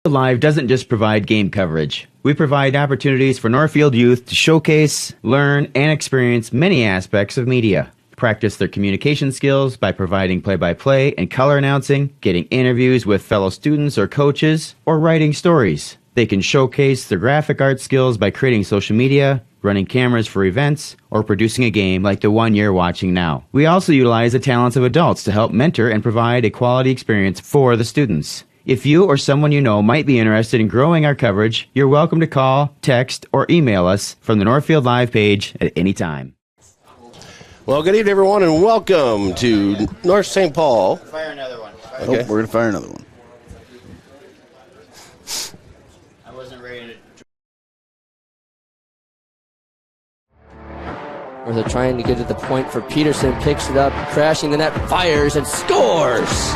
Live doesn't just provide game coverage. We provide opportunities for Northfield youth to showcase, learn, and experience many aspects of media. Practice their communication skills by providing play-by-play and color announcing, getting interviews with fellow students or coaches, or writing stories. They can showcase their graphic art skills by creating social media, running cameras for events, or producing a game like the one you're watching now. We also utilize the talents of adults to help mentor and provide a quality experience for the students. If you or someone you know might be interested in growing our coverage, you're welcome to call, text, or email us from the Northfield Live page at any time. Well, good evening, everyone, and welcome to North St. Paul. Fire another one. Okay. Oh, we're going to fire another one. I wasn't ready to... Or they're trying to get to the point for Peterson, picks it up, crashing the net, fires, and scores!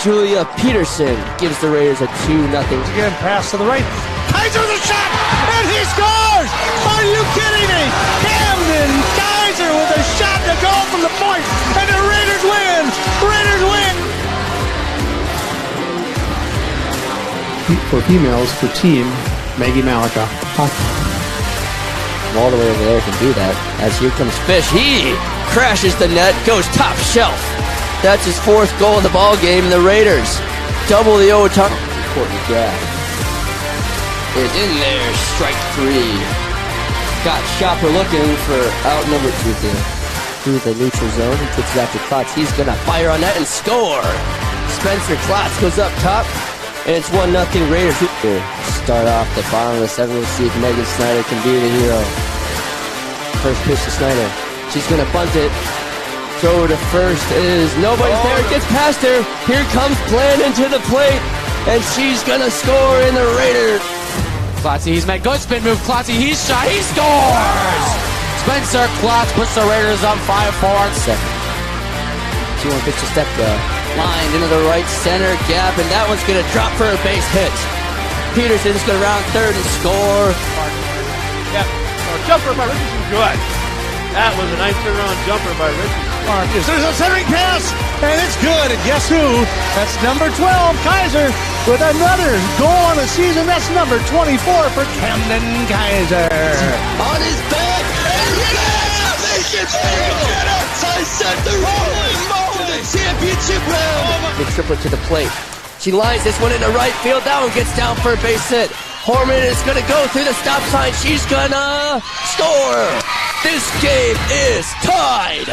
Julia Peterson gives the Raiders a 2-0. Again, pass to the right. Kaiser with a shot, and he scores! Are you kidding me? Camden Kaiser with a shot to go from the point, and the Raiders win! Raiders win! For females, for team, Maggie Malika. All the way over there can do that. As here comes Fish, he crashes the net, goes top shelf. That's his fourth goal of the ball game, and the Raiders double the overtime. Courtney Gadd is in there, strike three. Got Shopper looking for out number two there. Through the neutral zone, he puts it after Klotz. He's gonna fire on that and score. Spencer Klotz goes up top, and it's 1-0 Raiders. Start off the bottom of the seventh. We'll see if Megan Snyder can be the hero. First pitch to Snyder. She's gonna bunt it. Throw to first is nobody's there. It gets past her. Here comes Blandon to the plate, and she's gonna score in the Raiders. Klotzy, he's made good spin move. Klotzy, he's shot. He scores! Spencer Klotz puts the Raiders up 5-4. Second. 2-1 pitch to Stepka. Lined into the right center gap, and that one's gonna drop for a base hit. Peterson's gonna round third and score. Yep. Jumper by Richardson, good. That was a nice turnaround jumper by Richardson. Marcus, there's a centering pass, and it's good. And guess who? That's number 12, Kaiser, with another goal on the season. That's number 24 for Camden Kaiser. On his back, and get outside center, rolling to the championship round. The triplet to the plate. She lines this one into right field. That one gets down for a base hit. Horman is going to go through the stop sign. She's going to score. This game is tied.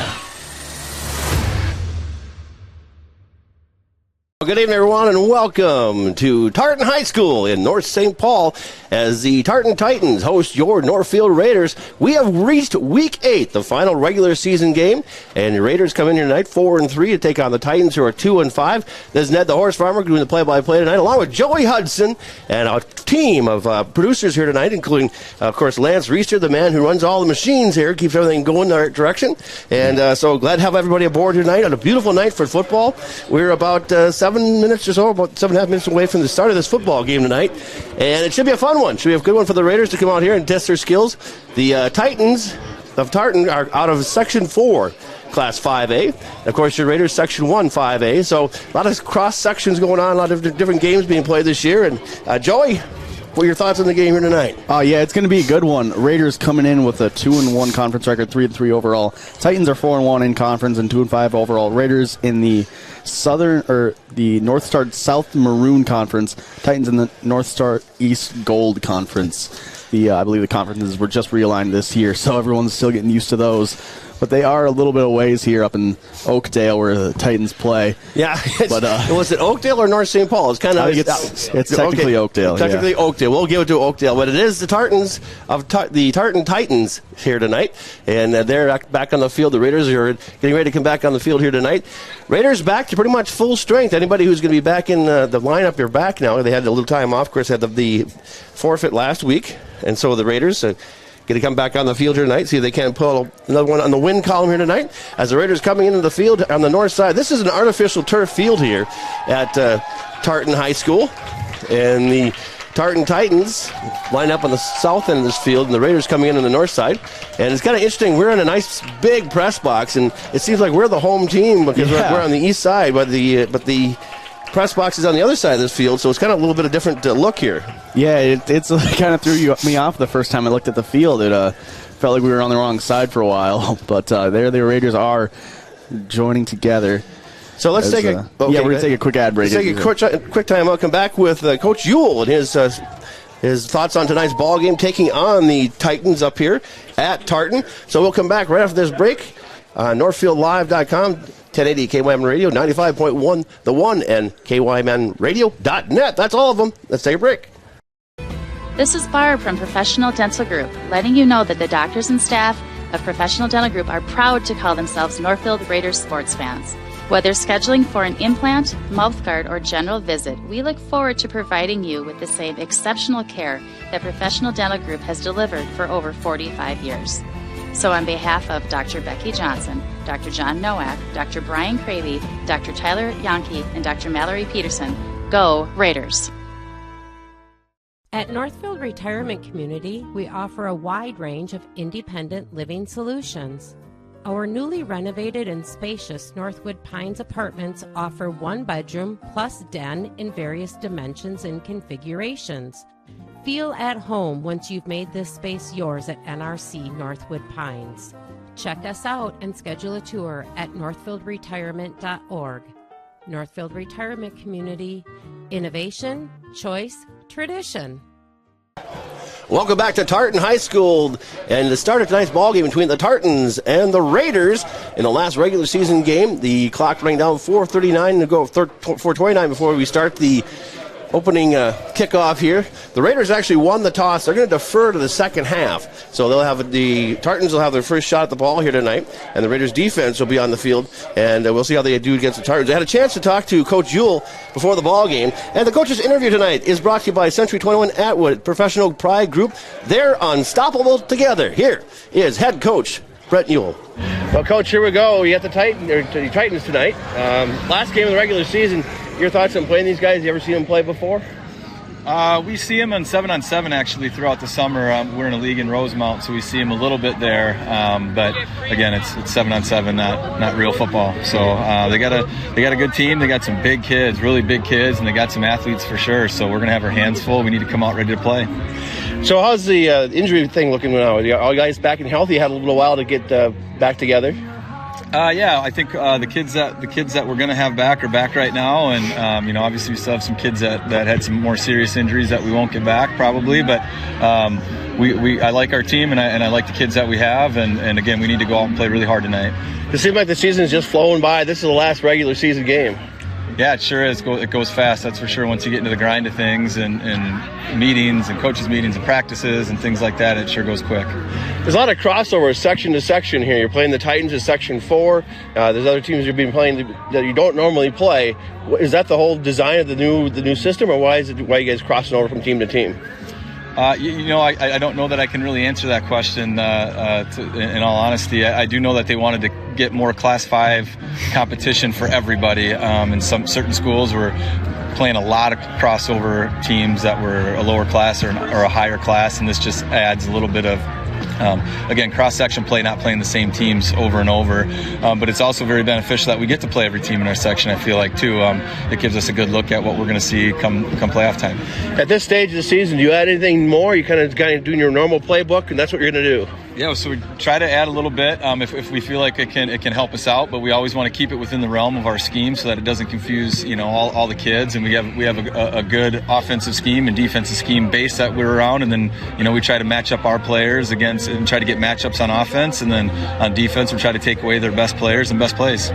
Good evening, everyone, and welcome to Tartan High School in North St. Paul as the Tartan Titans host your Northfield Raiders. We have reached Week 8, the final regular season game, and the Raiders come in here tonight 4-3 to take on the Titans, who are 2-5. This is Ned the Horse Farmer doing the play-by-play tonight, along with Joey Hudson and a team of producers here tonight, including, of course, Lance Reister, the man who runs all the machines here, keeps everything going in the right direction. And so glad to have everybody aboard here tonight on a beautiful night for football. We're about 7 minutes or so, about 7.5 minutes away from the start of this football game tonight, and it should be a fun one. Should be a good one for the Raiders to come out here and test their skills. The Titans of Tartan are out of Section 4, Class 5A. Of course, your Raiders Section 1, 5A. So a lot of cross sections going on, a lot of different games being played this year. And Joey, what are your thoughts on the game here tonight? Yeah, it's going to be a good one. Raiders coming in with a 2-1 conference record, 3-3 overall. Titans are 4-1 in conference and 2-5 overall. Raiders in the the North Star South Maroon Conference. Titans in the North Star East Gold Conference. I believe the conferences were just realigned this year, so everyone's still getting used to those. But they are a little bit of ways here up in Oakdale where the Titans play. Yeah. But was it Oakdale or North St. Paul? It's kind of it's technically Oakdale. Technically, yeah. Oakdale. We'll give it to Oakdale, but it is the Tartans of the Tartan Titans here tonight, and they're back on the field. The Raiders are getting ready to come back on the field here tonight. Raiders back to pretty much full strength. Anybody who's going to be back in the lineup, you're back now. They had a little time off. Of course, had the forfeit last week, and so the Raiders going to come back on the field here tonight, see if they can pull another one on the win column here tonight. As the Raiders coming into the field on the north side. This is an artificial turf field here at Tartan High School. And the Tartan Titans line up on the south end of this field, and the Raiders coming in on the north side. And it's kind of interesting. We're in a nice big press box, and it seems like we're the home team because we're on the east side, but the press box is on the other side of this field, so it's kind of a little bit of different look here. Yeah, it's kind of threw me off the first time I looked at the field. It felt like we were on the wrong side for a while, but there the Raiders are joining together. So let's take a we're going to take a quick ad break. Let's take a quick time out. Come back with Coach Yule and his thoughts on tonight's ball game, taking on the Titans up here at Tartan. So we'll come back right after this break. NorthfieldLive.com, 1080 KYMN Radio, 95.1 The One, and KYMNRadio.net. That's all of them. Let's take a break. This is Barb from Professional Dental Group, letting you know that the doctors and staff of Professional Dental Group are proud to call themselves Northfield Raiders sports fans. Whether scheduling for an implant, mouthguard, or general visit, we look forward to providing you with the same exceptional care that Professional Dental Group has delivered for over 45 years. So on behalf of Dr. Becky Johnson, Dr. John Nowak, Dr. Brian Cravey, Dr. Tyler Yonke, and Dr. Mallory Peterson, go Raiders! At Northfield Retirement Community, we offer a wide range of independent living solutions. Our newly renovated and spacious Northwood Pines apartments offer 1-bedroom plus den in various dimensions and configurations. Feel at home once you've made this space yours at NRC Northwood Pines. Check us out and schedule a tour at northfieldretirement.org. Northfield Retirement Community, innovation, choice, tradition. Welcome back to Tartan High School and the start of tonight's ball game between the Tartans and the Raiders. In the last regular season game, the clock running down 4:39 to go, 4:29 before we start the opening kickoff here. The Raiders actually won the toss. They're going to defer to the second half. So the Tartans will have their first shot at the ball here tonight, and the Raiders defense will be on the field, and we'll see how they do against the Tartans. I had a chance to talk to Coach Yule before the ball game, and the coach's interview tonight is brought to you by Century 21 Atwood Professional Pride Group. They're unstoppable together. Here is head coach Brett Yule. Well, Coach, here we go. You got the Titans tonight. Last game of the regular season. Your thoughts on playing these guys? You ever seen them play before? We see them on 7-on-7 actually throughout the summer. We're in a league in Rosemount, so we see them a little bit there. But again, it's 7-on-7, not real football. So they got a good team. They got some big kids, really big kids, and they got some athletes for sure. So we're gonna have our hands full. We need to come out ready to play. So how's the injury thing looking now? Are all you guys back and healthy? You had a little while to get back together. Yeah, I think the kids that we're going to have back are back right now, and obviously we still have some kids that had some more serious injuries that we won't get back probably, but I like our team and I like the kids that we have, and again, we need to go out and play really hard tonight. It seems like the season's just flowing by. This is the last regular season game. Yeah, it sure is. It goes fast, that's for sure. Once you get into the grind of things and meetings and coaches' meetings and practices and things like that, it sure goes quick. There's a lot of crossover section to section here. You're playing the Titans as Section 4. There's other teams you've been playing that you don't normally play. Is that the whole design of the new system, or why are you guys crossing over from team to team? I don't know that I can really answer that question in all honesty. I do know that they wanted to get more Class 5 competition for everybody. In some certain schools we're playing a lot of crossover teams that were a lower class or a higher class, and this just adds a little bit of again, cross-section play, not playing the same teams over and over. But it's also very beneficial that we get to play every team in our section, I feel like, too. It gives us a good look at what we're going to see come playoff time. At this stage of the season, do you add anything more? You kind of doing your normal playbook, and that's what you're going to do? Yeah, so we try to add a little bit if we feel like it can help us out, but we always want to keep it within the realm of our scheme so that it doesn't confuse all the kids. And we have a good offensive scheme and defensive scheme base that we're around, and then we try to match up our players against and try to get matchups on offense, and then on defense we try to take away their best players and best plays.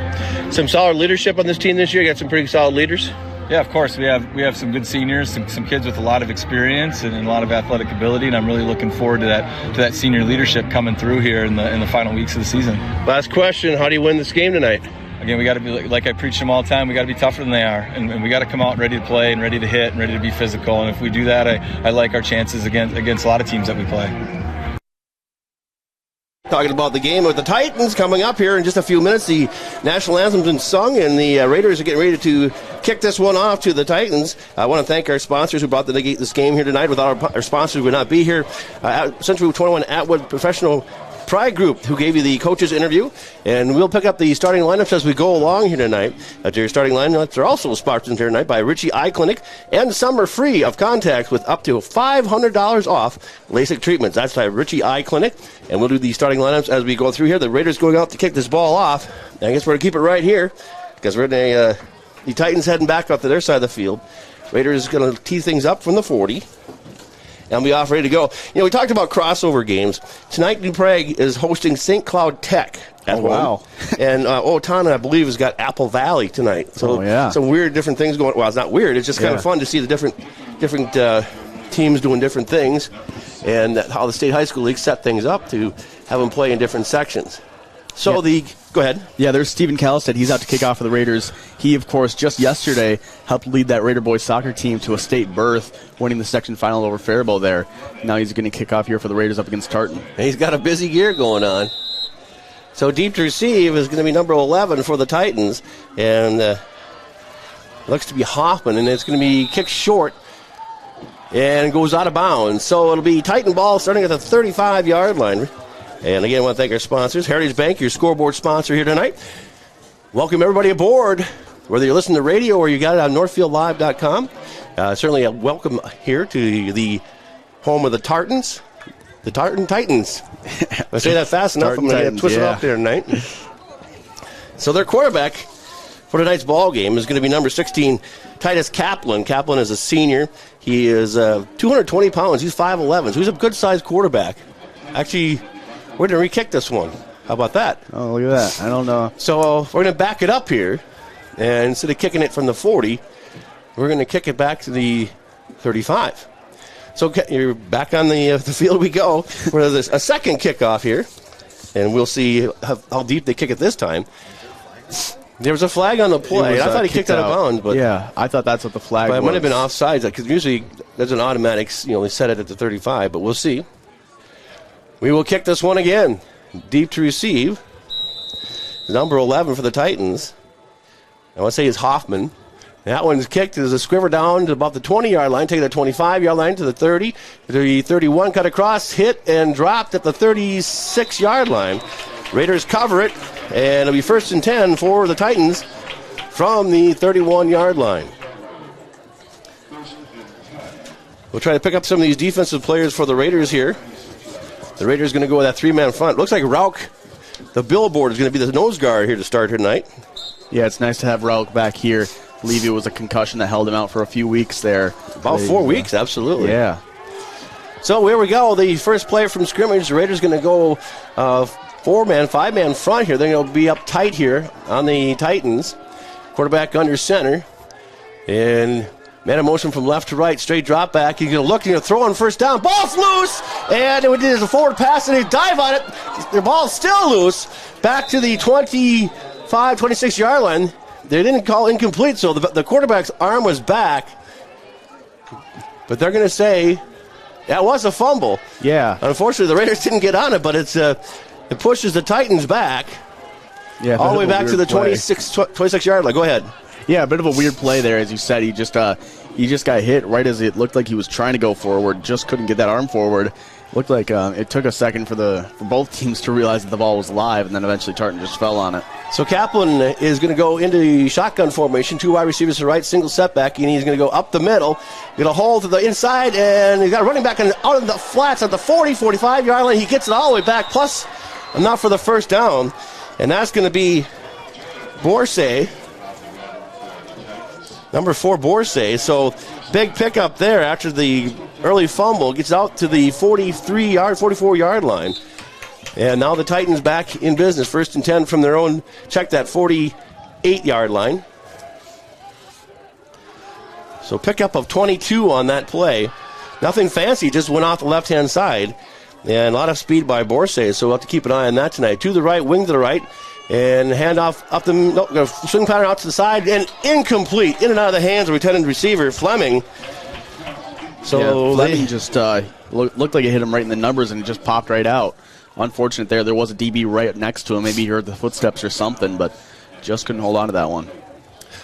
Some solid leadership on this team this year. You got some pretty solid leaders. Yeah, of course. We have some good seniors, some kids with a lot of experience and a lot of athletic ability, and I'm really looking forward to that senior leadership coming through here in the final weeks of the season. Last question: how do you win this game tonight? Again, we got to be like I preach them all the time. We got to be tougher than they are, and we got to come out ready to play and ready to hit and ready to be physical. And if we do that, I like our chances against a lot of teams that we play. Talking about the game with the Titans coming up here in just a few minutes. The national anthem's been sung, and the Raiders are getting ready to kick this one off to the Titans. I want to thank our sponsors who brought this game here tonight. Without our sponsors, we would not be here. Century 21 Atwood Professional Pride Group, who gave you the coaches interview. And we'll pick up the starting lineups as we go along here tonight. Your starting lineups are also sponsored here tonight by Ritchie Eye Clinic. And some are free of contacts with up to $500 off LASIK treatments. That's by Ritchie Eye Clinic. And we'll do the starting lineups as we go through here. The Raiders going out to kick this ball off. I guess we're going to keep it right here because we're in the Titans heading back up to their side of the field. Raiders going to tee things up from the 40. And be off ready to go. We talked about crossover games. Tonight, New Prague is hosting St. Cloud Tech at home. Wow. And Otana, I believe, has got Apple Valley tonight. So some weird different things going on. Well, it's not weird. It's just kind of fun to see the different teams doing different things and how the State High School League set things up to have them play in different sections. So go ahead. Yeah, there's Stephen Callistad. He's out to kick off for the Raiders. He, of course, just yesterday helped lead that Raider boys soccer team to a state berth, winning the section final over Faribault there. Now he's going to kick off here for the Raiders up against Tartan. And he's got a busy year going on. So deep to receive is going to be number 11 for the Titans. And looks to be Hoffman, and it's going to be kicked short and goes out of bounds. So it'll be Titan ball starting at the 35-yard line. And again, I want to thank our sponsors. Heritage Bank, your scoreboard sponsor here tonight. Welcome everybody aboard, whether you're listening to radio or you got it on NorthfieldLive.com. Certainly a welcome here to the home of the Tartans, the Tartan Titans. If I say that fast enough, I'm going to twist it up there tonight. So their quarterback for tonight's ball game is going to be number 16, Titus Kaplan. Kaplan is a senior. He is 220 pounds. He's 5'11", so he's a good-sized quarterback. Actually, we're going to re-kick this one. How about that? Oh, look at that. I don't know. So we're going to back it up here. And instead of kicking it from the 40, we're going to kick it back to the 35. So you're back on the field we go. There's a second kickoff here. And we'll see how deep they kick it this time. There was a flag on the play. I thought he kicked out of bounds. But yeah, I thought that's what the flag was. It might have been offsides because usually there's an automatic, they set it at the 35. But we'll see. We will kick this one again. Deep to receive. Number 11 for the Titans. I want to say is Hoffman. That one's kicked as a squiver down to about the 20-yard line, taking the 25-yard line to the 30. The 31 cut across, hit, and dropped at the 36-yard line. Raiders cover it, and it'll be 1st and 10 for the Titans from the 31-yard line. We'll try to pick up some of these defensive players for the Raiders here. The Raiders going to go with that three-man front. Looks like Rauk, the billboard, is going to be the nose guard here to start tonight. Yeah, it's nice to have Rauk back here. I believe it was a concussion that held him out for a few weeks there. About 4 weeks, absolutely. Yeah. So here we go. The first play from scrimmage. The Raiders going to go 4-man, 5-man front here. They're going to be up tight here on the Titans. Quarterback under center. And man in motion from left to right, straight drop back. He's going to look, he's going to throw on first down. Ball's loose! And it is a forward pass, and they dive on it. The ball's still loose. Back to the 25, 26-yard line. They didn't call incomplete, so the quarterback's arm was back. But they're going to say that was a fumble. Yeah. Unfortunately, the Raiders didn't get on it, but it pushes the Titans back. Yeah, all the way back to the 26-yard line. Go ahead. Yeah, a bit of a weird play there, as you said. He just got hit right as it looked like he was trying to go forward, just couldn't get that arm forward. Looked like it took a second for both teams to realize that the ball was live, and then eventually Tartan just fell on it. So Kaplan is going to go into shotgun formation, 2 wide receivers to the right, single setback, and he's going to go up the middle, get a hole to the inside, and he's got a running back out of the flats at the 40, 45-yard line. He gets it all the way back, plus enough for the first down, and that's going to be Borsay. Number 4, Borsay. So big pickup there after the early fumble. Gets out to the 44-yard line. And now the Titans back in business. 1st and 10 from their own, check that 48-yard line. So pickup of 22 on that play. Nothing fancy, just went off the left-hand side. And a lot of speed by Borsay, so we'll have to keep an eye on that tonight. To the right, wing to the right. And handoff up the swing pattern out to the side, and incomplete. In and out of the hands of returning receiver Fleming. So Fleming just looked like it hit him right in the numbers and it just popped right out. Unfortunate there. There was a DB right next to him. Maybe he heard the footsteps or something, but just couldn't hold on to that one.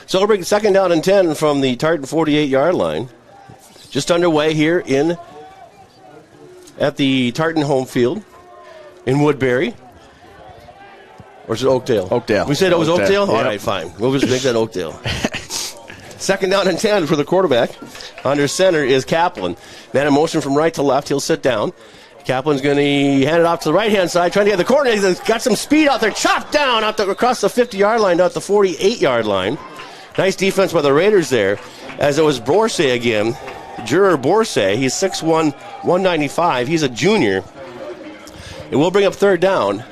So we'll bring 2nd down and 10 from the Tartan 48-yard line. Just underway here at the Tartan home field. in Woodbury. Or is it Oakdale? Oakdale. We said it was Oakdale? Yep. All right, fine. We'll just make that Oakdale. Second down and 10 for the quarterback. Under center is Kaplan. Man in motion from right to left. He'll sit down. Kaplan's going to hand it off to the right-hand side, trying to get the corner. He's got some speed out there. Chopped down across the 50-yard line, down at the 48-yard line. Nice defense by the Raiders there, as it was Borsay again. Juror Borsay. He's 6'1", 195. He's a junior. It will bring up third down.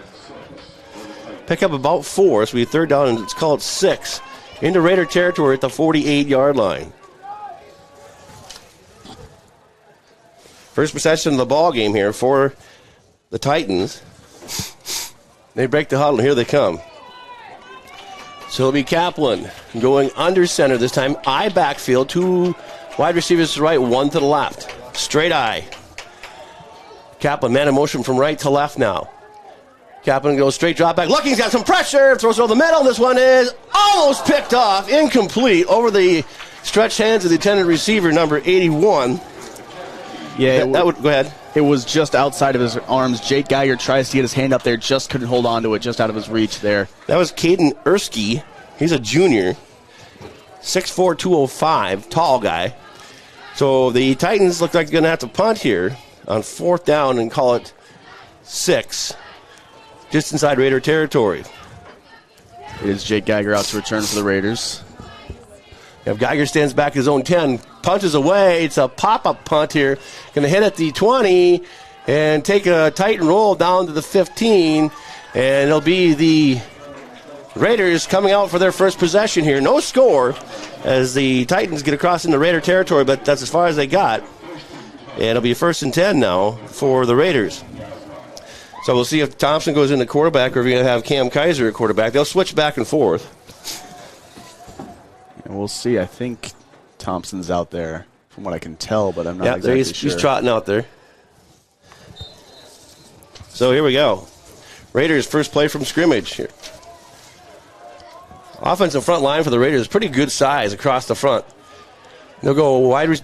Pick up about 4, so we third down, and it's called 6. Into Raider territory at the 48-yard line. First possession of the ball game here for the Titans. They break the huddle, and here they come. So it'll be Kaplan going under center this time. I backfield, 2 wide receivers to the right, 1 to the left. Straight I. Kaplan, man in motion from right to left now. Kaplan goes straight drop back. Looking, he's got some pressure. Throws it over the middle. This one is almost picked off. Incomplete over the stretched hands of the intended receiver, number 81. Yeah, that would go ahead. It was just outside of his arms. Jake Geiger tries to get his hand up there, just couldn't hold on to it, just out of his reach there. That was Caden Erskine. He's a junior. 6'4", 205, tall guy. So the Titans look like they're going to have to punt here on fourth down and call it 6. Just inside Raider territory. It is Jake Geiger out to return for the Raiders. If Geiger stands back his own 10, punches away. It's a pop-up punt here. Going to hit at the 20 and take a Titan roll down to the 15. And it'll be the Raiders coming out for their first possession here. No score as the Titans get across into Raider territory, but that's as far as they got. And it'll be 1st and 10 now for the Raiders. So we'll see if Thompson goes into quarterback or if you're going to have Cam Kaiser at quarterback. They'll switch back and forth. And we'll see. I think Thompson's out there from what I can tell, but I'm not exactly sure. He's trotting out there. So here we go. Raiders first play from scrimmage here. Offensive front line for the Raiders, pretty good size across the front. They'll go wide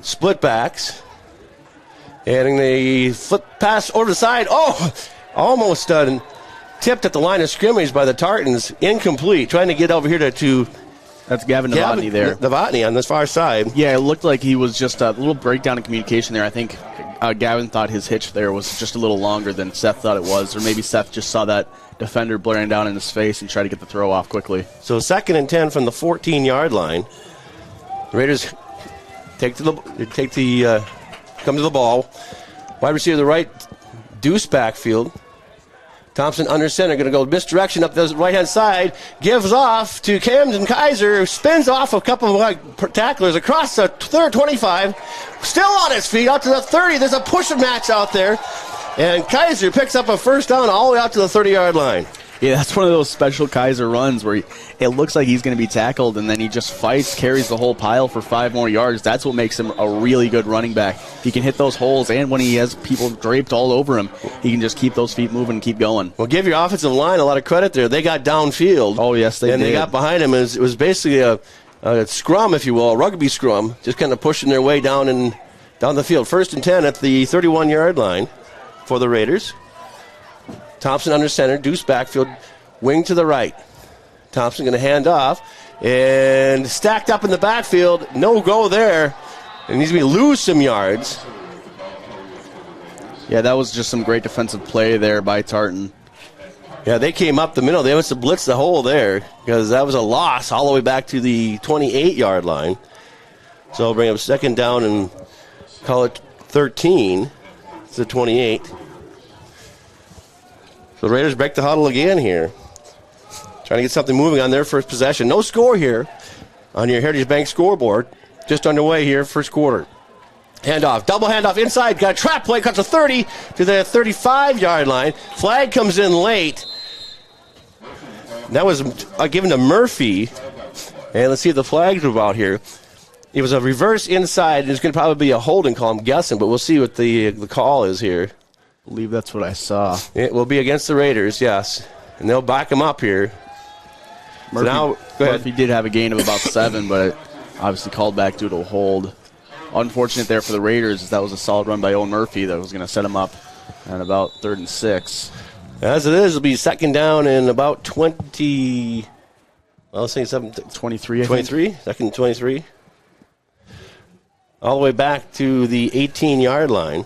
split backs. And they flip pass over the side. Oh, almost tipped at the line of scrimmage by the Tartans. Incomplete. Trying to get over here to that's Gavin Novotny there. Novotny on this far side. Yeah, it looked like he was just a little breakdown in communication there. I think Gavin thought his hitch there was just a little longer than Seth thought it was. Or maybe Seth just saw that defender blaring down in his face and tried to get the throw off quickly. So 2nd and 10 from the 14-yard line. The Raiders come to the ball. Wide receiver to the right, deuce backfield. Thompson under center, going to go misdirection up the right-hand side. Gives off to Camden Kaiser, who spins off a couple of tacklers across the third 25. Still on his feet, out to the 30. There's a push match out there. And Kaiser picks up a first down all the way out to the 30-yard line. Yeah, that's one of those special Kaiser runs where it looks like he's going to be tackled, and then he just fights, carries the whole pile for 5 more yards. That's what makes him a really good running back. He can hit those holes, and when he has people draped all over him, he can just keep those feet moving and keep going. Well, give your offensive line a lot of credit there. They got downfield. Oh, yes, they did. And they got behind him. It was basically a scrum, if you will, a rugby scrum, just kind of pushing their way down the field. 1st and 10 at the 31-yard line for the Raiders. Thompson under center, deuce backfield, wing to the right. Thompson going to hand off, and stacked up in the backfield. No go there. And he's going to lose some yards. Yeah, that was just some great defensive play there by Tartan. Yeah, they came up the middle. They must have blitzed the hole there because that was a loss all the way back to the 28-yard line. So I'll bring up 2nd down and call it 13. It's the 28. So the Raiders break the huddle again here. Trying to get something moving on their first possession. No score here on your Heritage Bank scoreboard. Just underway here, first quarter. Handoff, double handoff inside. Got a trap play, cuts a 30 to the 35-yard line. Flag comes in late. That was given to Murphy. And let's see if the flags are out here. It was a reverse inside. There's going to probably be a holding call, I'm guessing, but we'll see what the call is here. I believe that's what I saw. It will be against the Raiders, yes. And they'll back them up here. Murphy, so now, go ahead. Murphy did have a gain of about 7, but it obviously called back due to a hold. Unfortunate there for the Raiders, as that was a solid run by Owen Murphy that was going to set him up. And about 3rd and 6. As it is, it'll be second down in about 20. Well, let's say 23. 23. Second 23. All the way back to the 18-yard line.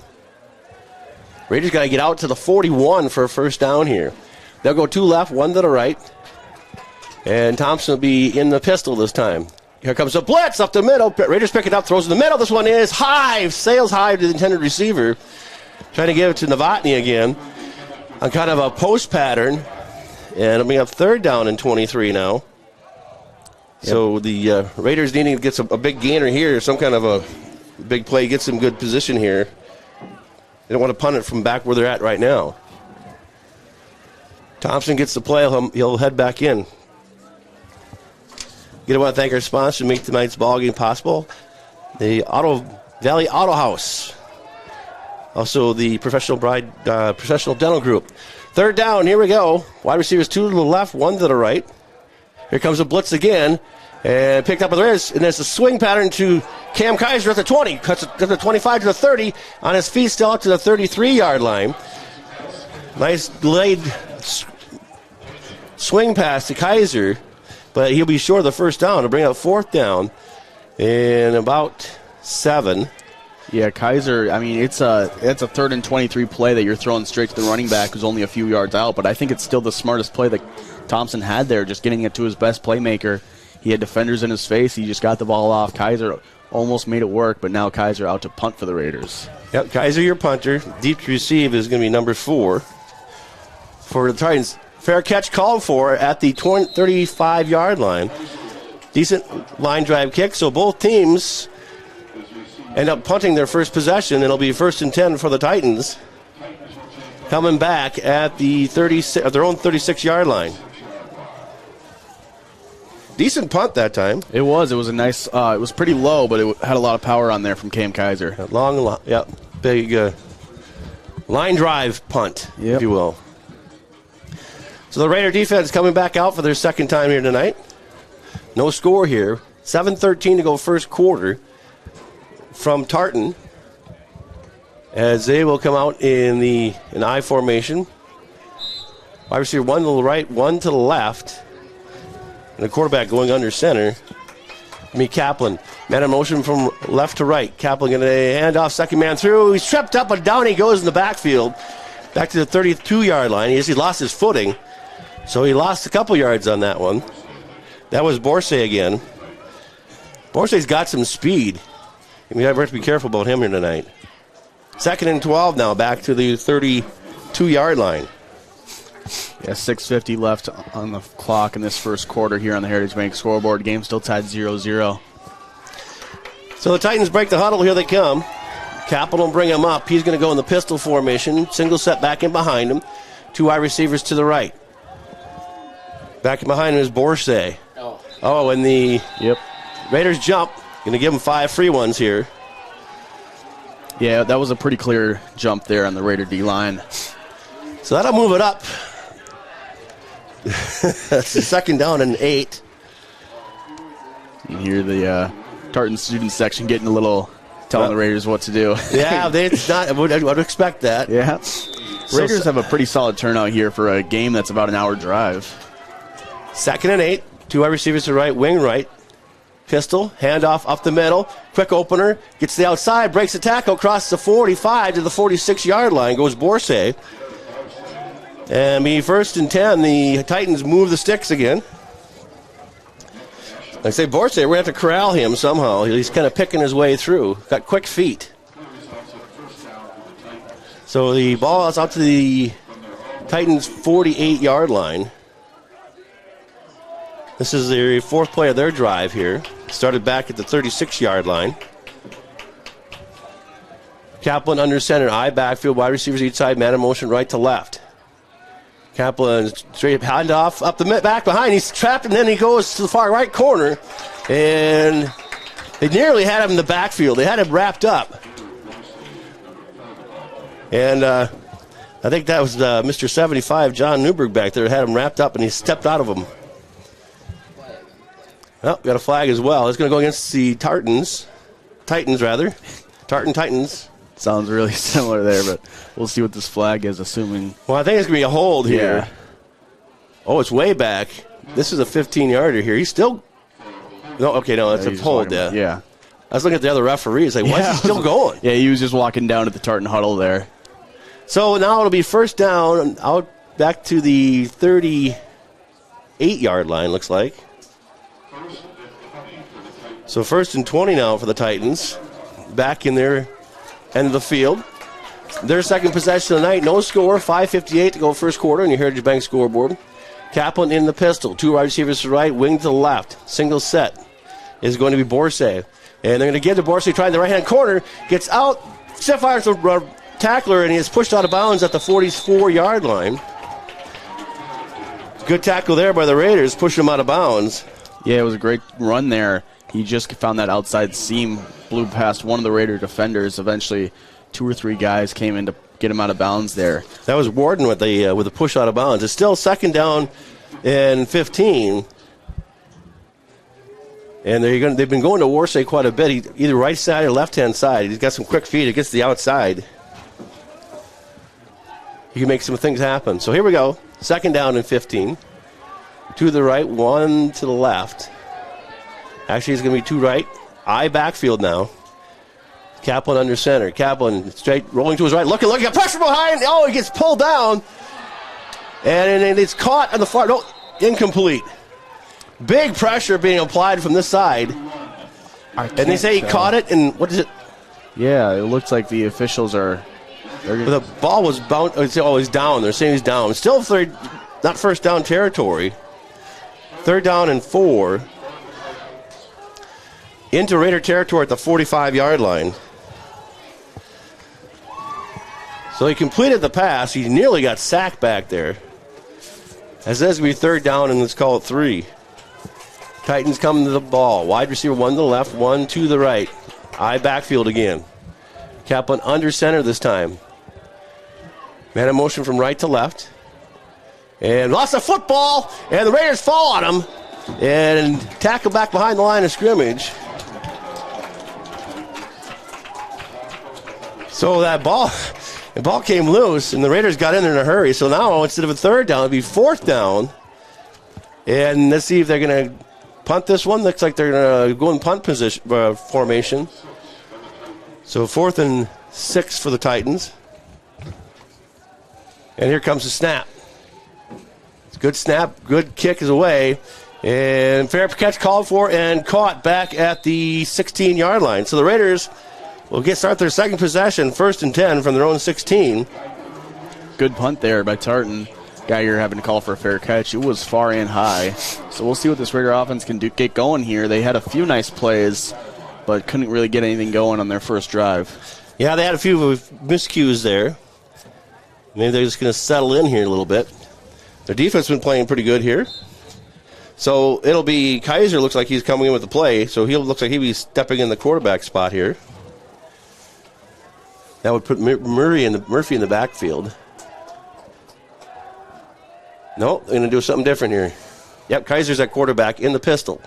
Raiders got to get out to the 41 for a first down here. They'll go 2 left, 1 to the right. And Thompson will be in the pistol this time. Here comes a blitz up the middle. Raiders pick it up, throws in the middle. This one is high, sails high to the intended receiver. Trying to give it to Novotny again on kind of a post pattern. And it'll be up 3rd down and 23 now. Yep. So the Raiders needing to get a big gainer here, some kind of a big play, get some good position here. They don't want to punt it from back where they're at right now. Thompson gets the play. He'll head back in. Again, I want to thank our sponsor to make tonight's ball game possible. The Valley Auto House. Also the Professional Dental Group. 3rd down, here we go. Wide receivers 2 to the left, 1 to the right. Here comes a blitz again. And picked up with the Raiders. And there's a swing pattern to Cam Kaiser at the 20. Cuts it to the 25 to the 30. On his feet still up to the 33-yard line. Nice delayed swing pass to Kaiser. But he'll be short of the first down to bring up 4th down in about 7. Yeah, Kaiser, I mean, it's a 3rd and 23 play that you're throwing straight to the running back who's only a few yards out, but I think it's still the smartest play that Thompson had there, just getting it to his best playmaker. He had defenders in his face. He just got the ball off. Kaiser almost made it work, but now Kaiser out to punt for the Raiders. Yep, Kaiser, your punter. Deep to receive is going to be number 4 for the Titans. Fair catch called for at the 35-yard line. Decent line drive kick, so both teams end up punting their first possession. It'll be 1st and 10 for the Titans. Coming back at the their own 36-yard line. Decent punt that time. It was. It was a nice. It was pretty low, but it had a lot of power on there from Cam Kaiser. Big line drive punt, if you will. So the Raider defense coming back out for their second time here tonight. No score here. 7:13 to go first quarter from Tartan, as they will come out in an I formation. Wide receiver 1 to the right, 1 to the left. And the quarterback going under center. Kaplan. Man in motion from left to right. Kaplan going to hand off, second man through. He's tripped up, but down he goes in the backfield. Back to the 32-yard line. He lost his footing. So he lost a couple yards on that one. That was Borsay again. Borsay's got some speed. We have to be careful about him here tonight. 2nd and 12 now, back to the 32-yard line. Yeah, 6:50 left on the clock in this first quarter here on the Heritage Bank scoreboard. Game still tied 0-0. So the Titans break the huddle. Here they come. Kaplan will bring him up. He's going to go in the pistol formation. Single set back in behind him. 2 wide receivers to the right. Back in behind him is Borsay. And the Raiders jump. Going to give him 5 free ones here. Yeah, that was a pretty clear jump there on the Raider D-line. So that'll move it up. That's the 2nd down and 8. You hear the Tartan student section getting a little, telling the Raiders what to do. Yeah, I would expect that. Yeah. Raiders have a pretty solid turnout here for a game that's about an hour drive. 2nd and 8. 2 wide receivers to the right, wing right. Pistol, handoff up the middle. Quick opener, gets to the outside, breaks the tackle, crosses the 45 to the 46-yard line, goes Borsay. And 1st and 10, the Titans move the sticks again. Like I say, Borsay, we're going to have to corral him somehow. He's kind of picking his way through. Got quick feet. So the ball is out to the Titans' 48-yard line. This is the 4th play of their drive here. Started back at the 36-yard line. Kaplan under center, I backfield, wide receivers each side, man in motion right to left. Kaplan straight handoff up the back behind. He's trapped, and then he goes to the far right corner. And they nearly had him in the backfield. They had him wrapped up. And I think that was Mr. 75, John Newberg, back there, had him wrapped up, and he stepped out of him. Oh, got a flag as well. It's going to go against the Titans. Tartan Titans. Sounds really similar there, but we'll see what this flag is, assuming. Well, I think it's going to be a hold here. Yeah. Oh, it's way back. This is a 15-yarder here. He's still... No, that's a hold, yeah. I was looking at the other referee. It's like, why is he still going? Yeah, he was just walking down at the Tartan huddle there. So now it'll be first down out back to the 38-yard line, looks like. So 1st and 20 now for the Titans. Back in their end of the field. Their second possession of the night, no score, 5:58 to go first quarter on your Heritage Bank scoreboard. Kaplan in the pistol, 2 wide receivers to the right, wing to the left. Single set is going to be Borsay. And they're going to give to Borsay, trying the right-hand corner, gets out, stiff fires the tackler, and he is pushed out of bounds at the 44-yard line. Good tackle there by the Raiders, pushing him out of bounds. Yeah, it was a great run there. He just found that outside seam, blew past one of the Raider defenders. Eventually, 2 or 3 guys came in to get him out of bounds there. That was Warden with the push out of bounds. It's still second down and 15. And they've been going to Warsay quite a bit, either right side or left-hand side. He's got some quick feet. It gets to the outside. He can make some things happen. So here we go. Second down and 15. 2 to the right, 1 to the left. Actually, it's going to be 2 right. I backfield now. Kaplan under center. Kaplan straight, rolling to his right. Looking, pressure behind. Oh, he gets pulled down. And it's caught on the far. No, incomplete. Big pressure being applied from this side. And they say he caught it, and what is it? Yeah, it looks like the officials are... The ball was bound. Oh, he's down. They're saying he's down. Still not first down territory. 3rd down and 4. Into Raider territory at the 45-yard line. So he completed the pass. He nearly got sacked back there. As that's going to be 3rd down, and let's call it 3. Titans coming to the ball. Wide receiver 1 to the left, 1 to the right. I backfield again. Kaplan under center this time. Man in motion from right to left. And lost the football, and the Raiders fall on him. And tackle back behind the line of scrimmage. So the ball came loose, and the Raiders got in there in a hurry. So now, instead of a 3rd down, it'll be 4th down. And let's see if they're going to punt this one. Looks like they're going to go in punt position formation. So 4th and 6 for the Titans. And here comes the snap. It's a good snap, good kick is away. And fair catch called for and caught back at the 16-yard line. So the Raiders will start their second possession, 1st and 10 from their own 16. Good punt there by Tartan. Guy you're having to call for a fair catch. It was far and high. So we'll see what this Raider offense can get going here. They had a few nice plays, but couldn't really get anything going on their first drive. Yeah, they had a few miscues there. Maybe they're just going to settle in here a little bit. Their defense has been playing pretty good here. So it'll be Kaiser looks like he's coming in with the play, so looks like he'll be stepping in the quarterback spot here. That would put Murphy in the backfield. No, they're going to do something different here. Yep, Kaiser's at quarterback in the pistol.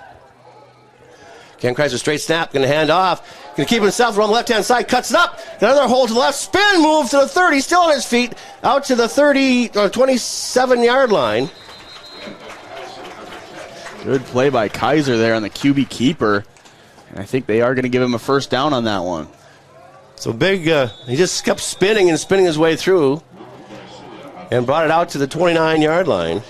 Cam Kaiser straight snap, going to hand off. Going to keep himself on the left-hand side, cuts it up. Another hold to the left, spin move to the 30, still on his feet, out to the 27-yard line. Good play by Kaiser there on the QB keeper. And I think they are going to give him a first down on that one. So big, he just kept spinning and spinning his way through and brought it out to the 29-yard line.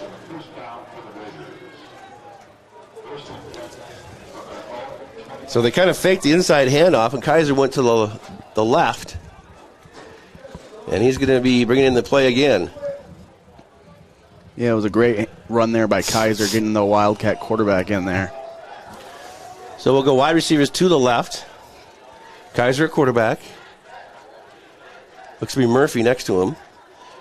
So they kind of faked the inside handoff, and Kaiser went to the left. And he's going to be bringing in the play again. Yeah, it was a great run there by Kaiser, getting the Wildcat quarterback in there. So we'll go wide receivers to the left. Kaiser at quarterback. Looks to be Murphy next to him.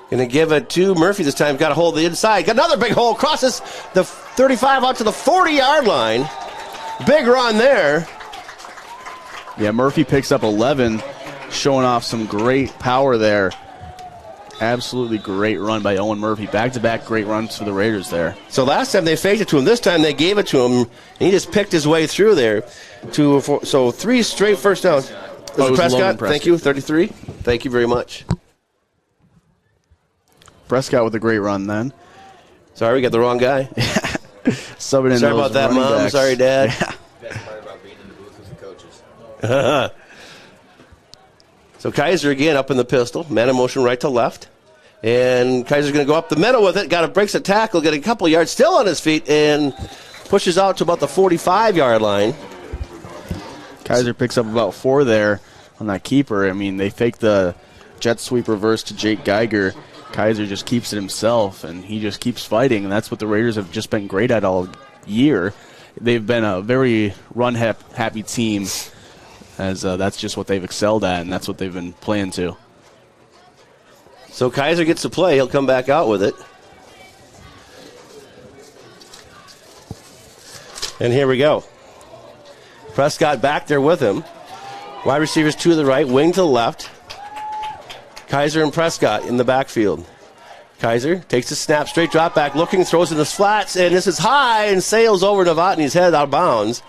Going to give it to Murphy this time. Got a hold of the inside. Got another big hole. Crosses the 35 out to the 40-yard line. Big run there. Yeah, Murphy picks up 11, showing off some great power there. Absolutely great run by Owen Murphy. Back-to-back great runs for the Raiders there. So last time they faked it to him. This time they gave it to him, and he just picked his way through there. So 3 straight first downs. Prescott, thank you, 33. Thank you very much. Prescott with a great run then. Sorry, we got the wrong guy. Sorry about that, Mom. Backs. Sorry, Dad. Yeah. So Kaiser again up in the pistol. Man in motion right to left. And Kaiser's going to go up the middle with it. Breaks a tackle, get a couple yards, still on his feet, and pushes out to about the 45-yard line. Kaiser picks up about 4 there on that keeper. I mean, they fake the jet sweep reverse to Jake Geiger. Kaiser just keeps it himself, and he just keeps fighting, and that's what the Raiders have just been great at all year. They've been a very run-happy team, as that's just what they've excelled at, and that's what they've been playing to. So Kaiser gets to play. He'll come back out with it. And here we go. Prescott back there with him. Wide receivers to the right, wing to the left. Kaiser and Prescott in the backfield. Kaiser takes a snap, straight drop back, looking, throws in the flats, and this is high and sails over Novotny's head out of bounds.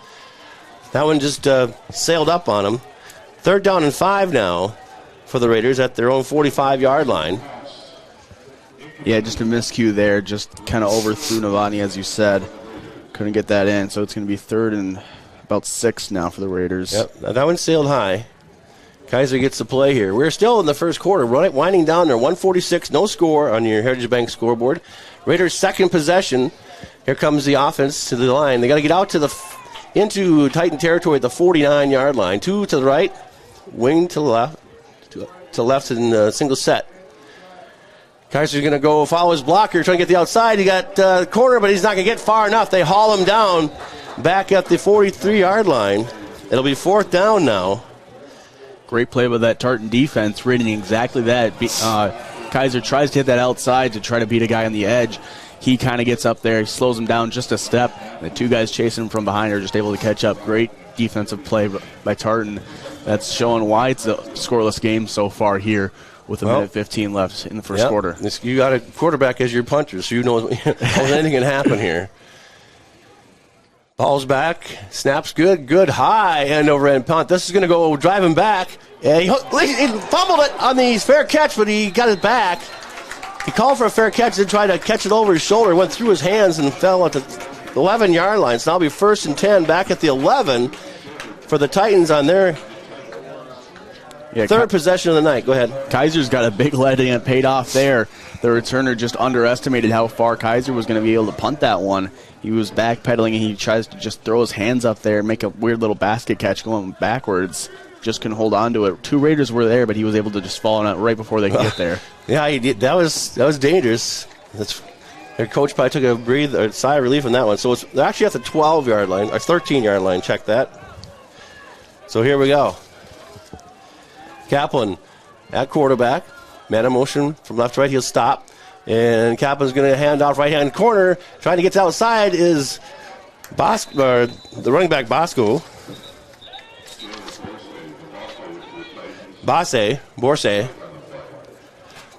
That one just sailed up on him. 3rd down and 5 now for the Raiders at their own 45-yard line. Yeah, just a miscue there. Just kind of overthrew Novotny, as you said. Couldn't get that in, so it's going to be 3rd and about 6 now for the Raiders. Yep, now that one sailed high. Kaiser gets to play here. We're still in the first quarter, winding down there. 146, no score on your Heritage Bank scoreboard. Raiders' second possession. Here comes the offense to the line. They got to get out to into Titan territory at the 49-yard line. 2 to the right, wing to the left, to left in a single set. Kaiser's going to go follow his blocker, trying to get the outside. He got the corner, but he's not going to get far enough. They haul him down back at the 43-yard line. It'll be 4th down now. Great play by that Tartan defense, reading exactly that. Kaiser tries to hit that outside to try to beat a guy on the edge. He kind of gets up there, he slows him down just a step. The 2 guys chasing him from behind are just able to catch up. Great defensive play by Tartan. That's showing why it's a scoreless game so far here with a minute 15 left in the first quarter. You got a quarterback as your punter, so you know anything can happen here. Ball's back, snaps good high end over end punt. This is going to go driving back. And he fumbled it on the fair catch, but he got it back. He called for a fair catch and tried to catch it over his shoulder, went through his hands and fell at the 11-yard line. So now it'll be 1st and 10 back at the 11 for the Titans on their third possession of the night. Go ahead. Kaiser's got a big lead and it paid off there. The returner just underestimated how far Kaiser was going to be able to punt that one. He was backpedaling and he tries to just throw his hands up there and make a weird little basket catch going backwards. Just couldn't hold on to it. 2 Raiders were there, but he was able to just fall on it right before they could get there. Yeah, he did. That was dangerous. Their coach probably took a sigh of relief on that one. So they're actually at the 12-yard line, or 13-yard line. Check that. So here we go. Kaplan at quarterback. Man in motion from left to right. He'll stop. And Kaplan's going to hand off right-hand corner. Trying to get to outside is the running back Bosco. Borsay.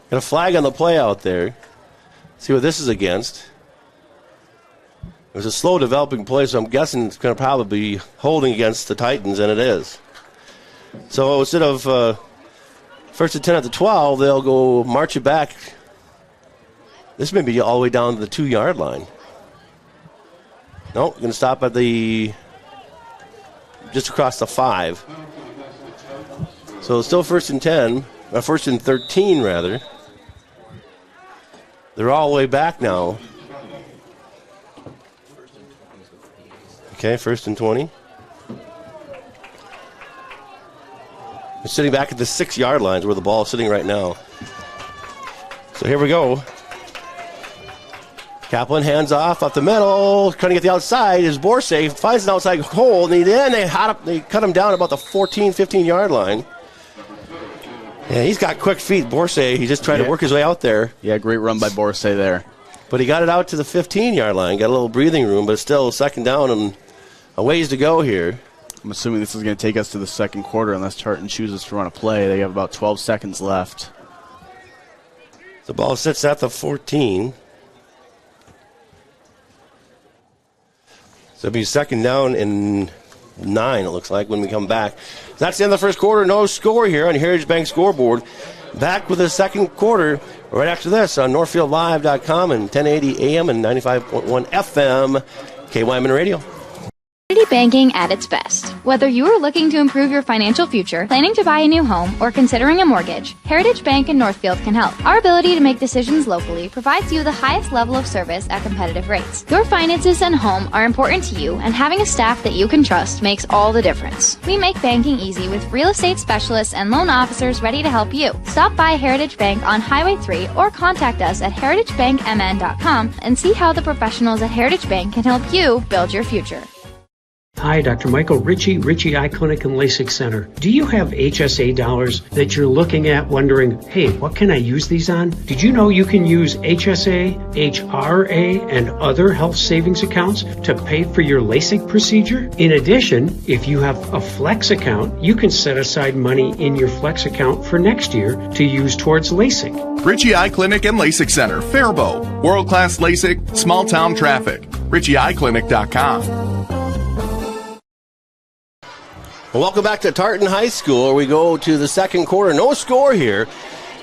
Got a flag on the play out there. See what this is against. It was a slow developing play, so I'm guessing it's going to probably be holding against the Titans, and it is. So instead of 1st and 10 at the 12, they'll go march it back. This may be all the way down to the 2-yard line. Nope, going to stop at just across the 5. So it's still 1st and 10, or 1st and 13 rather. They're all the way back now. Okay, 1st and 20. They're sitting back at the 6-yard lines where the ball is sitting right now. So here we go. Kaplan hands off up the middle, trying to get the outside. Is Borsay finds an outside hole, and then they cut him down about the 14, 15-yard line. Yeah, he's got quick feet, Borsay. He just tried to work his way out there. Yeah, great run by Borsay there. But he got it out to the 15-yard line. Got a little breathing room, but it's still 2nd down and a ways to go here. I'm assuming this is going to take us to the 2nd quarter unless Tartan chooses to run a play. They have about 12 seconds left. The ball sits at the 14. So it'll be 2nd down and 9, it looks like, when we come back. That's the end of the first quarter. No score here on Heritage Bank scoreboard. Back with the second quarter right after this on NorthfieldLive.com and 1080 AM and 95.1 FM KYMN Radio. Community banking at its best. Whether you are looking to improve your financial future, planning to buy a new home, or considering a mortgage, Heritage Bank in Northfield can help. Our ability to make decisions locally provides you the highest level of service at competitive rates. Your finances and home are important to you, and having a staff that you can trust makes all the difference. We make banking easy with real estate specialists and loan officers ready to help you. Stop by Heritage Bank on Highway 3 or contact us at heritagebankmn.com and see how the professionals at Heritage Bank can help you build your future. Hi, Dr. Michael Ritchie Eye Clinic and LASIK Center. Do you have HSA dollars that you're looking at wondering, hey, what can I use these on? Did you know you can use HSA, HRA, and other health savings accounts to pay for your LASIK procedure? In addition, if you have a Flex account, you can set aside money in your Flex account for next year to use towards LASIK. Ritchie Eye Clinic and LASIK Center, Faribault. World-class LASIK, small-town traffic. RitchieEyeClinic.com. Well, welcome back to Tartan High School, where we go to the second quarter. No score here,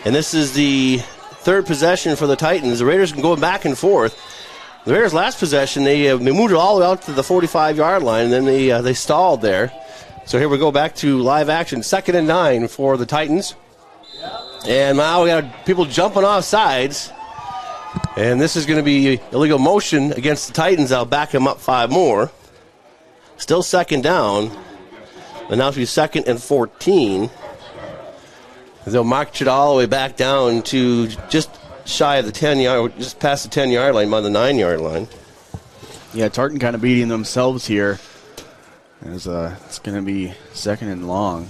and this is the third possession for the Titans. The Raiders can go back and forth. The Raiders' last possession, they moved it all the way out to the 45-yard line, and then they stalled there. So here we go back to live action. 2nd and 9 for the Titans. And now we got people jumping off sides. And this is going to be illegal motion against the Titans. I'll back them up 5 more. Still second down. And now it'll be 2nd and 14. They'll march it all the way back down to just shy of the 10-yard, just past the 10-yard line, by the 9-yard line. Yeah, Tartan kind of beating themselves here. As it's going to be 2nd and long.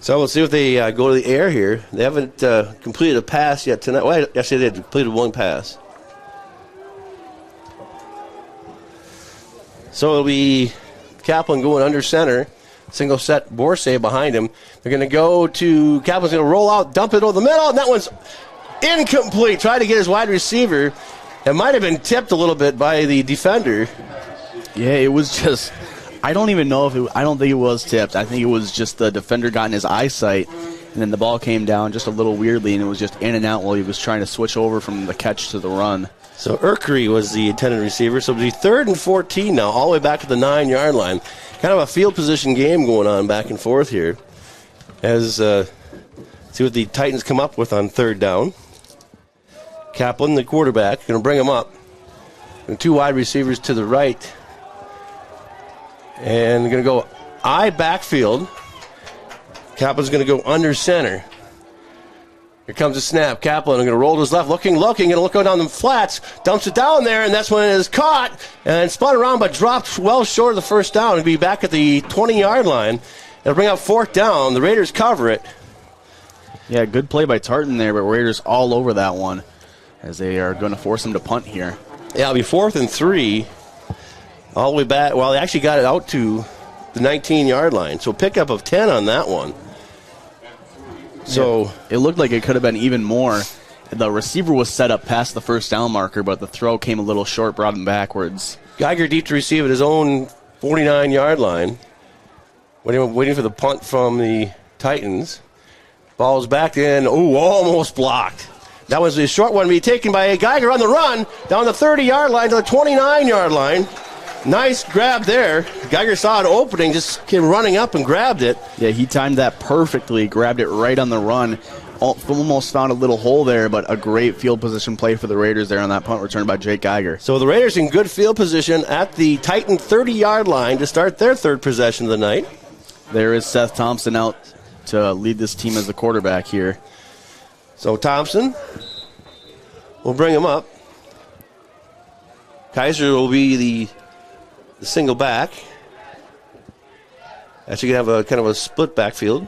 So we'll see if they go to the air here. They haven't completed a pass yet tonight. Well, actually, they did completed one pass. So it'll be Kaplan going under center. Single set Borsay behind him. They're going to go to Kaplan's going to roll out, dump it over the middle, and that one's incomplete. Try to get his wide receiver. It might have been tipped a little bit by the defender. Yeah, it was just, I don't even know if I don't think it was tipped. I think it was just the defender got in his eyesight, and then the ball came down just a little weirdly, and it was just in and out while he was trying to switch over from the catch to the run. So Urkery was the intended receiver. So it'll be 3rd and 14 now, all the way back to the 9-yard line. Kind of a field position game going on back and forth here. As see what the Titans come up with on 3rd down. Kaplan, the quarterback, going to bring him up. And 2 wide receivers to the right. And going to go I backfield. Kaplan's going to go under center. Here comes the snap. Kaplan going to roll to his left, looking, going to look down the flats, dumps it down there, and that's when it is caught and spun around but dropped well short of the first down. It'll be back at the 20-yard line. It'll bring up 4th down. The Raiders cover it. Yeah, good play by Tartan there, but Raiders all over that one as they are going to force him to punt here. Yeah, it'll be 4th and 3 all the way back. Well, they actually got it out to the 19-yard line, so pickup of 10 on that one. So it looked like it could have been even more. The receiver was set up past the first down marker, but the throw came a little short, brought him backwards. Geiger deep to receive at his own 49-yard line. Waiting for the punt from the Titans. Ball's back in. Oh, almost blocked. That was a short one to be taken by Geiger on the run down the 30-yard line to the 29-yard line. Nice grab there. Geiger saw an opening, just came running up and grabbed it. Yeah, he timed that perfectly, grabbed it right on the run. Almost found a little hole there, but a great field position play for the Raiders there on that punt return by Jake Geiger. So the Raiders in good field position at the Titan 30-yard line to start their 3rd possession of the night. There is Seth Thompson out to lead this team as the quarterback here. So Thompson will bring him up. Kaiser will be the single back. Actually, going to have a kind of a split backfield.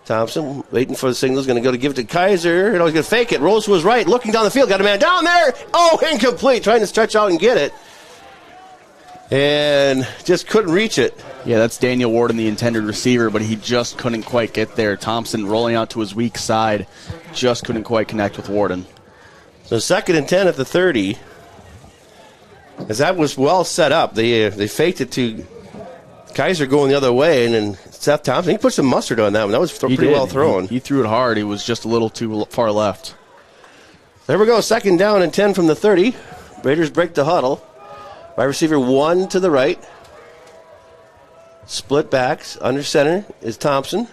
Thompson waiting for the signal. Is going to go to give it to Kaiser. He's going to fake it. Rolls to his right. Looking down the field. Got a man down there. Oh, incomplete. Trying to stretch out and get it. And just couldn't reach it. Yeah, that's Daniel Warden, the intended receiver, but he just couldn't quite get there. Thompson rolling out to his weak side. Just couldn't quite connect with Warden. So 2nd and 10 at the 30. As that was well set up. They faked it to Kaiser going the other way, and then Seth Thompson, he put some mustard on that one. That was pretty well thrown. He threw it hard. He was just a little too far left. There we go, 2nd down and 10 from the 30. Raiders break the huddle. Wide receiver 1 to the right. Split backs. Under center is Thompson.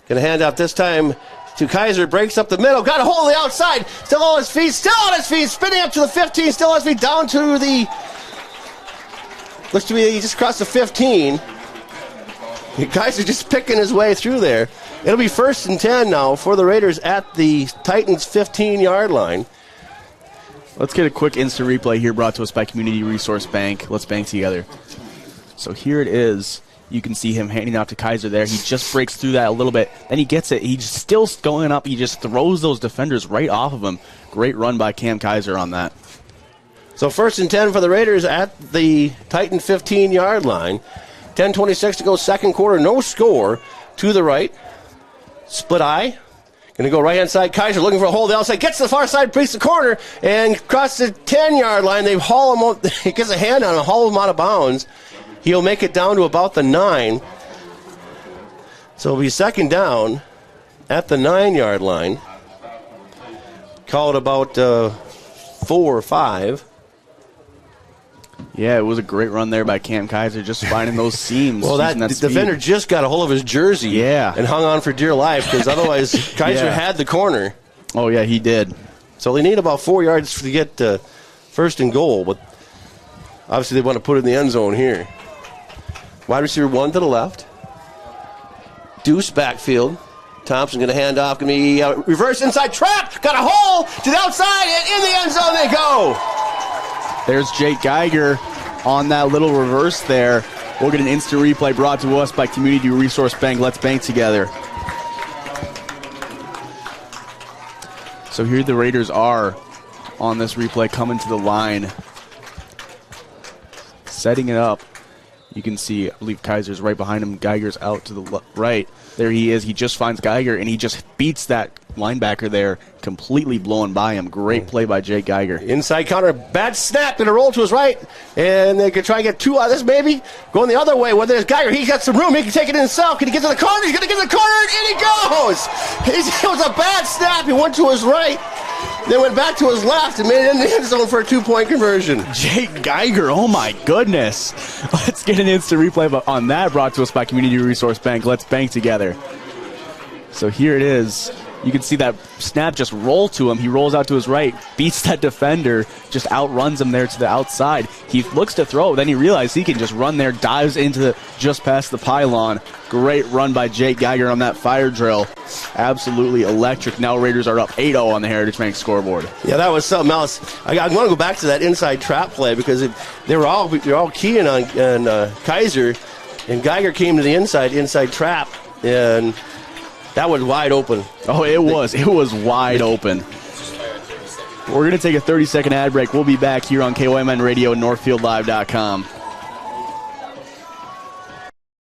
Going to hand off this time to Kaiser. Breaks up the middle. Got a hold of the outside. Still on his feet. Spinning up to the 15. Still on his feet. Down to the... Looks to be he just crossed the 15. Kaiser just picking his way through there. It'll be 1st and 10 now for the Raiders at the Titans' 15-yard line. Let's get a quick instant replay here brought to us by Community Resource Bank. Let's bank together. So here it is. You can see him handing off to Kaiser there. He just breaks through that a little bit. Then he gets it. He's still going up. He just throws those defenders right off of him. Great run by Cam Kaiser on that. So 1st and 10 for the Raiders at the Titan 15-yard line. 10:26 to go, 2nd quarter. No score. To the right. Split eye. Going to go right-hand side. Kaiser looking for a hole. The outside gets to the far side, breaks the corner, and across the 10-yard line. They haul him out. He gets a hand on him, haul him out of bounds. He'll make it down to about the 9. So it'll be 2nd down at the 9-yard line. Call it about 4 or 5. Yeah, it was a great run there by Cam Kaiser, just finding those seams. Well, that defender just got a hold of his jersey and hung on for dear life, because otherwise Kaiser had the corner. Oh, yeah, he did. So they need about 4 yards to get 1st and goal, but obviously they want to put it in the end zone here. Wide receiver 1 to the left. Deuce backfield. Thompson going to hand off. Going to be reverse inside trap. Got a hole to the outside, and in the end zone they go. There's Jake Geiger on that little reverse there. We'll get an instant replay brought to us by Community Resource Bank. Let's bank together. So here the Raiders are on this replay, coming to the line. Setting it up. You can see, I believe Kaiser's right behind him. Geiger's out to the right. There he is. He just finds Geiger, and he just beats that linebacker there, completely blown by him. Great play by Jake Geiger. Inside counter, bad snap, going to roll to his right, and they could try to get 2 out of this maybe. Going the other way, whether there's Geiger, he's got some room, he can take it in himself. Can he get to the corner? He's going to get to the corner, and in he goes! It was a bad snap, he went to his right, then went back to his left, and made it in the end zone for a 2-point conversion. Jake Geiger, oh my goodness. Let's get an instant replay on that, brought to us by Community Resource Bank. Let's bank together. So here it is. You can see that snap just roll to him. He rolls out to his right, beats that defender, just outruns him there to the outside. He looks to throw, then he realizes he can just run there, dives into just past the pylon. Great run by Jake Geiger on that fire drill. Absolutely electric. Now Raiders are up 8-0 on the Heritage Bank scoreboard. Yeah, that was something else. I want to go back to that inside trap play, because they were all keying on Kaiser, and Geiger came to the inside trap, and that was wide open. Oh, it was. It was wide open. We're going to take a 30-second ad break. We'll be back here on KYMN Radio, NorthfieldLive.com.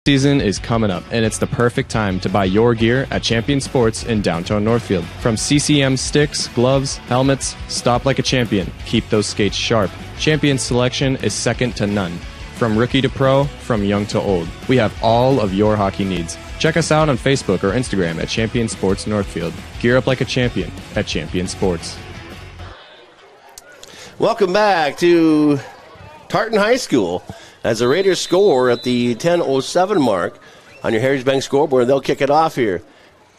Season is coming up, and it's the perfect time to buy your gear at Champion Sports in downtown Northfield. From CCM sticks, gloves, helmets, stop like a champion. Keep those skates sharp. Champion's selection is second to none. From rookie to pro, from young to old, we have all of your hockey needs. Check us out on Facebook or Instagram at Champion Sports Northfield. Gear up like a champion at Champion Sports. Welcome back to Tartan High School as the Raiders score at the 10:07 mark on your Heritage Bank scoreboard. They'll kick it off here.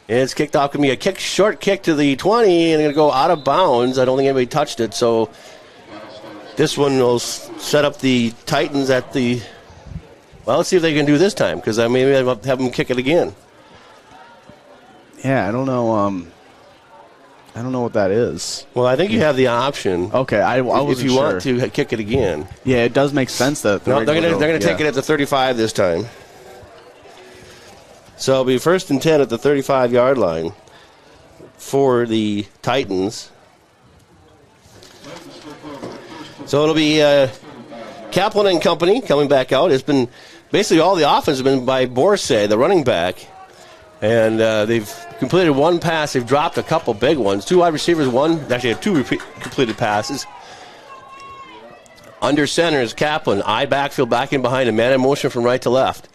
And it's kicked off. Going to be a short kick to the 20, and going to go out of bounds. I don't think anybody touched it, so this one will set up the Titans at the... Well, let's see if they can do this time, because maybe I'll have them kick it again. Yeah, I don't know. I don't know what that is. Well, I think you have the option. Okay, I wasn't if you sure. want to kick it again. Yeah, it does make sense that they're going to take it at the 35 this time. So it'll be 1st and 10 at the 35-yard line for the Titans. So it'll be Kaplan and company coming back out. It's been basically all the offense has been by Borsay, the running back. And they've completed one pass. They've dropped a couple big ones. 2 wide receivers, one. Actually, have 2 completed passes. Under center is Kaplan. I backfield back in behind him. Man in motion from right to left.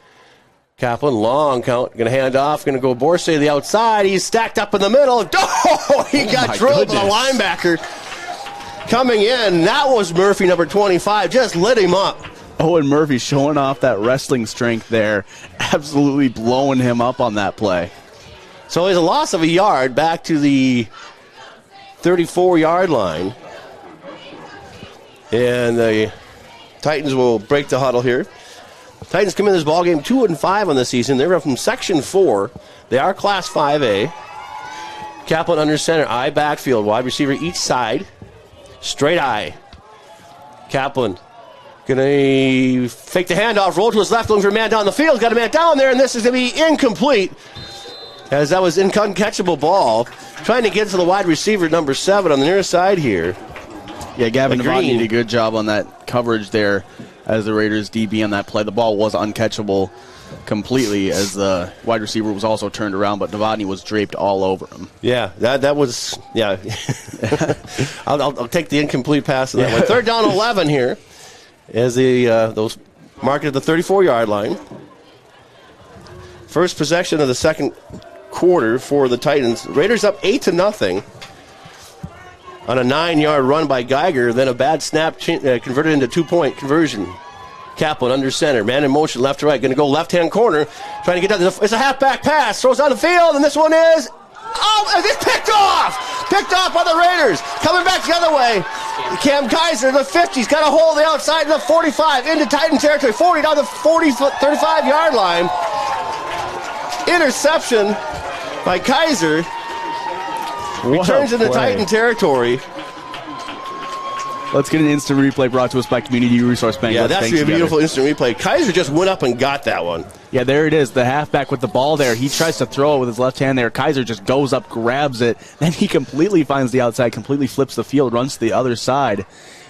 Kaplan, long count. Going to hand off. Going to go Borsay to the outside. He's stacked up in the middle. Oh, he got drilled by the linebacker. Coming in, that was Murphy, number 25. Just lit him up. Owen Murphy showing off that wrestling strength there. Absolutely blowing him up on that play. So there's a loss of a yard back to the 34-yard line. And the Titans will break the huddle here. Titans come in this ballgame 2-5 on the season. They're from Section 4. They are Class 5A. Kaplan under center. I backfield. Wide receiver each side. Straight I. Kaplan going to fake the handoff. Roll to his left. Looking for a man down the field. Got a man down there. And this is going to be incomplete. As that was an uncatchable ball. Trying to get to the wide receiver, number 7, on the near side here. Yeah, Gavin Novotny did a good job on that coverage there as the Raiders DB on that play. The ball was uncatchable completely as the wide receiver was also turned around, but Novotny was draped all over him. Yeah, that was, yeah. I'll take the incomplete pass on that one. 3rd down 11 here as those marked at the 34-yard line. First possession of the second quarter for the Titans. Raiders up 8-0 on a 9-yard run by Geiger, then a bad snap converted into 2-point conversion. Kaplan under center, man in motion, left to right, going to go left-hand corner, trying to get down. It's a halfback pass, throws on the field, and this one is, it's picked off by the Raiders. Coming back the other way, Cam Kaiser, the 50's got a hold the outside of the 45 into Titan territory, 40 down the 35-yard line. Interception by Kaiser. Returns into Titan territory. Let's get an instant replay brought to us by Community Resource Bank. Yeah, that's a beautiful instant replay. Kaiser just went up and got that one. Yeah, there it is. The halfback with the ball there. He tries to throw it with his left hand there. Kaiser just goes up, grabs it. Then he completely finds the outside, completely flips the field, runs to the other side.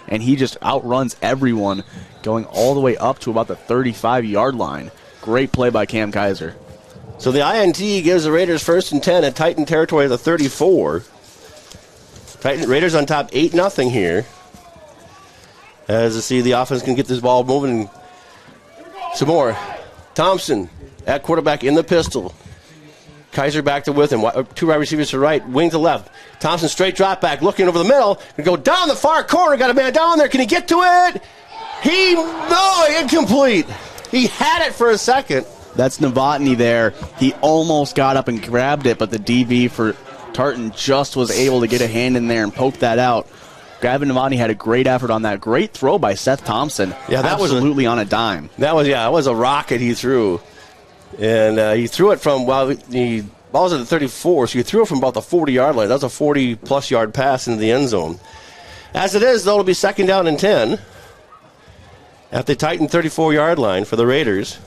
And he just outruns everyone, going all the way up to about the 35-yard line. Great play by Cam Kaiser. So the INT gives the Raiders 1st and 10 at Titan territory at the 34. Raiders on top 8-0 here. As you see, the offense can get this ball moving. Some more. Thompson at quarterback in the pistol. Kaiser back to with him. 2 wide receivers to right, wing to left. Thompson straight drop back, looking over the middle. Gonna go down the far corner. Got a man down there. Can he get to it? Incomplete. He had it for a second. That's Novotny there. He almost got up and grabbed it, but the DB for Tartan just was able to get a hand in there and poke that out. Gavin Novotny had a great effort on that. Great throw by Seth Thompson. Yeah, that was absolutely on a dime. That was a rocket he threw. And he threw it from, the ball's at the 34, so he threw it from about the 40-yard line. That was a 40-plus yard pass into the end zone. As it is, though, it'll be 2nd down and 10 at the Titan 34-yard line for the Raiders.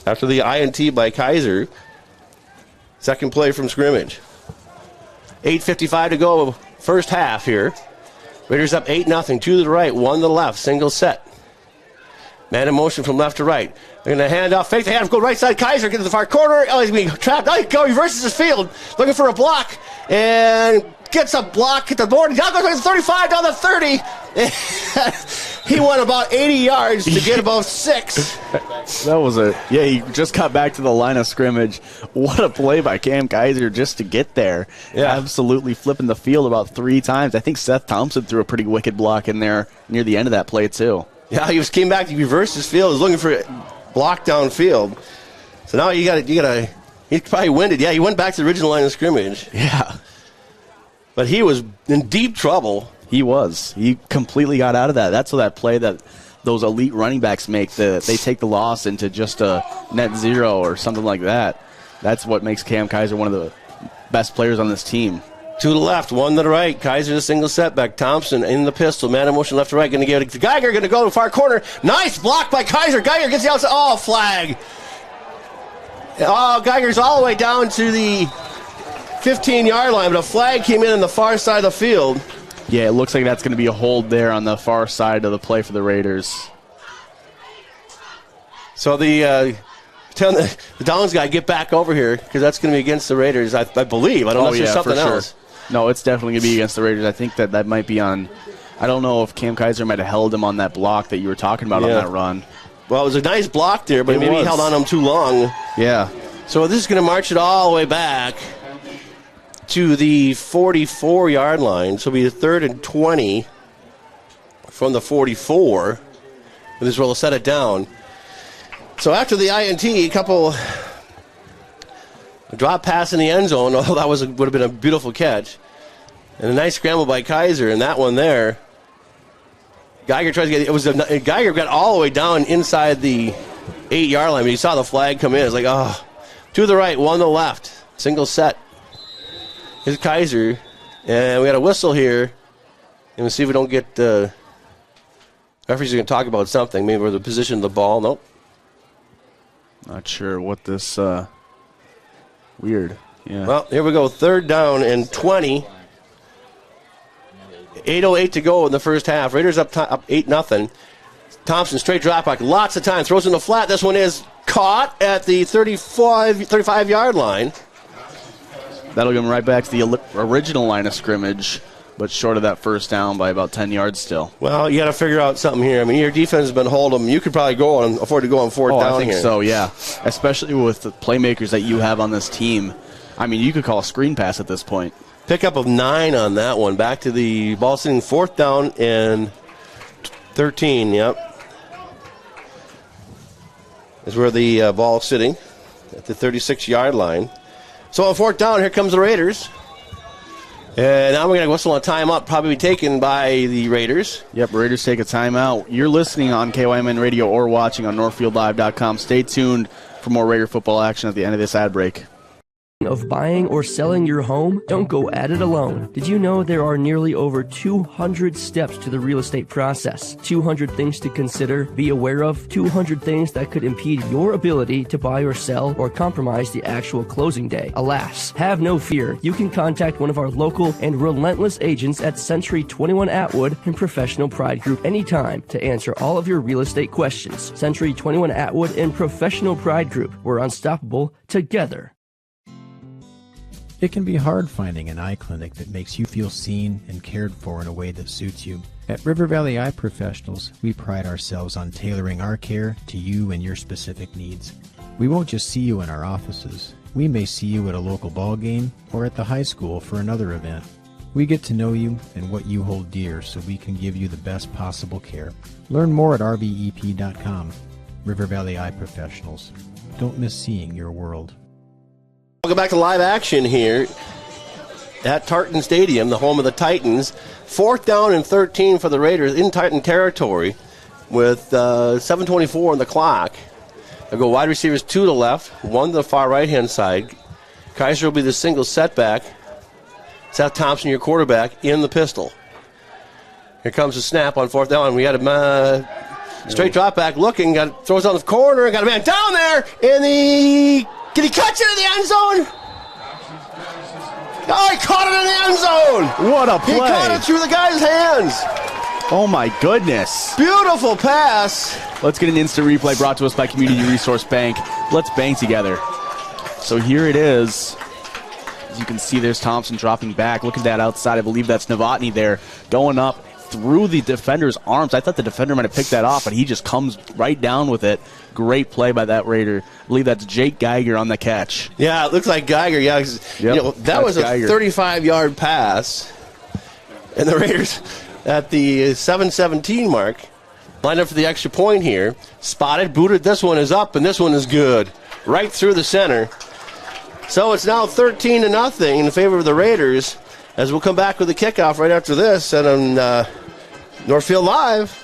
After the INT by Kaiser. Second play from scrimmage. 8:55 to go, first half here. Raiders up 8-0. 2 to the right, 1 to the left. Single set. Man in motion from left to right. They're going to hand off. Fake the hand. Go right side. Kaiser get to the far corner. He's being trapped. He reverses his field. Looking for a block. And gets a block at the board. Down goes 35, down the 30. He went about 80 yards to get about 6. That was he just got back to the line of scrimmage. What a play by Cam Kaiser just to get there. Yeah. Absolutely flipping the field about 3 times. I think Seth Thompson threw a pretty wicked block in there near the end of that play, too. Yeah, he came back to reverse his field. He was looking for a block downfield. So now you got to. He probably winded. Yeah, he went back to the original line of scrimmage. Yeah. But he was in deep trouble. He was. He completely got out of that. That's what that play that those elite running backs make. They take the loss into just a net zero or something like that. That's what makes Cam Kaiser one of the best players on this team. 2 to the left, 1 to the right. Kaiser a single setback. Thompson in the pistol. Man in motion left to right. Going to give it to Geiger. Going to go to the far corner. Nice block by Kaiser. Geiger gets the outside. Oh, flag. Oh, Geiger's all the way down to the 15-yard line, but a flag came in on the far side of the field. Yeah, it looks like that's going to be a hold there on the far side of the play for the Raiders. So the Downs guy get back over here because that's going to be against the Raiders, I believe. I don't know if there's something else. No, it's definitely going to be against the Raiders. I think that might be on I don't know if Cam Kaiser might have held him on that block that you were talking about on that run. Well, it was a nice block there, but maybe he held on to him too long. Yeah. So this is going to march it all the way back to the 44-yard line. So it'll be a 3rd and 20 from the 44. With Israel will set it down. So after the INT, a couple drop pass in the end zone. Oh, that would have been a beautiful catch. And a nice scramble by Kaiser, and that one there. Geiger tries to get Geiger got all the way down inside the 8-yard line. But he saw the flag come in. It's like, oh, to the right, one to the left. Single set. Here's Kaiser. And we got a whistle here. And we'll see if we don't get referees are going to talk about something. Maybe the position of the ball. Nope. Not sure what this weird. Yeah. Well, here we go. 3rd down and 20. 8:08 to go in the first half. Raiders up 8-0. Thompson, straight drop back. Lots of time. Throws in the flat. This one is caught at the 35-yard line. That'll get him right back to the original line of scrimmage, but short of that first down by about 10 yards still. Well, you got to figure out something here. I mean, your defense has been holding them. You could probably afford to go on 4th down I think here. so, yeah. Especially with the playmakers that you have on this team. I mean, you could call a screen pass at this point. Pickup of 9 on that one. Back to the ball sitting 4th down and 13, yep. Is where the ball is sitting at the 36-yard line. So on 4th down, here comes the Raiders. And now we're going to whistle a timeout, probably be taken by the Raiders. Yep, Raiders take a timeout. You're listening on KYMN Radio or watching on NorthfieldLive.com. Stay tuned for more Raider football action at the end of this ad break. Of buying or selling your home? Don't go at it alone. Did you know there are nearly over 200 steps to the real estate process? 200 things to consider, be aware of, 200 things that could impede your ability to buy or sell or compromise the actual closing day. Alas, have no fear. You can contact one of our local and relentless agents at Century 21 Atwood and Professional Pride Group anytime to answer all of your real estate questions. Century 21 Atwood and Professional Pride Group. We're unstoppable together. It can be hard finding an eye clinic that makes you feel seen and cared for in a way that suits you. At River Valley Eye Professionals, we pride ourselves on tailoring our care to you and your specific needs. We won't just see you in our offices. We may see you at a local ball game or at the high school for another event. We get to know you and what you hold dear so we can give you the best possible care. Learn more at rvep.com. River Valley Eye Professionals. Don't miss seeing your world. Welcome back to live action here at Tartan Stadium, the home of the Titans. 4th down and 13 for the Raiders in Titan territory with 7:24 on the clock. They'll go wide receivers 2 to the left, 1 to the far right-hand side. Kaiser will be the single setback. Seth Thompson, your quarterback, in the pistol. Here comes the snap on 4th down. We got a straight drop back looking, throws on the corner, got a man down there in the... Can he catch it in the end zone? Oh, he caught it in the end zone. What a play. He caught it through the guy's hands. Oh, my goodness. Beautiful pass. Let's get an instant replay brought to us by Community Resource Bank. Let's bank together. So here it is. As you can see, there's Thompson dropping back. Look at that outside. I believe that's Novotny there going up through the defender's arms. I thought the defender might have picked that off, but he just comes right down with it. Great play by that Raider. I believe that's Jake Geiger on the catch. Yeah, it looks like Geiger. Yeah, that was a 35-yard pass. And the Raiders at the 7:17 mark lined up for the extra point here. Spotted, booted. This one is up, and this one is good. Right through the center. So it's now 13-0 in favor of the Raiders, as we'll come back with the kickoff right after this. And on Northfield Live.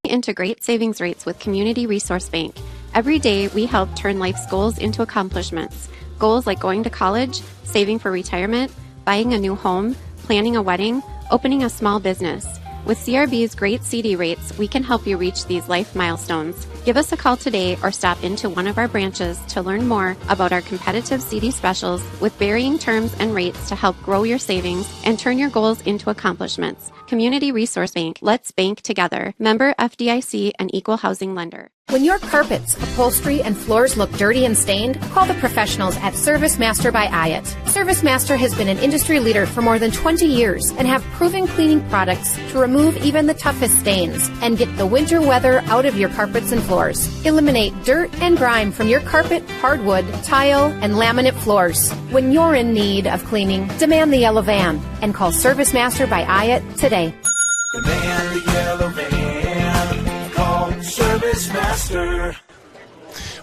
Integrate savings rates with Community Resource Bank. Every day, we help turn life's goals into accomplishments. Goals like going to college, saving for retirement, buying a new home, planning a wedding, opening a small business. With CRB's great CD rates, we can help you reach these life milestones. Give us a call today or stop into one of our branches to learn more about our competitive CD specials with varying terms and rates to help grow your savings and turn your goals into accomplishments. Community Resource Bank. Let's bank together. Member FDIC and Equal Housing Lender. When your carpets, upholstery, and floors look dirty and stained, call the professionals at Service Master by Ayat. Service Master has been an industry leader for more than 20 years and have proven cleaning products to remove even the toughest stains and get the winter weather out of your carpets and floors. Eliminate dirt and grime from your carpet, hardwood, tile, and laminate floors. When you're in need of cleaning, demand the yellow van and call Service Master by Ayat today. Demand the yellow van. Call Service Master.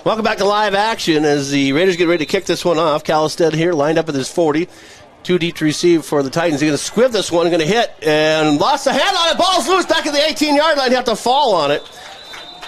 Welcome back to live action as the Raiders get ready to kick this one off. Callistead here lined up at his 40. Too deep to receive for the Titans. They're going to squib this one, going to hit, and lost the hand on it. Ball's loose back at the 18-yard line. Have to fall on it.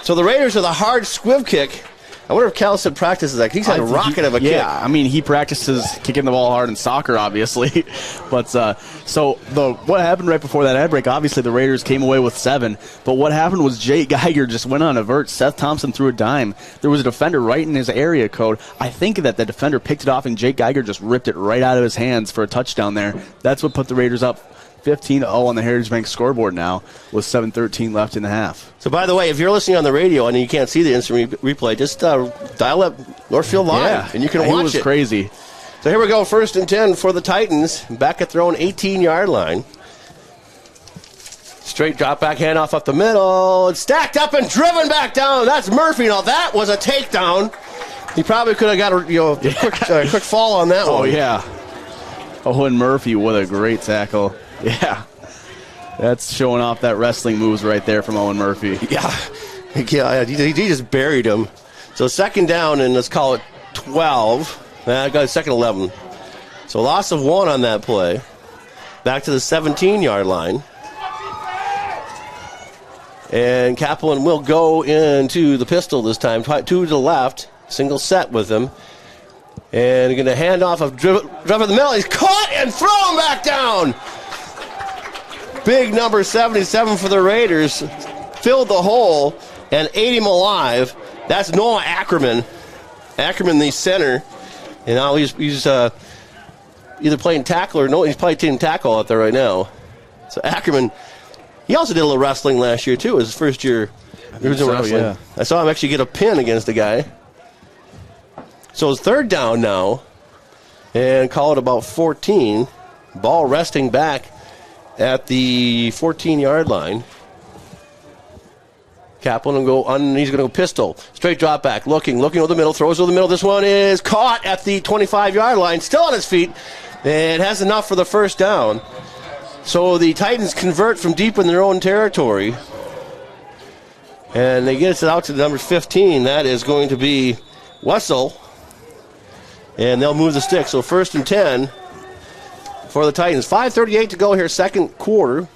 So the Raiders with a hard squib kick. I wonder if Callistead practices that. He's had a rocket of a kick. Yeah, I mean, he practices kicking the ball hard in soccer, obviously. But what happened right before that ad break, obviously the Raiders came away with 7. But what happened was Jake Geiger just went on a vert. Seth Thompson threw a dime. There was a defender right in his area code. I think that the defender picked it off, and Jake Geiger just ripped it right out of his hands for a touchdown there. That's what put the Raiders up 15-0 on the Heritage Bank scoreboard now with 7:13 left in the half. So, by the way, if you're listening on the radio and you can't see the instant replay, just dial up Northfield Live, and you can watch it. It was crazy. So here we go, 1st and 10 for the Titans, back at their own 18-yard line. Straight drop back handoff up the middle. It's stacked up and driven back down. That's Murphy. Now, that was a takedown. He probably could have got a quick fall on that one. Oh, yeah. Owen Murphy with a great tackle. Yeah. That's showing off that wrestling moves right there from Owen Murphy. Yeah, he just buried him. So 2nd down, and let's call it 12. I got 2nd 11. So loss of 1 on that play. Back to the 17-yard line. And Kaplan will go into the pistol this time. 2 to the left. Single set with him. And going to hand off of drive in the middle. He's caught and thrown back down. Big number 77 for the Raiders. Filled the hole and ate him alive. That's Noah Ackerman. Ackerman, the center. And now he's either playing tackle or no, he's probably taking tackle out there right now. So Ackerman, he also did a little wrestling last year, too. It was his first year doing wrestling. Yeah. I saw him actually get a pin against a guy. So it's 3rd down now. And call it about 14. Ball resting back at the 14-yard line. Kaplan will go on, he's going to go pistol. Straight drop back, looking over the middle, throws over the middle. This one is caught at the 25-yard line, still on his feet, and has enough for the 1st down. So the Titans convert from deep in their own territory, and they get it out to the number 15. That is going to be Wessel, and they'll move the stick. So 1st and 10 for the Titans. 5:38 to go here, 2nd quarter.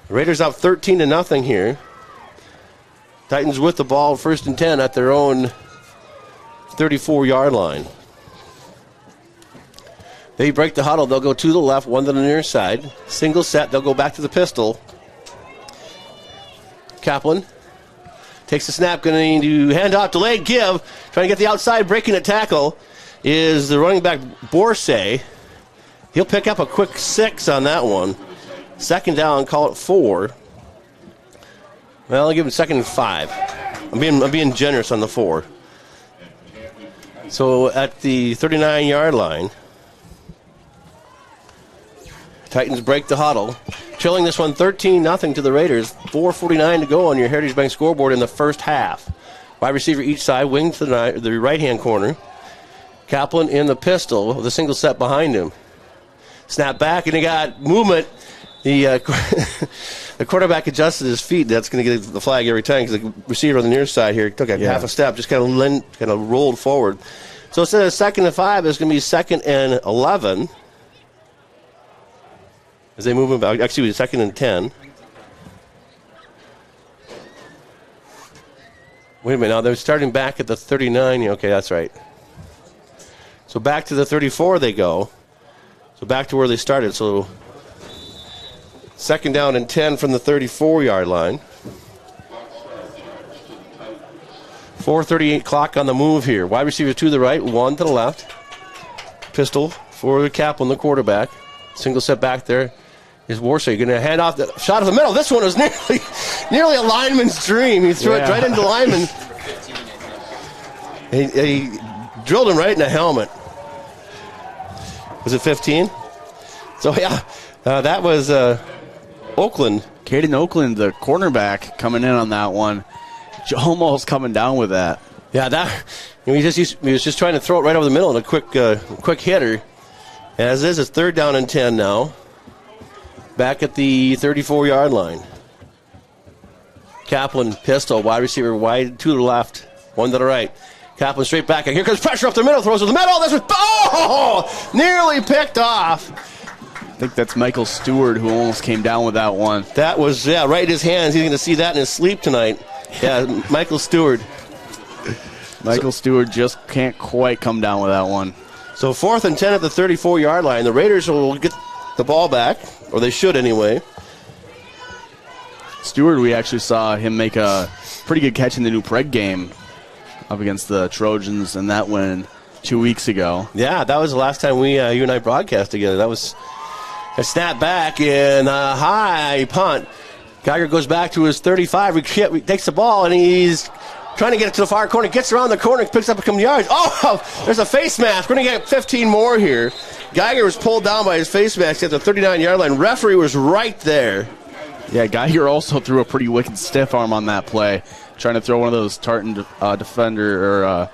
The Raiders up 13-0 here. Titans with the ball, 1st and 10 at their own 34-yard line. They break the huddle. They'll go to the left, 1 to the near side. Single set. They'll go back to the pistol. Kaplan takes the snap, going to hand off, delayed give. Trying to get the outside, breaking a tackle is the running back Borsay. He'll pick up a quick 6 on that one. 2nd down, call it 4. Well, I'll give him 2nd and 5. I'm being generous on the 4. So at the 39-yard line, Titans break the huddle. Trailing this one 13-0 to the Raiders. 4:49 to go on your Heritage Bank scoreboard in the 1st half. Wide receiver each side, wing to the right-hand corner. Kaplan in the pistol with a single set behind him. Snap back, and he got movement. The quarterback adjusted his feet. That's going to get the flag every time because the receiver on the near side here took half a step, just kind of rolled forward. So instead of 2nd and 5, it's going to be 2nd and 11. As they move him back, actually, 2nd and 10. Wait a minute, now they're starting back at the 39. Okay, that's right. So back to the 34 they go. So back to where they started. So 2nd down and 10 from the 34-yard line. 4:38 clock on the move here. Wide receiver to the right, 1 to the left. Pistol for Kaplan, the quarterback. Single set back there is Warsaw. Going to hand off the shot of the middle. This one was nearly nearly a lineman's dream. He threw it right into the lineman. He drilled him right in the helmet. Was it 15? So, yeah, that was Oakland. Caden Oakland, the cornerback, coming in on that one. Almost coming down with that. Yeah, he was just trying to throw it right over the middle and a quick hitter. As is, it's 3rd down and 10 now. Back at the 34-yard line. Kaplan, pistol, wide receiver, wide, 2 to the left, 1 to the right. Kaplan straight back, and here comes pressure up the middle, throws to the middle. This was nearly picked off. I think that's Michael Stewart who almost came down with that one. That was, right in his hands. He's going to see that in his sleep tonight. Yeah, Michael Stewart. Michael Stewart just can't quite come down with that one. So 4th and 10 at the 34-yard line. The Raiders will get the ball back, or they should anyway. Stewart, we actually saw him make a pretty good catch in the New Prague game up against the Trojans, and that win 2 weeks ago. Yeah, that was the last time you and I broadcast together. That was a snap back and a high punt. Geiger goes back to his 35. He takes the ball, and he's trying to get it to the far corner. Gets around the corner, picks up a couple yards. Oh, there's a face mask. We're going to get 15 more here. Geiger was pulled down by his face mask at the 39-yard line. Referee was right there. Yeah, Geiger also threw a pretty wicked stiff arm on that play, trying to throw one of those Tartan defender or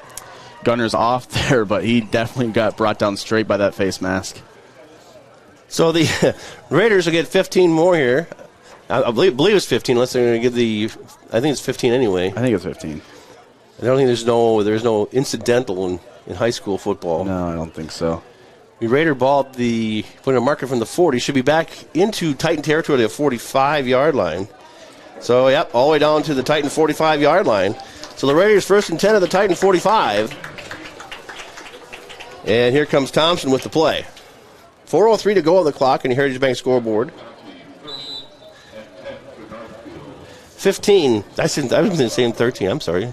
gunners off there, but he definitely got brought down straight by that face mask. So the Raiders will get 15 more here. I believe it's 15, unless they're going to give I think it's 15 anyway. I think it's 15. I don't think there's no incidental in high school football. No, I don't think so. The Raider ball at putting a marker from the 40, should be back into Titan territory at the 45-yard line. So, yep, all the way down to the Titan 45-yard line. So the Raiders 1st and 10 at the Titan 45. And here comes Thompson with the play. 4:03 to go on the clock in the Heritage Bank scoreboard. 15. I've been saying 13. I'm sorry.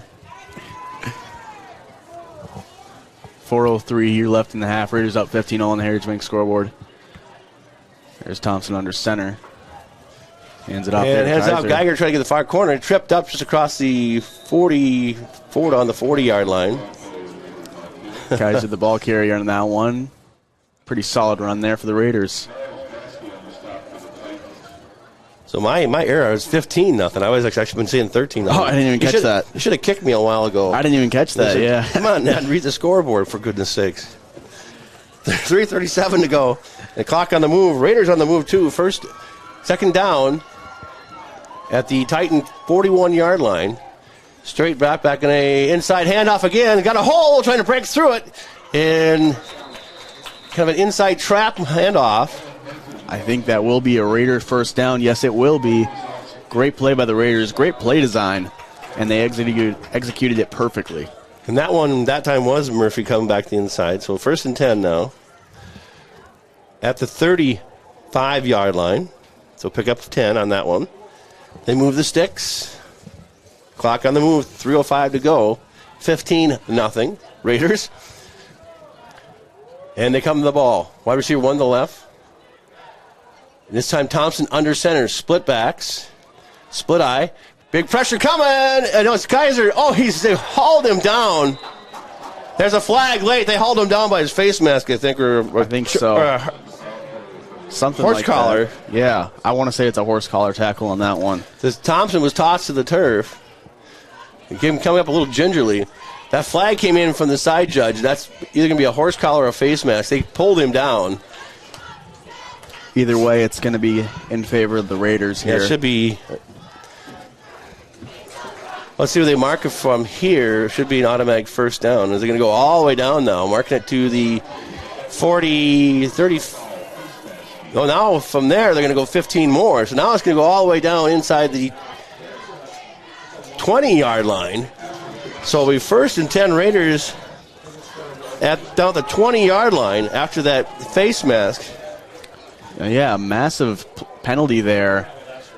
4:03 here left in the half. Raiders up 15-0 on the Heritage Bank scoreboard. There's Thompson under center. Hands it off there. And hands out. Geiger trying to get the far corner. Tripped up just across the 40, forward on the 40-yard line. Kaiser the ball carrier on that one. Pretty solid run there for the Raiders. So my error was 15-0. I was actually been saying 13-0. Oh, I didn't even catch that. You should have kicked me a while ago. I didn't even catch that, yeah. Come on, Ned, read the scoreboard, for goodness sakes. 3:37 to go. The clock on the move. Raiders on the move, too. 2nd down at the Titan 41-yard line. Straight back in a inside handoff again. Got a hole, trying to break through it. And kind of an inside trap handoff. I think that will be a Raider 1st down. Yes, it will be. Great play by the Raiders. Great play design. And they executed it perfectly. And that time was Murphy coming back to the inside. So 1st and 10 now. At the 35-yard line. So pick up 10 on that one. They move the sticks. Clock on the move. 3:05 to go. 15-0. Raiders. And they come to the ball. Wide receiver 1 to the left. This time Thompson under center. Split backs. Split eye. Big pressure coming. No, it's Kaiser. Oh, they hauled him down. There's a flag late. They hauled him down by his face mask, I think. I think so. Something horse like collar. That. Yeah, I want to say it's a horse collar tackle on that one. This Thompson was tossed to the turf. He came coming up a little gingerly. That flag came in from the side judge. That's either going to be a horse collar or a face mask. They pulled him down. Either way, it's going to be in favor of the Raiders here. Yeah, it should be. Let's see where they mark it from here. It should be an automatic 1st down. Is it going to go all the way down now? Marking it to the 40, 30. Oh, now from there, they're going to go 15 more. So now it's going to go all the way down inside the 20-yard line. So it'll be 1st and 10 Raiders down the 20-yard line after that face mask. Yeah, a massive penalty there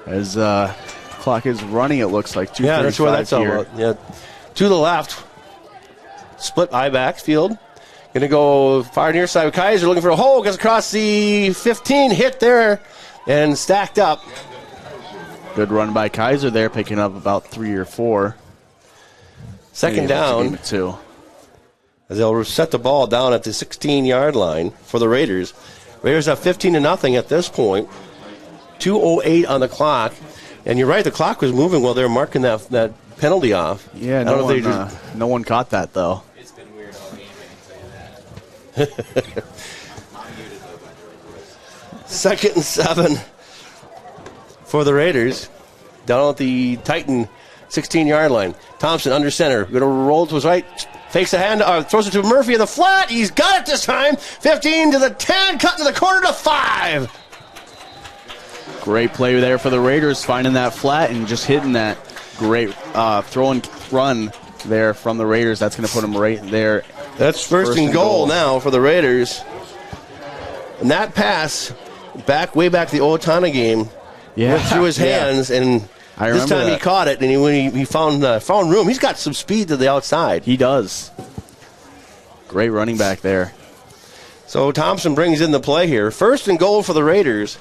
as clock is running, it looks like. Yeah, that's what that's all about. Yeah. To the left. Split eye backfield. Going to go far near side with Kaiser looking for a hole. Gets across the 15. Hit there and stacked up. Good run by Kaiser there, picking up about 3 or 4. Second down. 2. As they'll set the ball down at the 16-yard line for the Raiders. Raiders have 15-0 at this point. 2:08 on the clock. And you're right, the clock was moving while they were marking that penalty off. Yeah, no one caught that, though. It's been weird all game, I can tell you that. 2nd and 7 for the Raiders. Down at the Titan 16-yard line. Thompson under center. Going to roll to his right. Fakes a hand. Throws it to Murphy in the flat. He's got it this time. 15 to the 10. Cut to the corner to 5. Great play there for the Raiders, finding that flat and just hitting that. Great throw and run there from the Raiders. That's going to put them right there. That's first and goal now for the Raiders. And that pass, way back the Owatonna game, went through his hands, and this time he caught it, and when he found room. He's got some speed to the outside. He does. Great running back there. So Thompson brings in the play here. First and goal for the Raiders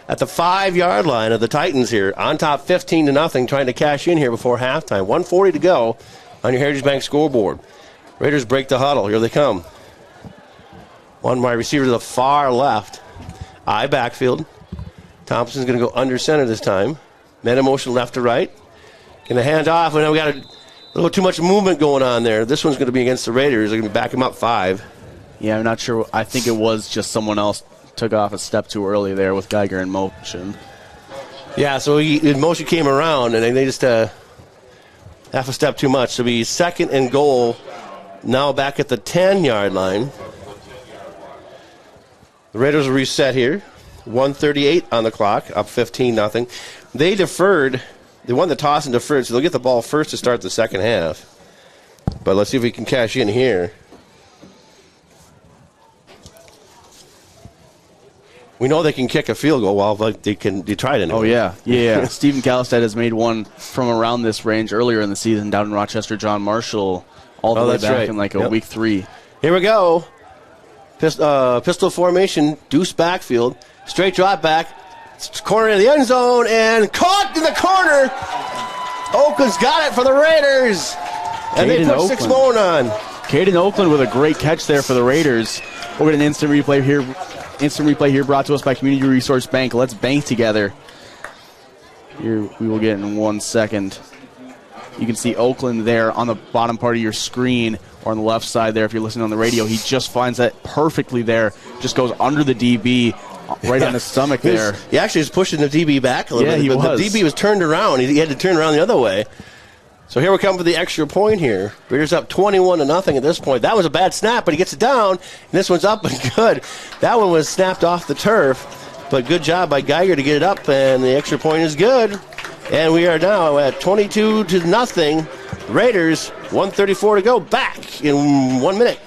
at the 5-yard line of the Titans here. On top 15-0, trying to cash in here before halftime. 1:40 to go on your Heritage Bank scoreboard. Raiders break the huddle. Here they come. One wide receiver to the far left. I backfield. Thompson's going to go under center this time. Man in motion left to right. Going to hand off. And now we got a little too much movement going on there. This one's going to be against the Raiders. They're going to back him up 5. Yeah, I'm not sure. I think it was just someone else took off a step too early there with Geiger in motion. Yeah, so in motion came around, and they just half a step too much. So it'll be 2nd and goal now back at the 10-yard line. The Raiders will reset here. 1:38 on the clock, up 15-0. They deferred. They won the toss and deferred, so they'll get the ball first to start the second half. But let's see if we can cash in here. We know they can kick a field goal while they tried it. Oh, yeah. Yeah. Stephen Calistad has made one from around this range earlier in the season down in Rochester. John Marshall all the way back in like week 3. Here we go. Pistol formation, deuce backfield, straight drop back, corner of the end zone, and caught in the corner. Oakland's got it for the Raiders. And they put 6 more on. Caden Oakland with a great catch there for the Raiders. We'll get an instant replay here brought to us by Community Resource Bank. Let's bank together. Here we will get in 1 second. You can see Oakland there on the bottom part of your screen or on the left side there if you're listening on the radio. He just finds that perfectly there. Just goes under the DB right on his stomach there. He actually was pushing the DB back a little bit. But the DB was turned around. He had to turn around the other way. So here we come for the extra point here. Raiders up 21-0 at this point. That was a bad snap, but he gets it down. And this one's up and good. That one was snapped off the turf. But good job by Geiger to get it up, and the extra point is good. And we are now at 22-0. Raiders, 1:34 to go. Back in 1 minute.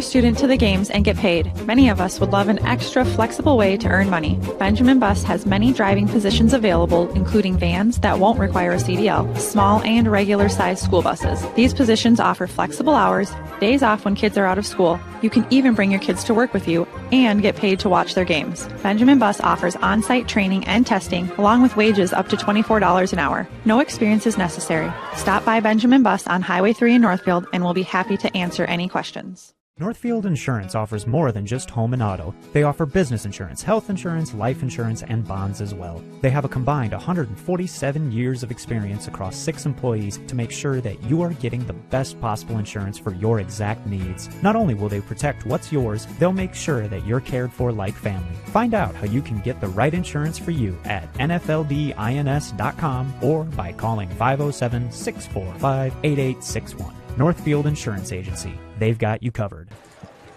Student to the games and get paid. Many of us would love an extra flexible way to earn money. Benjamin Bus has many driving positions available, including vans that won't require a CDL, small and regular sized school buses. These positions offer flexible hours, days off when kids are out of school. You can even bring your kids to work with you and get paid to watch their games. Benjamin Bus offers on-site training and testing, along with wages up to $24 an hour. No experience is necessary. Stop by Benjamin Bus on Highway 3 in Northfield and we'll be happy to answer any questions. Northfield Insurance offers more than just home and auto. They offer business insurance, health insurance, life insurance, and bonds as well. They have a combined 147 years of experience across 6 employees to make sure that you are getting the best possible insurance for your exact needs. Not only will they protect what's yours, they'll make sure that you're cared for like family. Find out how you can get the right insurance for you at nfldins.com or by calling 507-645-8861. Northfield Insurance Agency. They've got you covered.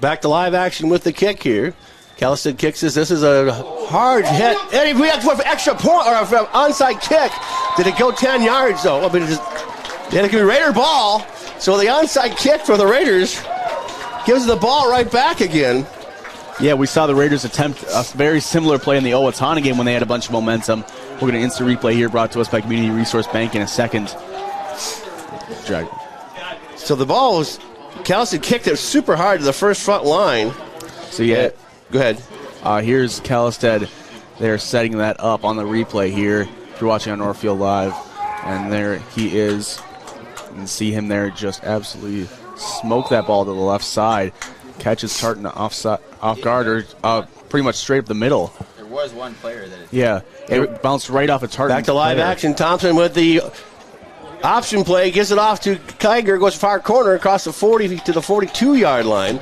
Back to live action with the kick here. Calliston kicks this. This is a hard hit. Eddie, we have for extra point or for an onside kick. Did it go 10 yards though? I mean, it can be Raider ball. So the onside kick for the Raiders gives the ball right back again. Yeah, we saw the Raiders attempt a very similar play in the Owatonna game when they had a bunch of momentum. We're going to instant replay here brought to us by Community Resource Bank in a second. Drag. So the ball was, Calliston kicked it super hard to the first front line. So yeah, go ahead. Here's Calistad. They're setting that up on the replay here. if you're watching on Northfield Live. And there he is. You can see him there just absolutely smoke that ball to the left side. Catches Tartan off guard, or pretty much straight up the middle. There was one player that... Yeah, it bounced right off of Tartan. Back to live action. Thompson with the option play. Gives it off to Kiger. Goes far corner across the 40 to the 42-yard line.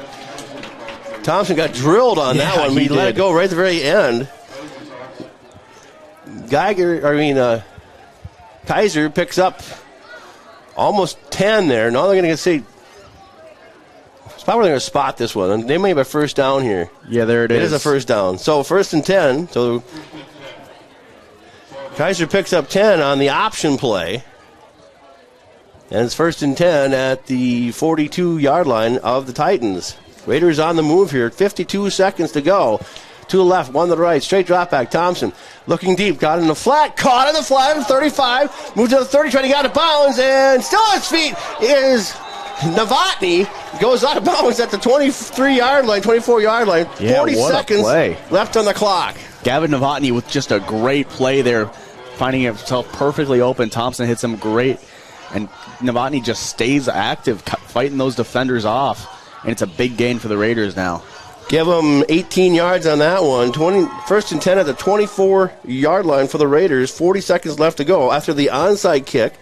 Thompson got drilled on that one. He let it go right at the very end. Kaiser picks up almost 10 there. Now they're going to see. It's probably going to spot this one. They may have a first down here. Yeah, there it is. It is a first down. So 1st and 10. So Kaiser picks up 10 on the option play. And it's 1st and 10 at the 42-yard line of the Titans. Raiders on the move here. 52 seconds to go. 2 to the left, 1 to the right. Straight drop back. Thompson looking deep. Got in the flat. Caught in the flat. 35. Moved to the 30. Trying to get out of bounds. And still on his feet is Novotny. Goes out of bounds at the 23-yard line, 24-yard line. Yeah, 40 seconds left on the clock. Gavin Novotny with just a great play there. Finding himself perfectly open. Thompson hits him great. And Novotny just stays active, fighting those defenders off. And it's a big gain for the Raiders now. Give them 18 yards on that one. 1st and 10 at the 24-yard line for the Raiders. 40 seconds left to go after the onside kick.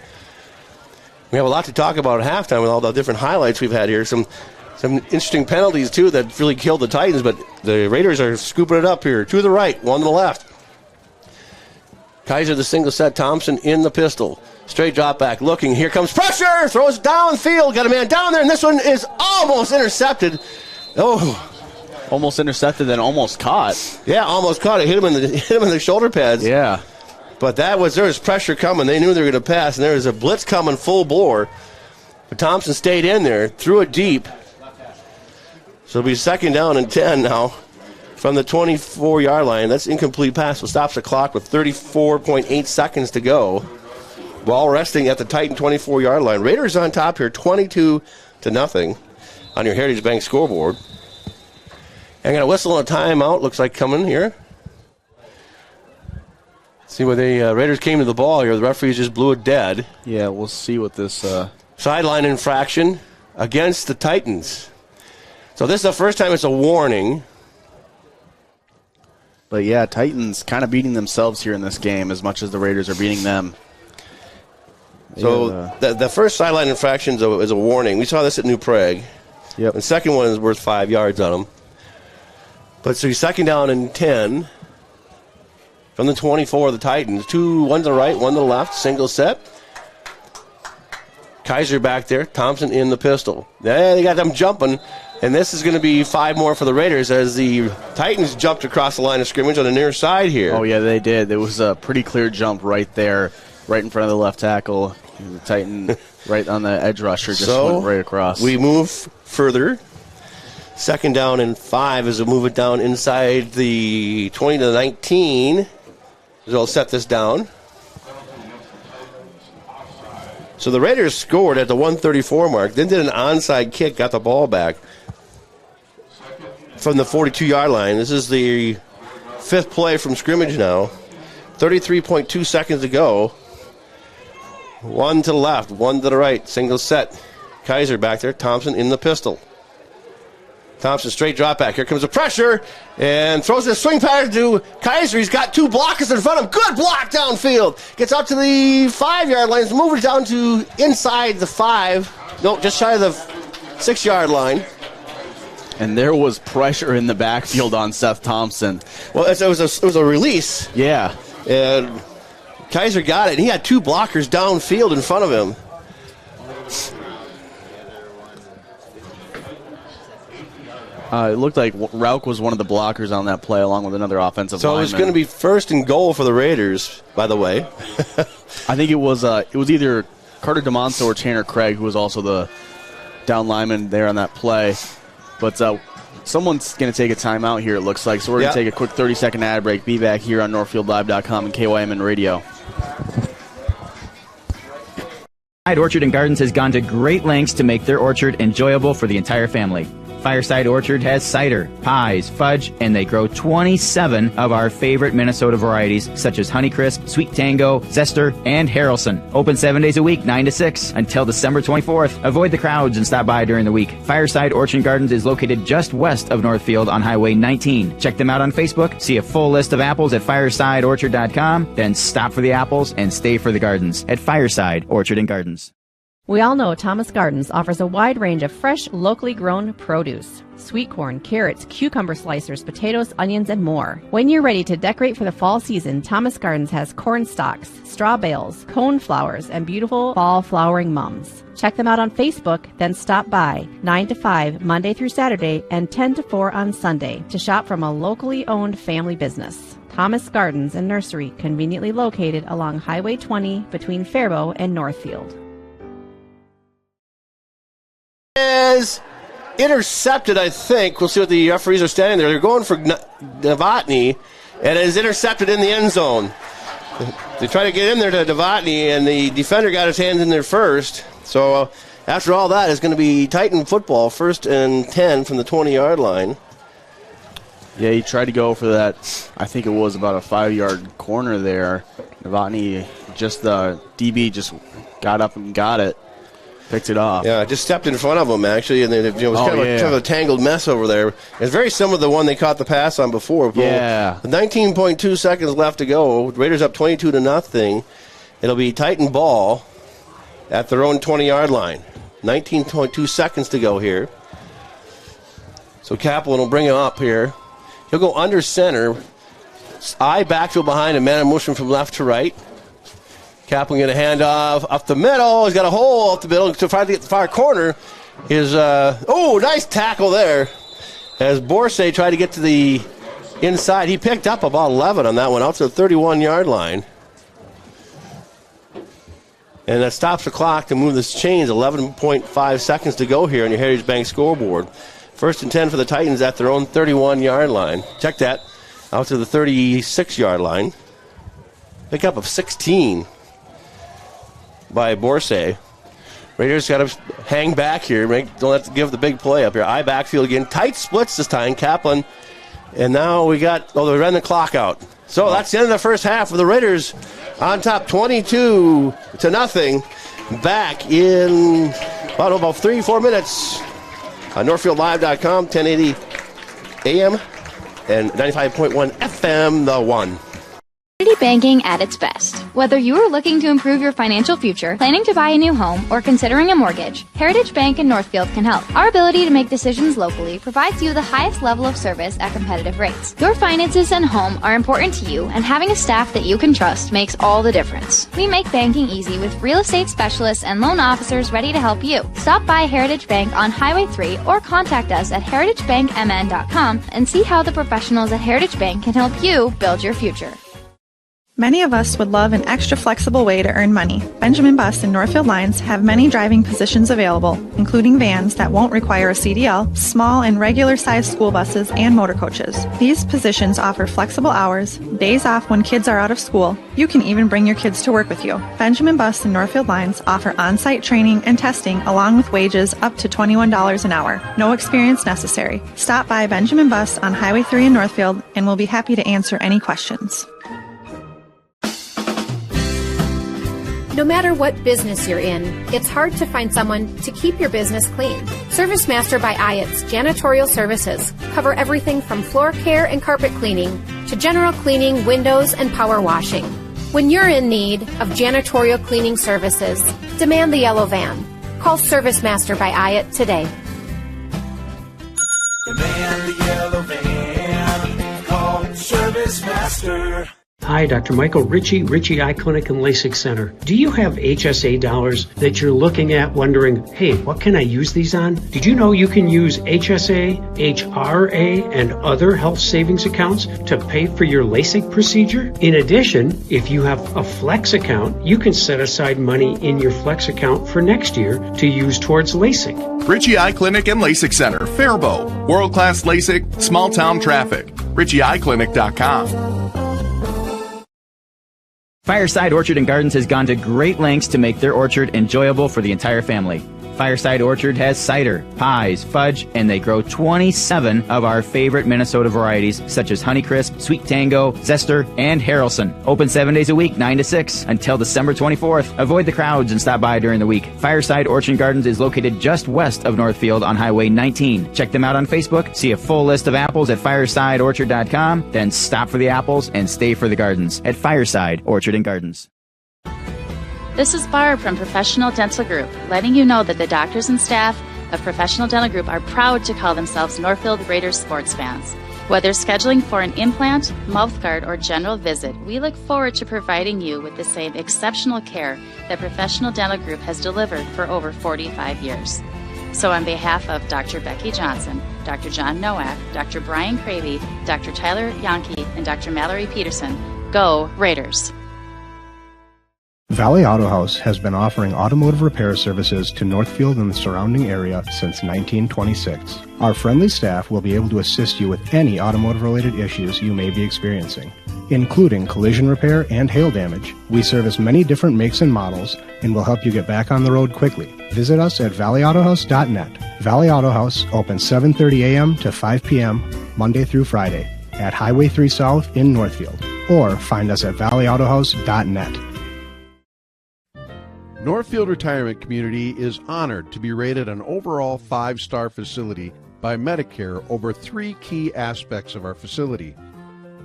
We have a lot to talk about at halftime with all the different highlights we've had here. Some interesting penalties, too, that really killed the Titans, but the Raiders are scooping it up here. 2 to the right, 1 to the left. Kaiser the single set, Thompson in the pistol. Straight drop back, looking. Here comes pressure. Throws it downfield. Got a man down there, and this one is almost intercepted. Oh. Almost intercepted, then almost caught. Yeah, almost caught it. Hit him in the shoulder pads. Yeah. But there was pressure coming. They knew they were going to pass, and there was a blitz coming full bore. But Thompson stayed in there, threw it deep. So it'll be 2nd down and 10 now from the 24-yard line. That's incomplete pass. Will stops the clock with 34.8 seconds to go. Ball resting at the Titan 24-yard line. Raiders on top here, 22-0 on your Heritage Bank scoreboard. I'm going to whistle on a timeout. Looks like coming here. See where the Raiders came to the ball here. The referees just blew it dead. Yeah, we'll see what this... Sideline infraction against the Titans. So this is the first time it's a warning. But yeah, Titans kind of beating themselves here in this game as much as the Raiders are beating them. So the first sideline infraction is a warning. We saw this at New Prague. Yep. The second one is worth 5 yards on them. But so 2nd down and 10 from the 24 of the Titans. 2, 1 to the right, 1 to the left, single set. Kaiser back there, Thompson in the pistol. Yeah, they got them jumping. And this is going to be 5 more for the Raiders as the Titans jumped across the line of scrimmage on the near side here. Oh, yeah, they did. There was a pretty clear jump right there, right in front of the left tackle. The Titan right on the edge rusher just went right across. We move further. 2nd down and 5 as we move it down inside the 20 to the 19. They'll set this down. So the Raiders scored at the 134 mark, then did an onside kick, got the ball back from the 42-yard line. This is the 5th play from scrimmage now. 33.2 seconds to go. 1 to the left, 1 to the right, single set. Kaiser back there, Thompson in the pistol. Thompson straight drop back. Here comes the pressure and throws a swing pattern to Kaiser. He's got 2 blockers in front of him. Good block downfield. Gets out to the 5-yard line. Moves it down to inside the 5. No, just shy of the 6-yard line. And there was pressure in the backfield on Seth Thompson. Well, it was a release. Yeah. And Kaiser got it. He had 2 blockers downfield in front of him. It looked like Rauk was one of the blockers on that play along with another offensive lineman. So it was going to be 1st and goal for the Raiders, by the way. I think it was either Carter DeMonso or Tanner Craig, who was also the down lineman there on that play. But someone's going to take a timeout here, it looks like. So we're going to take a quick 30-second ad break. Be back here on NorthfieldLive.com and KYMN Radio. Orchard and Gardens has gone to great lengths to make their orchard enjoyable for the entire family. Fireside Orchard has cider, pies, fudge, and they grow 27 of our favorite Minnesota varieties, such as Honeycrisp, Sweet Tango, Zester, and Harrelson. Open 7 days a week, 9 to 6, until December 24th. Avoid the crowds and stop by during the week. Fireside Orchard Gardens is located just west of Northfield on Highway 19. Check them out on Facebook. See a full list of apples at firesideorchard.com. Then stop for the apples and stay for the gardens at Fireside Orchard and Gardens. We all know Thomas Gardens offers a wide range of fresh, locally grown produce. Sweet corn, carrots, cucumber slicers, potatoes, onions, and more. When you're ready to decorate for the fall season, Thomas Gardens has corn stalks, straw bales, cone flowers, and beautiful fall flowering mums. Check them out on Facebook, then stop by 9 to 5 Monday through Saturday and 10 to 4 on Sunday to shop from a locally owned family business. Thomas Gardens and Nursery, conveniently located along Highway 20 between Faribault and Northfield. Is intercepted, I think. We'll see what the referees are standing there. They're going for Novotny, and it is intercepted in the end zone. They try to get in there to Novotny, and the defender got his hands in there first. So after all that, it's going to be Titan football, 1st and 10 from the 20-yard line. Yeah, he tried to go for that. I think it was about a 5-yard corner there. Novotny, just the DB just got up and got it. Picked it off. Yeah, just stepped in front of him, actually, and it was kind of a tangled mess over there. It's very similar to the one they caught the pass on before. Yeah. 19.2 seconds left to go. Raiders up 22-0. It'll be Titan ball at their own 20-yard line. 19.2 seconds to go here. So Kaplan will bring him up here. He'll go under center. I backfield behind him, man, motion from left to right. Kaplan going to hand off up the middle. He's got a hole up the middle to try to get the far corner. Nice tackle there. As Borsay tried to get to the inside, he picked up about 11 on that one out to the 31-yard line. And that stops the clock to move this chains. 11.5 seconds to go here on your Heritage Bank scoreboard. 1st and 10 for the Titans at their own 31-yard line. Check that. Out to the 36-yard line. Pickup of 16 by Borsay. Raiders got to hang back here. Don't have to give the big play up here. I backfield again. Tight splits this time. Kaplan. And now we got, they ran the clock out. So that's the end of the first half with the Raiders on top 22-0. Back in about 3-4 minutes on NorthfieldLive.com, 1080 AM and 95.1 FM, The One. Community banking at its best. Whether you are looking to improve your financial future, planning to buy a new home, or considering a mortgage, Heritage Bank in Northfield can help. Our ability to make decisions locally provides you the highest level of service at competitive rates. Your finances and home are important to you, and having a staff that you can trust makes all the difference. We make banking easy with real estate specialists and loan officers ready to help you. Stop by Heritage Bank on Highway 3 or contact us at heritagebankmn.com and see how the professionals at Heritage Bank can help you build your future. Many of us would love an extra flexible way to earn money. Benjamin Bus and Northfield Lines have many driving positions available, including vans that won't require a CDL, small and regular-sized school buses, and motor coaches. These positions offer flexible hours, days off when kids are out of school. You can even bring your kids to work with you. Benjamin Bus and Northfield Lines offer on-site training and testing along with wages up to $21 an hour. No experience necessary. Stop by Benjamin Bus on Highway 3 in Northfield and we'll be happy to answer any questions. No matter what business you're in, it's hard to find someone to keep your business clean. Service Master by Ayat's janitorial services cover everything from floor care and carpet cleaning to general cleaning, windows, and power washing. When you're in need of janitorial cleaning services, demand the yellow van. Call Service Master by Ayat today. Demand the yellow van. Call Service Master. Hi, Dr. Michael Ritchie Eye Clinic and LASIK Center. Do you have HSA dollars that you're looking at wondering, hey, what can I use these on? Did you know you can use HSA, HRA, and other health savings accounts to pay for your LASIK procedure? In addition, if you have a Flex account, you can set aside money in your Flex account for next year to use towards LASIK. Ritchie Eye Clinic and LASIK Center, Faribault. World-class LASIK, small-town traffic. RitchieEyeClinic.com. Fireside Orchard and Gardens has gone to great lengths to make their orchard enjoyable for the entire family. Fireside Orchard has cider, pies, fudge, and they grow 27 of our favorite Minnesota varieties, such as Honeycrisp, Sweet Tango, Zester, and Harrelson. Open 7 days a week, 9 to 6, until December 24th. Avoid the crowds and stop by during the week. Fireside Orchard Gardens is located just west of Northfield on Highway 19. Check them out on Facebook, see a full list of apples at firesideorchard.com, then stop for the apples and stay for the gardens at Fireside Orchard and Gardens. This is Barb from Professional Dental Group, letting you know that the doctors and staff of Professional Dental Group are proud to call themselves Northfield Raiders sports fans. Whether scheduling for an implant, mouthguard, or general visit, we look forward to providing you with the same exceptional care that Professional Dental Group has delivered for over 45 years. So on behalf of Dr. Becky Johnson, Dr. John Nowak, Dr. Brian Cravey, Dr. Tyler Yonke, and Dr. Mallory Peterson, go Raiders! Valley Auto House has been offering automotive repair services to Northfield and the surrounding area since 1926. Our friendly staff will be able to assist you with any automotive-related issues you may be experiencing, including collision repair and hail damage. We service many different makes and models and will help you get back on the road quickly. Visit us at valleyautohouse.net. Valley Auto House opens 7:30 a.m. to 5 p.m. Monday through Friday at Highway 3 South in Northfield, or find us at valleyautohouse.net. Northfield Retirement Community is honored to be rated an overall 5-star facility by Medicare over 3 key aspects of our facility.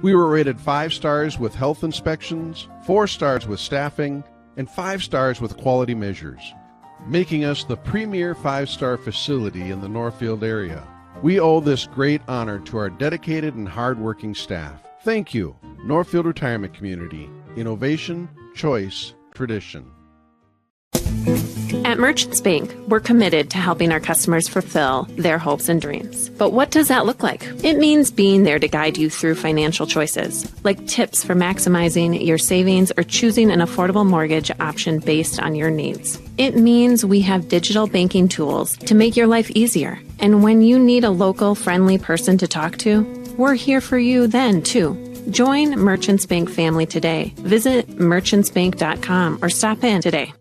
We were rated 5 stars with health inspections, 4 stars with staffing, and 5 stars with quality measures, making us the premier 5-star facility in the Northfield area. We owe this great honor to our dedicated and hardworking staff. Thank you, Northfield Retirement Community. Innovation, choice, tradition. At Merchants Bank, we're committed to helping our customers fulfill their hopes and dreams. But what does that look like? It means being there to guide you through financial choices, like tips for maximizing your savings or choosing an affordable mortgage option based on your needs. It means we have digital banking tools to make your life easier. And when you need a local, friendly person to talk to, we're here for you then, too. Join Merchants Bank family today. Visit merchantsbank.com or stop in today.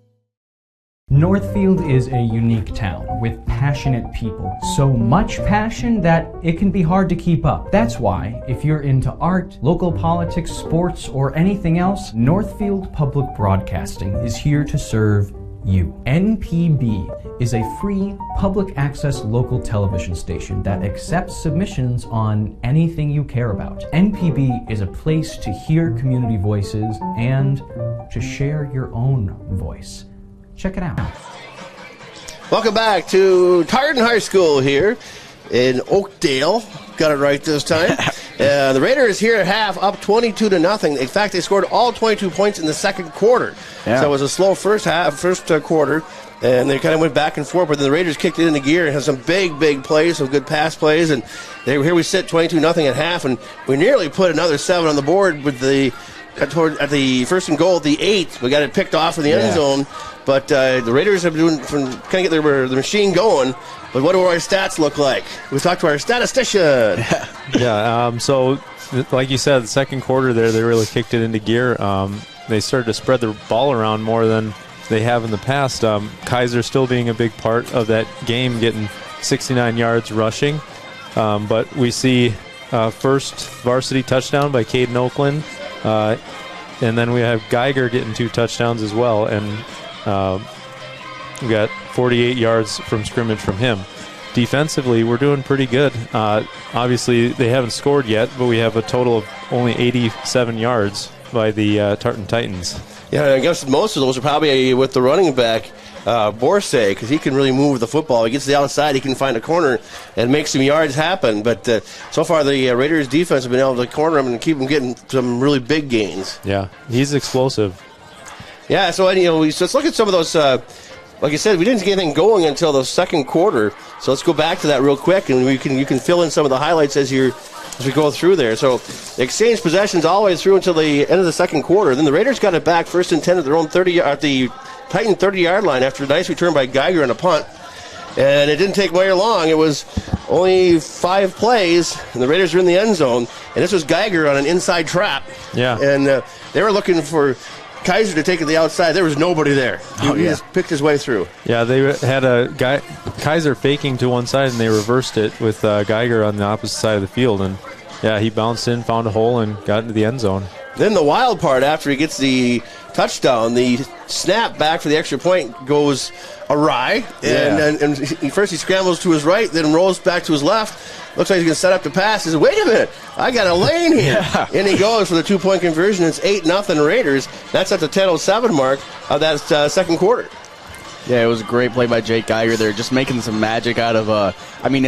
Northfield is a unique town with passionate people. So much passion that it can be hard to keep up. That's why, if you're into art, local politics, sports, or anything else, Northfield Public Broadcasting is here to serve you. NPB is a free public access local television station that accepts submissions on anything you care about. NPB is a place to hear community voices and to share your own voice. Check it out. Welcome back to Tartan High School here in Oakdale. Got it right this time. The Raiders here at half up 22-0. In fact, they scored all 22 points in the second quarter. Yeah. So it was a slow first quarter, and they kind of went back and forth. But then the Raiders kicked it into gear and had some big plays, some good pass plays. And here we sit 22-0 at half, and we nearly put another 7 on the board with the at the first and goal at the 8. We got it picked off in the end zone. But the Raiders have been kind of get their machine going. But what do our stats look like? We talked to our statistician. So like you said, the second quarter there, they really kicked it into gear. They started to spread the ball around more than they have in the past. Kaiser still being a big part of that game, getting 69 yards rushing. But we see first varsity touchdown by Caden Oakland. And then we have Geiger getting 2 touchdowns as well. And we got 48 yards from scrimmage from him. Defensively, we're doing pretty good. Obviously, they haven't scored yet, but we have a total of only 87 yards by the Tartan Titans. Yeah, I guess most of those are probably with the running back, Borsay, because he can really move the football. He gets to the outside, he can find a corner and make some yards happen. But so far, the Raiders' defense have been able to corner him and keep him getting some really big gains. Yeah, he's explosive. Yeah, so let's look at some of those. Like I said, we didn't get anything going until the second quarter. So let's go back to that real quick, and you can fill in some of the highlights as we go through there. So they exchanged possessions all the way through until the end of the second quarter. Then the Raiders got it back first and 10 at their own 30 at the Titan 30-yard line after a nice return by Geiger and a punt. And it didn't take very long. It was only 5 plays, and the Raiders were in the end zone. And this was Geiger on an inside trap. Yeah. And they were looking for Kaiser to take it the outside. There was nobody there. He just picked his way through. Yeah, they had a guy, Kaiser faking to one side, and they reversed it with Geiger on the opposite side of the field. And, yeah, he bounced in, found a hole, and got into the end zone. Then the wild part, after he gets the touchdown, the snap back for the extra point goes awry. And first he scrambles to his right, then rolls back to his left. Looks like he's going to set up the pass. He says, wait a minute, I got a lane here. Yeah. And he goes for the 2-point conversion. It's 8-0 Raiders. That's at the 10:07 mark of that second quarter. Yeah, it was a great play by Jake Geiger there, just making some magic out of a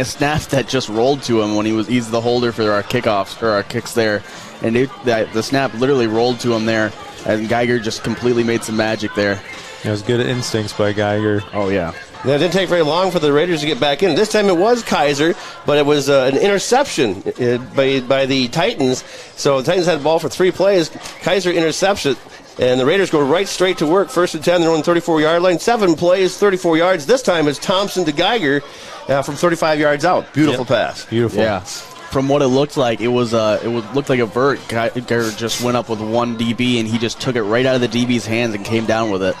snap that just rolled to him when he's the holder for our kickoffs or our kicks there. And the snap literally rolled to him there, and Geiger just completely made some magic there. It was good instincts by Geiger. Oh, yeah. It didn't take very long for the Raiders to get back in. This time it was Kaiser, but it was an interception by the Titans. So the Titans had the ball for 3 plays. Kaiser intercepts it, and the Raiders go right straight to work. 1st and 10, they're on the 34-yard line. 7 plays, 34 yards. This time it's Thompson to Geiger from 35 yards out. Beautiful pass. Beautiful. Yeah. From what it looked like, it looked like a vert. Geiger just went up with one DB, and he just took it right out of the DB's hands and came down with it.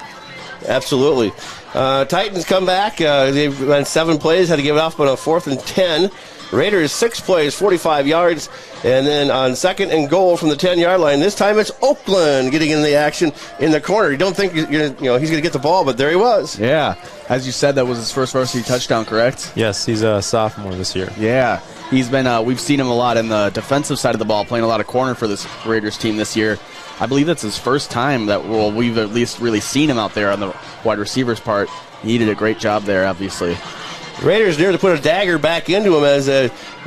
Absolutely. Titans come back. They went 7 plays, had to give it off on a 4th and 10. Raiders 6 plays, 45 yards, and then on 2nd and goal from the 10-yard line. This time it's Oakland getting in the action in the corner. You don't think he's going to get the ball, but there he was. Yeah, as you said, that was his first varsity touchdown, correct? Yes, he's a sophomore this year. Yeah, he's been. We've seen him a lot in the defensive side of the ball, playing a lot of corner for this Raiders team this year. I believe that's his first time that we've at least really seen him out there on the wide receivers part. He did a great job there, obviously. Raiders near to put a dagger back into him as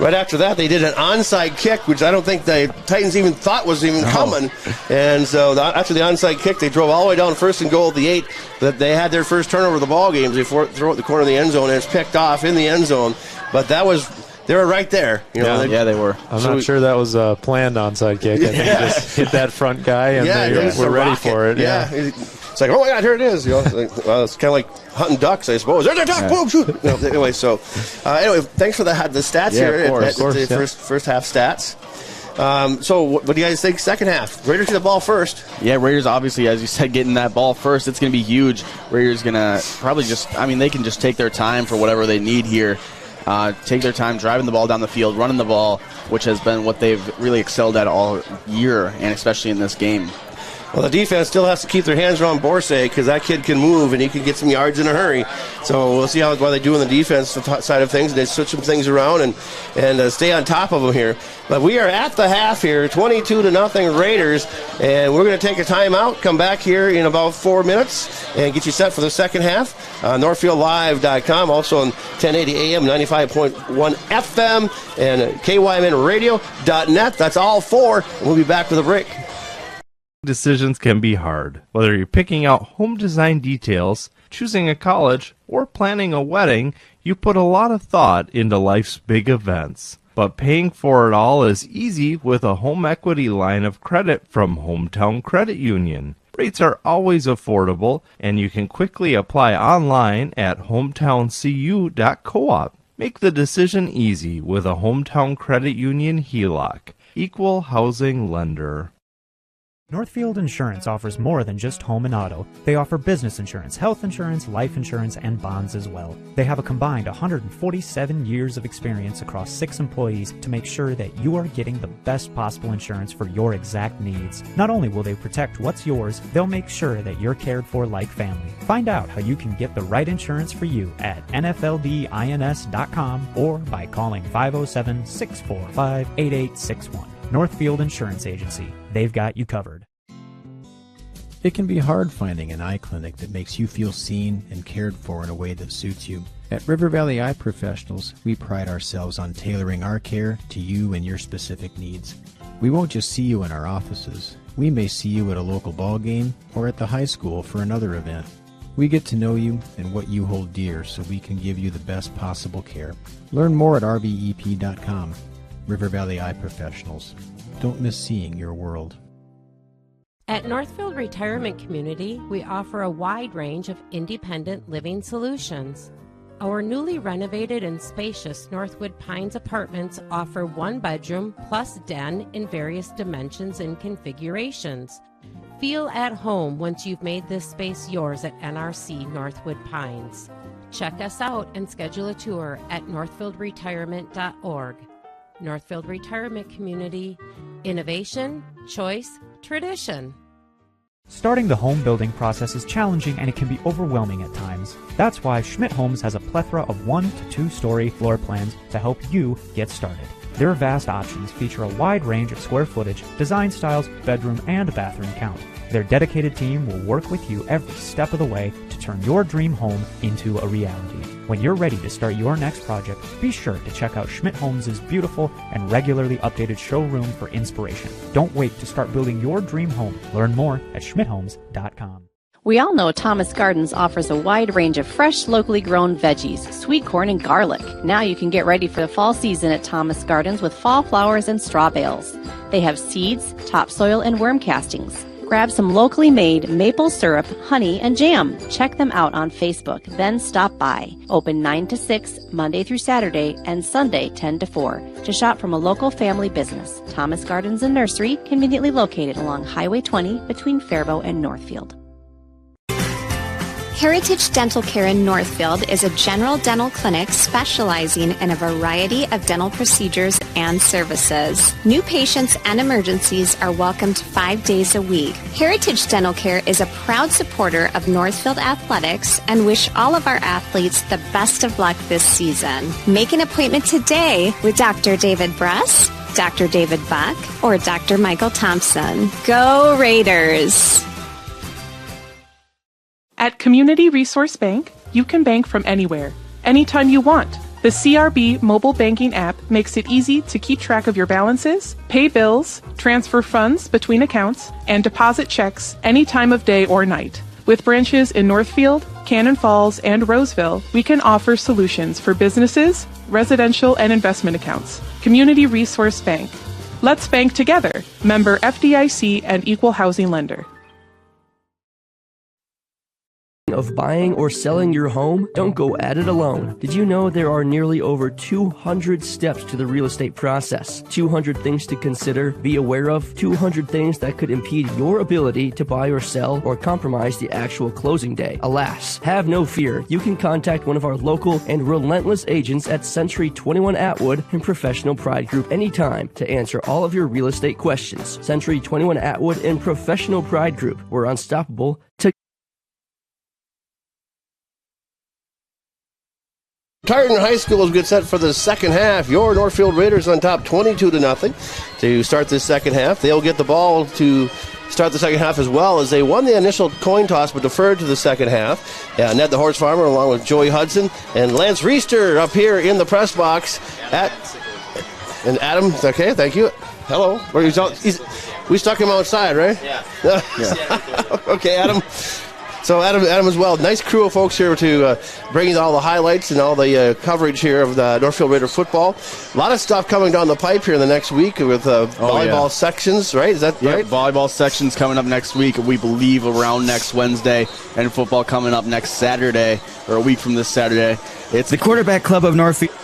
right after that they did an onside kick, which I don't think the Titans even thought was even coming. And so after the onside kick, they drove all the way down 1st and goal at the 8. That they had their first turnover of the ball games. They throw it the corner of the end zone, and it's picked off in the end zone. But they were right there. They were. I'm not sure that was a planned onside kick. I think just hit that front guy, and they were ready for it. Yeah. It's like, oh my God, here it is. It's kind of like hunting ducks, I suppose. There's a duck, boom, shoot. Anyway, thanks for the stats here. Of course. The first half stats. So what do you guys think second half? Raiders get the ball first. Yeah, Raiders obviously, as you said, getting that ball first. It's going to be huge. Raiders going to probably they can just take their time for whatever they need here. Take their time driving the ball down the field, running the ball, which has been what they've really excelled at all year, and especially in this game. Well, the defense still has to keep their hands around Borsay because that kid can move and he can get some yards in a hurry. So we'll see what they do on the defense side of things. They switch some things around and stay on top of them here. But we are at the half here, 22-0 Raiders, and we're going to take a timeout, come back here in about 4 minutes and get you set for the second half. NorthfieldLive.com, also on 1080 AM, 95.1 FM, and KYMNradio.net. That's all 4. We'll be back with a break. Decisions can be hard. Whether you're picking out home design details, choosing a college, or planning a wedding, you put a lot of thought into life's big events. But paying for it all is easy with a home equity line of credit from Hometown Credit Union. Rates are always affordable, and you can quickly apply online at hometowncu.coop. Make the decision easy with a Hometown Credit Union HELOC. Equal housing lender. Northfield Insurance offers more than just home and auto. They offer business insurance, health insurance, life insurance, and bonds as well. They have a combined 147 years of experience across 6 employees to make sure that you are getting the best possible insurance for your exact needs. Not only will they protect what's yours, they'll make sure that you're cared for like family. Find out how you can get the right insurance for you at nfldins.com or by calling 507-645-8861. Northfield Insurance Agency. They've got you covered. It can be hard finding an eye clinic that makes you feel seen and cared for in a way that suits you. At River Valley Eye Professionals, we pride ourselves on tailoring our care to you and your specific needs. We won't just see you in our offices. We may see you at a local ball game or at the high school for another event. We get to know you and what you hold dear so we can give you the best possible care. Learn more at rvep.com. River Valley Eye Professionals. Don't miss seeing your world. At Northfield Retirement Community, we offer a wide range of independent living solutions. Our newly renovated and spacious Northwood Pines apartments offer 1 bedroom plus den in various dimensions and configurations. Feel at home once you've made this space yours at NRC Northwood Pines. Check us out and schedule a tour at northfieldretirement.org. Northfield Retirement Community, innovation, choice, tradition. Starting the home building process is challenging and it can be overwhelming at times. That's why Schmidt Homes has a plethora of 1 to 2 story floor plans to help you get started. Their vast options feature a wide range of square footage, design styles, bedroom, and bathroom count. Their dedicated team will work with you every step of the way to turn your dream home into a reality. When you're ready to start your next project, be sure to check out Schmidt Homes' beautiful and regularly updated showroom for inspiration. Don't wait to start building your dream home. Learn more at schmidthomes.com. We all know Thomas Gardens offers a wide range of fresh, locally grown veggies, sweet corn, and garlic. Now you can get ready for the fall season at Thomas Gardens with fall flowers and straw bales. They have seeds, topsoil, and worm castings. Grab some locally made maple syrup, honey, and jam. Check them out on Facebook, then stop by. Open 9 to 6, Monday through Saturday, and Sunday 10 to 4. To shop from a local family business, Thomas Gardens and Nursery, conveniently located along Highway 20 between Faribault and Northfield. Heritage Dental Care in Northfield is a general dental clinic specializing in a variety of dental procedures and services. New patients and emergencies are welcomed 5 days a week. Heritage Dental Care is a proud supporter of Northfield Athletics and wish all of our athletes the best of luck this season. Make an appointment today with Dr. David Bruss, Dr. David Buck, or Dr. Michael Thompson. Go Raiders! At Community Resource Bank, you can bank from anywhere, anytime you want. The CRB mobile banking app makes it easy to keep track of your balances, pay bills, transfer funds between accounts, and deposit checks any time of day or night. With branches in Northfield, Cannon Falls, and Roseville, we can offer solutions for businesses, residential, and investment accounts. Community Resource Bank. Let's bank together. Member FDIC and Equal Housing Lender. Of buying or selling your home? Don't go at it alone. Did you know there are nearly over 200 steps to the real estate process? 200 things to consider, be aware of, 200 things that could impede your ability to buy or sell or compromise the actual closing day. Alas, have no fear. You can contact one of our local and relentless agents at Century 21 Atwood and Professional Pride Group anytime to answer all of your real estate questions. Century 21 Atwood and Professional Pride Group. We're unstoppable to Tartan High School is good set for the second half. Your Northfield Raiders on top 22-0 to start this second half. They'll get the ball to start the second half as well, as they won the initial coin toss but deferred to the second half. Ned the Horse Farmer along with Joey Hudson and Lance Reister up here in the press box. And Adam, okay, thank you. Hello. We stuck him outside, right? Yeah. Okay, Adam. So Adam as well. Nice crew of folks here to bring you all the highlights and all the coverage here of the Northfield Raider football. A lot of stuff coming down the pipe here in the next week with volleyball sections, right? Is that right? Volleyball sections coming up next week, we believe around next Wednesday, and football coming up next Saturday, or a week from this Saturday. It's the Quarterback Club of Northfield.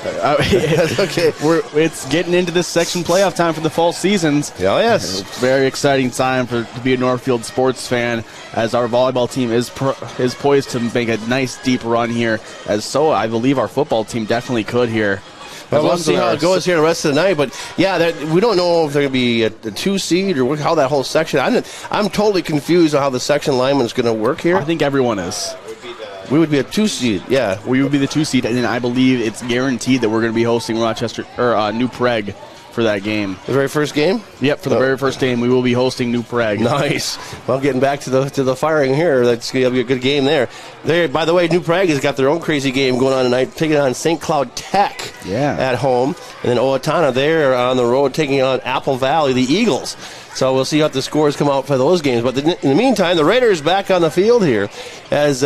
Okay, it's getting into this section playoff time for the fall seasons. Oh, yes. It's a very exciting time to be a Northfield sports fan, as our volleyball team is poised to make a nice deep run here, I believe our football team definitely could here. Well, we'll see how it goes here the rest of the night. But, we don't know if they're going to be a 2 seed or how that whole section. I'm totally confused on how the section alignment is going to work here. I think everyone is. We would be a 2 seed, yeah. We would be the 2 seed, and then I believe it's guaranteed that we're going to be hosting Rochester or New Prague for that game. The very first game? Yep, for the very first game, we will be hosting New Prague. Nice. Well, getting back to the firing here, that's going to be a good game there. By the way, New Prague has got their own crazy game going on tonight, taking on St. Cloud Tech at home, and then Owatonna there on the road taking on Apple Valley, the Eagles. So we'll see how the scores come out for those games. But in the meantime, the Raiders back on the field here as.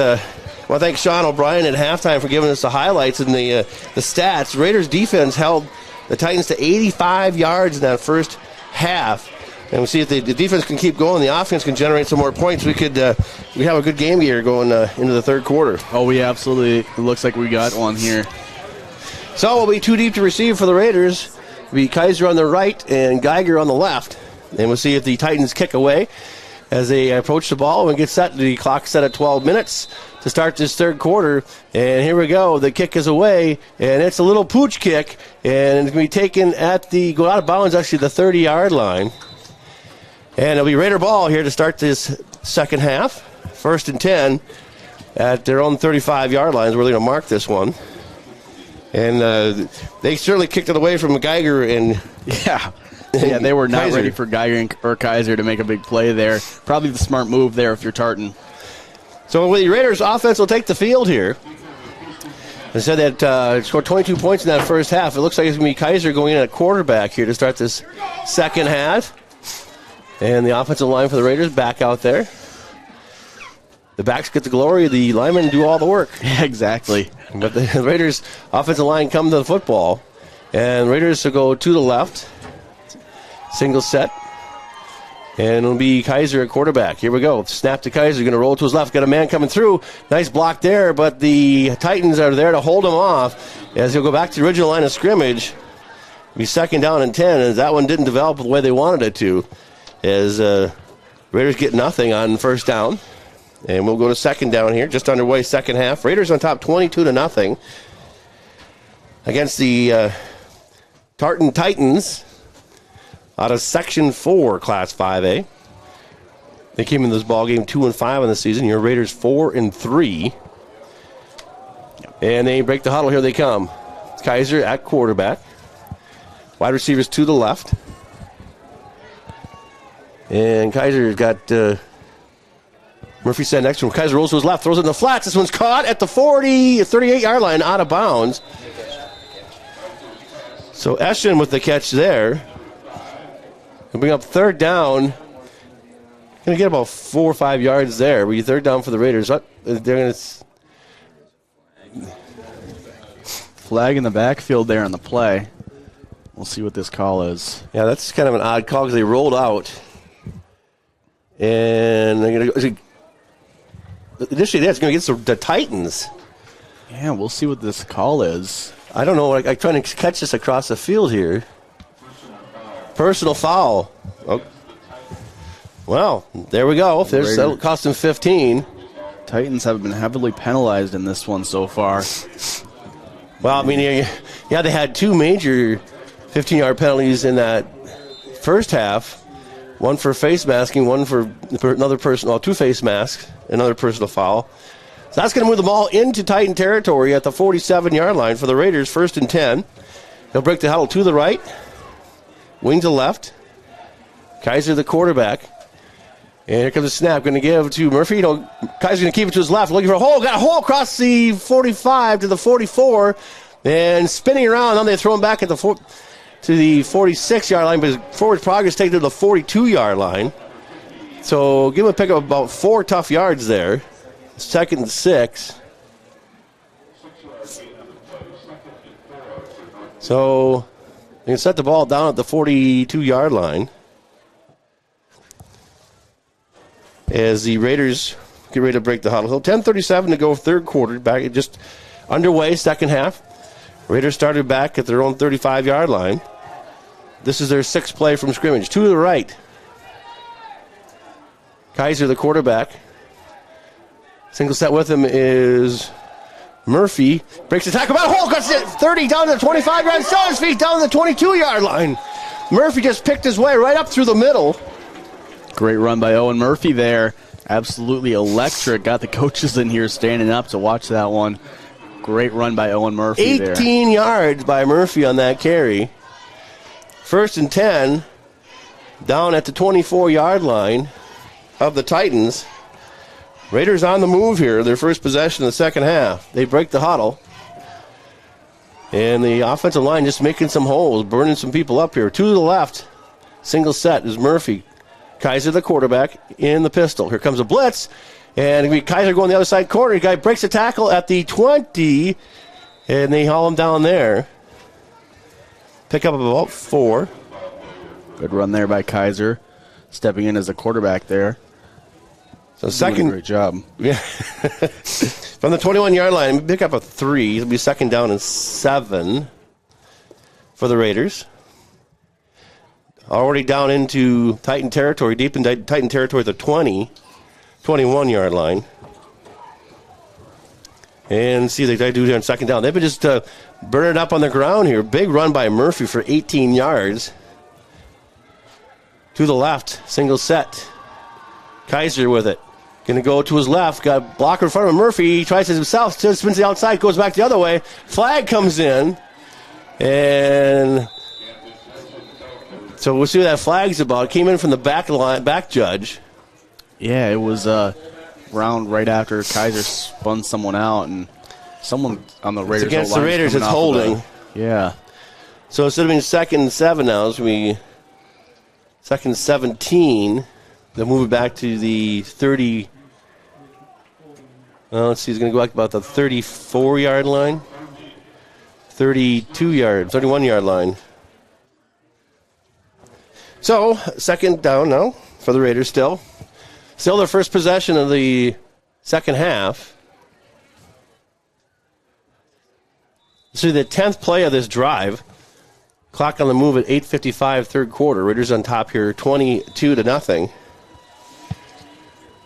Well, thanks Sean O'Brien at halftime for giving us the highlights and the stats. Raiders defense held the Titans to 85 yards in that first half. And we'll see if the defense can keep going, the offense can generate some more points. We have a good game here going into the third quarter. Oh, we absolutely. It looks like we got one here. So we'll be too deep to receive for the Raiders. It'll be Kaiser on the right and Geiger on the left. And we'll see if the Titans kick away. as they approach the ball and get set. The clock set at 12 minutes to start this third quarter. And here we go. The kick is away, and it's a little pooch kick, and it's going to be taken go out of bounds, actually, the 30-yard line. And it'll be Raider ball here to start this second half. First and 10 at their own 35-yard lines. We're going to mark this one. And they certainly kicked it away from Geiger and... Yeah, they were not ready for Geiger or Kaiser to make a big play there. Probably the smart move there if you're Tartan. So the Raiders offense will take the field here. They said that scored 22 points in that first half. It looks like it's going to be Kaiser going in at quarterback here to start this second half. And the offensive line for the Raiders back out there. The backs get the glory. The linemen do all the work. Yeah, exactly. But the Raiders offensive line come to the football. And Raiders will go to the left. Single set. And it'll be Kaiser at quarterback. Here we go. Snap to Kaiser. Going to roll to his left. Got a man coming through. Nice block there, but the Titans are there to hold him off as he'll go back to the original line of scrimmage. Be second down and 10, and that one didn't develop the way they wanted it to. As Raiders get nothing on first down. And we'll go to second down here. Just underway, second half. Raiders on top 22-0 against the Tartan Titans out of Section 4, Class 5A. They came in this ball game 2-5 in the season. Your Raiders 4-3. And they break the huddle. Here they come. Kaiser at quarterback. Wide receivers to the left. And Kaiser's got Murphy set next to him. Kaiser rolls to his left, throws it in the flats. This one's caught at the 38-yard line, out of bounds. So Eschen with the catch there. He'll bring up third down. Going to get about 4 or 5 yards there. We third down for the Raiders. They're going to flag in the backfield there on the play. We'll see what this call is. Yeah, that's kind of an odd call because they rolled out. And they're going to go. Initially, that's going to get the Titans. Yeah, we'll see what this call is. I don't know. I'm trying to catch this across the field here. Personal foul. Oh. Well, there we go. That'll cost them 15. Titans have been heavily penalized in this one so far. Well, I mean, yeah, they had 2 major 15-yard penalties in that first half. One for face masking, one for another person. Well, 2 face masks, another personal foul. So that's going to move the ball into Titan territory at the 47-yard line for the Raiders, first and 10. They'll break the huddle to the right, wing to left. Kaiser, the quarterback. And here comes the snap. Going to give to Murphy. Kaiser's going to keep it to his left. Looking for a hole. Got a hole across the 45 to the 44. And spinning around. Now they throw him back at the 46-yard line. But his forward progress taken to the 42-yard line. So give him a pick of about 4 tough yards there. Second and 6. So they can set the ball down at the 42-yard line. As the Raiders get ready to break the huddle. So 10:37 to go, third quarter. Back just underway, second half. Raiders started back at their own 35-yard line. This is their 6th play from scrimmage. To the right. Kaiser, the quarterback. Single set with him is Murphy. Breaks the tackle. About a hole. Cuts it 30 down to the 25-yard. Still on his feet down to the 22-yard line. Murphy just picked his way right up through the middle. Great run by Owen Murphy there. Absolutely electric. Got the coaches in here standing up to watch that one. Great run by Owen Murphy 18 yards by Murphy on that carry. First and 10 down at the 24-yard line of the Titans. Raiders on the move here. Their first possession of the second half. They break the huddle. And the offensive line just making some holes, burning some people up here. To the left. Single set is Murphy. Kaiser, the quarterback, in the pistol. Here comes a blitz. And it'll be Kaiser going the other side corner. The guy breaks the tackle at the 20. And they haul him down there. Pick up about 4. Good run there by Kaiser. Stepping in as a quarterback there. So second. Great job. Yeah. From the 21-yard line, pick up a 3. It'll be second down and 7 for the Raiders. Already down into Titan territory, deep in Titan territory at the 21-yard line. And see what they do here on second down. They've been just burning it up on the ground here. Big run by Murphy for 18 yards. To the left, single set. Kaiser with it. Going to go to his left. Got a blocker in front of him. Murphy, he tries it himself. Spins to the outside, goes back the other way. Flag comes in. And so we'll see what that flag's about. It came in from the back judge. Yeah, it was round right after Kaiser spun someone out, and someone on the Raiders. It's against the Raiders, it's holding. Yeah. So instead of being 2nd and 7 now, it's going to be 2nd and 17. They'll move it back to the 30. Well, let's see, he's going to go back about the 34-yard line. 31-yard line. So, second down now for the Raiders still. Still their first possession of the second half. This is the 10th play of this drive. Clock on the move at 8:55, third quarter. Raiders on top here, 22-0.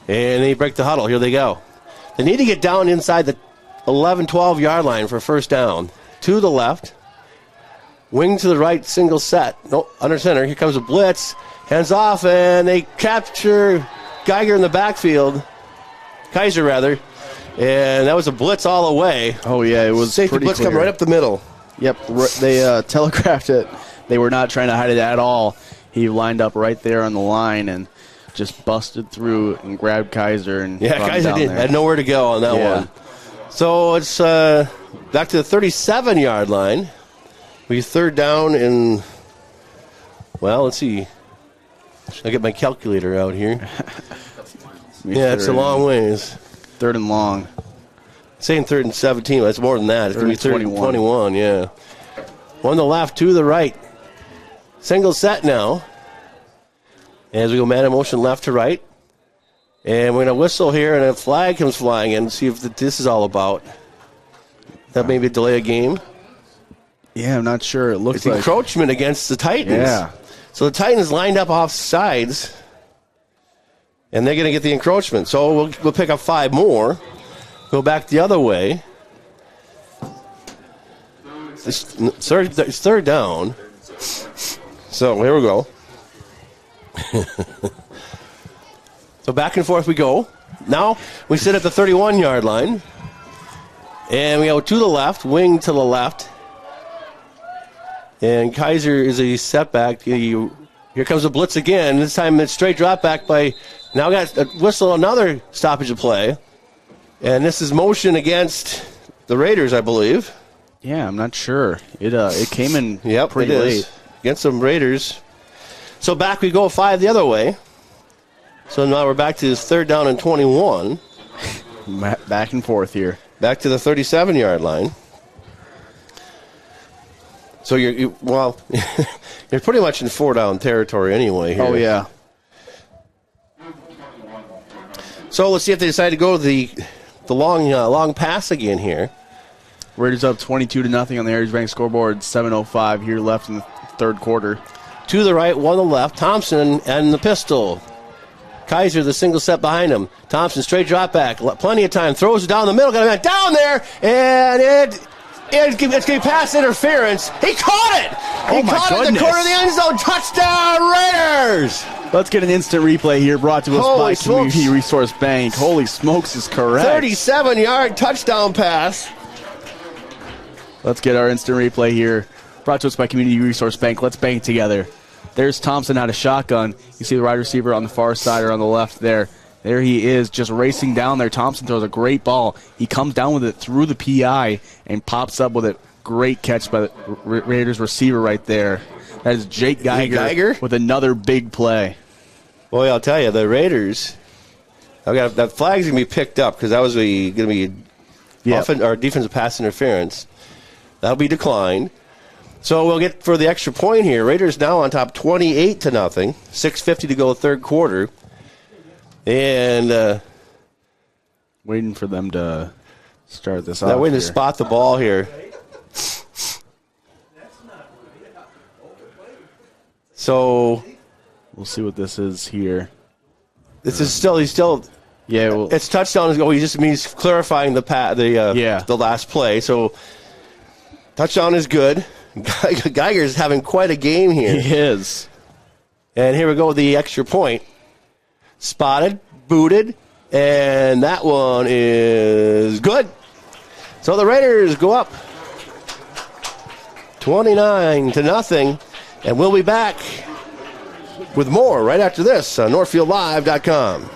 And they break the huddle. Here they go. They need to get down inside the 11, 12-yard line for first down. To the left. Wing to the right, single set. No, under center. Here comes a blitz. Hands off, and they capture Geiger in the backfield. Kaiser, rather. And that was a blitz all the way. Oh, yeah, it was safety pretty blitz clear. coming right up the middle. Yep, they telegraphed it. They were not trying to hide it at all. He lined up right there on the line and just busted through and grabbed Kaiser. And Kaiser had nowhere to go on that one. So it's back to the 37-yard line. We third down in, well, let's see. I'll get my calculator out here. It's a long ways. Third and long. Saying 3rd and 17, that's more than that. It's going to be 3rd and 21. 21, yeah. One to the left, two to the right. Single set now. As we go man in motion left to right. And we're going to whistle here, and a flag comes flying in. See if this is all about. That may be delay a game. Yeah, I'm not sure. It looks it's like encroachment against the Titans. Yeah. So the Titans lined up off sides, and they're going to get the encroachment. So we'll pick up 5 more. Go back the other way. It's third down. So here we go. So back and forth we go. Now we sit at the 31-yard line. And we go to the left, wing to the left. And Kaiser is a setback. Here comes a blitz again. This time it's straight drop back by, now got a whistle, another stoppage of play. And this is motion against the Raiders, I believe. Yeah, I'm not sure. It came in pretty late. Against some Raiders. So back we go 5 the other way. So now we're back to this third down and 21. Back and forth here. Back to the 37-yard line. So you're pretty much in 4-down territory anyway here. Oh, yeah. So let's see if they decide to go the long pass again here. Raiders up 22-0 on the Heritage Bank scoreboard. 7:05 here left in the third quarter. To the right, one to the left. Thompson and the pistol. Kaiser, the single set behind him. Thompson, straight drop back. Plenty of time. Throws it down the middle. Got a man down there. And it's going to be pass interference. He caught it. He caught it in the corner of the end zone. Touchdown, Raiders. Let's get an instant replay here brought to us by Community Resource Bank. Holy smokes is correct. 37-yard touchdown pass. Let's get our instant replay here. Brought to us by Community Resource Bank. Let's bank together. There's Thompson out of shotgun. You see the wide receiver on the far side or on the left there. There he is, just racing down there. Thompson throws a great ball. He comes down with it through the PI and pops up with it. Great catch by the Raiders receiver right there. That is Jake Geiger with another big play. Boy, I'll tell you, the Raiders, that flag's going to be picked up because that was going to be defensive pass interference. That'll be declined. So we'll get for the extra point here. Raiders now on top 28-0. 6:50 to go third quarter. And waiting for them to start this off. They're waiting to spot the ball here. So we'll see what this is here. This is still, he's still, yeah. Well, it's touchdown. Oh, he just means clarifying the last play. So touchdown is good. Geiger's having quite a game here. He is. And here we go, the extra point. Spotted, booted, and that one is good. So the Raiders go up 29-0, and we'll be back with more right after this on NorthfieldLive.com.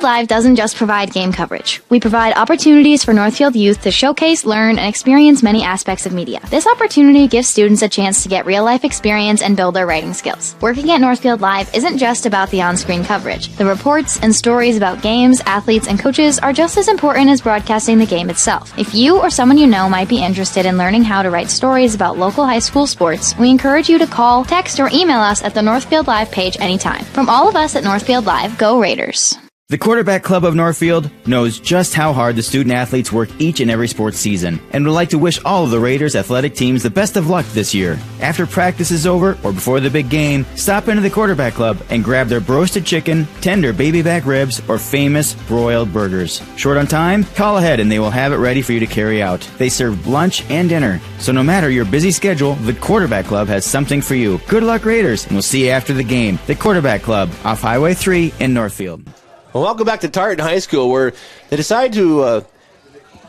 Live doesn't just provide game coverage. We provide opportunities for Northfield youth to showcase, learn, and experience many aspects of media. This opportunity gives students a chance to get real-life experience and build their writing skills. Working at Northfield Live isn't just about the on-screen coverage. The reports and stories about games, athletes, and coaches are just as important as broadcasting the game itself. If you or someone you know might be interested in learning how to write stories about local high school sports, we encourage you to call, text, or email us at the Northfield Live page anytime. From all of us at Northfield Live, go Raiders! The Quarterback Club of Northfield knows just how hard the student-athletes work each and every sports season and would like to wish all of the Raiders athletic teams the best of luck this year. After practice is over or before the big game, stop into the Quarterback Club and grab their roasted chicken, tender baby back ribs, or famous broiled burgers. Short on time? Call ahead and they will have it ready for you to carry out. They serve lunch and dinner, so no matter your busy schedule, the Quarterback Club has something for you. Good luck, Raiders, and we'll see you after the game. The Quarterback Club, off Highway 3 in Northfield. Well, welcome back to Tartan High School, where they decide to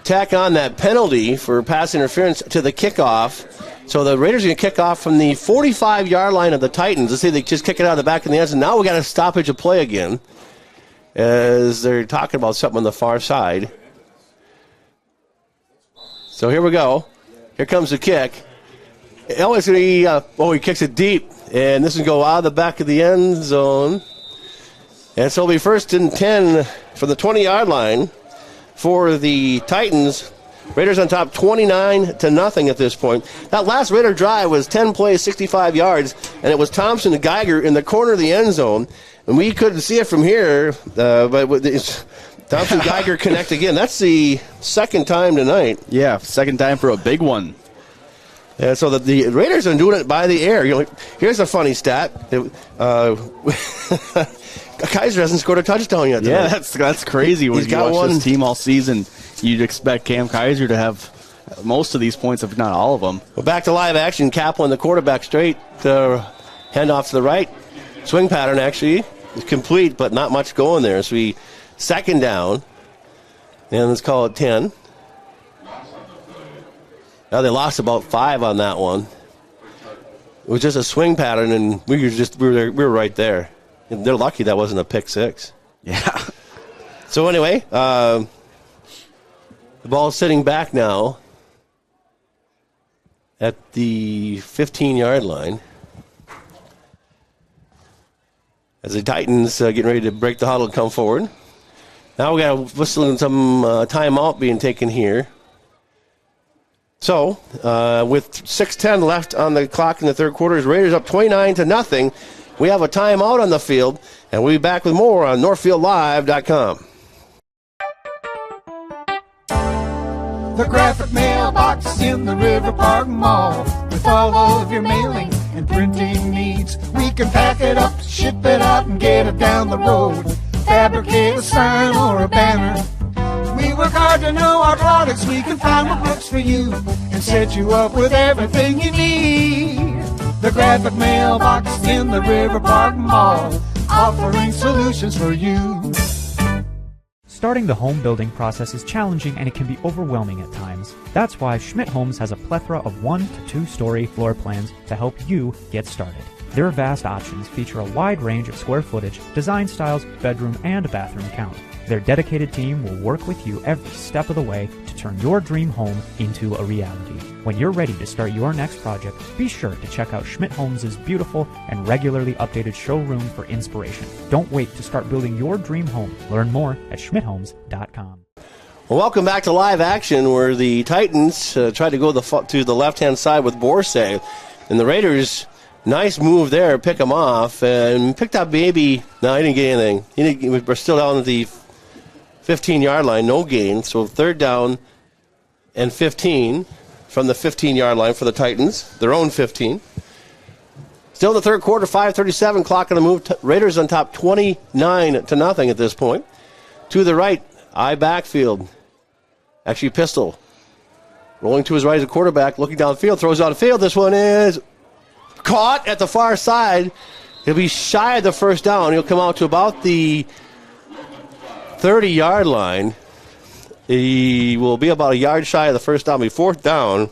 tack on that penalty for pass interference to the kickoff. So the Raiders are going to kick off from the 45-yard line of the Titans. Let's see, they just kick it out of the back of the end zone. Now we got a stoppage of play again, as they're talking about something on the far side. So here we go. Here comes the kick. It's going to be, he kicks it deep, and this is going to go out of the back of the end zone. And so it'll be 1st and 10 from the 20-yard line for the Titans. Raiders on top 29-0 at this point. That last Raider drive was 10 plays, 65 yards, and it was Thompson and Geiger in the corner of the end zone. And we couldn't see it from here, but Thompson and Geiger connect again. That's the second time tonight. Yeah, second time for a big one. And so the Raiders are doing it by the air. Here's a funny stat. Kaiser hasn't scored a touchdown yet tonight. Yeah, that's crazy. When you watch this team all season, you'd expect Cam Kaiser to have most of these points, if not all of them. Well, back to live action. Kaplan, the quarterback, straight hand off to the right. Swing pattern actually is complete, but not much going there. So we second down, and let's call it 10. Now they lost about 5 on that one. It was just a swing pattern, and we were right there. And they're lucky that wasn't a pick six. Yeah. So anyway, the ball's sitting back now at the 15-yard line. As the Titans getting ready to break the huddle and come forward. Now we got to whistle in some timeout being taken here. So, with 6:10 left on the clock in the third quarter, Raiders up 29-0. We have a timeout on the field, and we'll be back with more on NorthfieldLive.com. The graphic mailbox in the River Park Mall. With all of your mailing and printing needs, we can pack it up, ship it out, and get it down the road. Fabricate a sign or a banner. We work hard to know our products. We can find what works for you and set you up with everything you need. The graphic mailbox in the River Park Mall, offering solutions for you. Starting the home building process is challenging and it can be overwhelming at times. That's why Schmidt Homes has a plethora of 1 to 2-story floor plans to help you get started. Their vast options feature a wide range of square footage, design styles, bedroom, and bathroom count. Their dedicated team will work with you every step of the way to turn your dream home into a reality. When you're ready to start your next project, be sure to check out Schmidt Homes' beautiful and regularly updated showroom for inspiration. Don't wait to start building your dream home. Learn more at schmidthomes.com. Well, welcome back to live action, where the Titans tried to go to the left-hand side with Borsay, and the Raiders, nice move there, pick him off, and picked up Baby. No, he didn't get anything. We're still down at the 15-yard line, no gain. So 3rd down and 15 from the 15-yard line for the Titans, their own 15. Still in the third quarter, 5:37, clock on the move. Raiders on top 29-0 at this point. To the right, backfield. Actually, Pistol. Rolling to his right as a quarterback, looking downfield, throws downfield. This one is caught at the far side. He'll be shy of the first down. He'll come out to about the 30-yard line. He will be about a yard shy of the first down. Be fourth down.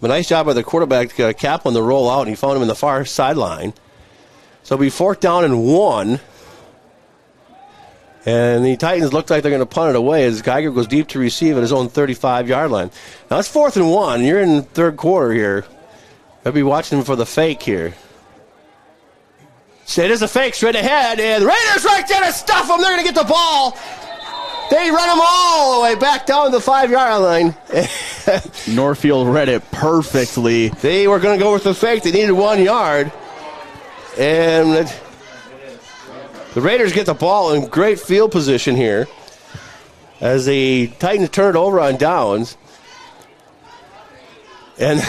But nice job by the quarterback to get a cap on the roll out, and he found him in the far sideline. So it'll be fourth down and 1. And the Titans look like they're going to punt it away as Geiger goes deep to receive at his own 35-yard line. Now it's 4th and 1. You're in the third quarter here. I'll be watching for the fake here. So it is a fake straight ahead, and the Raiders right there to stuff them. They're going to get the ball. They run them all the way back down the 5-yard line. Northfield read it perfectly. They were going to go with the fake. They needed 1 yard. And the Raiders get the ball in great field position here as the Titans turn it over on downs. And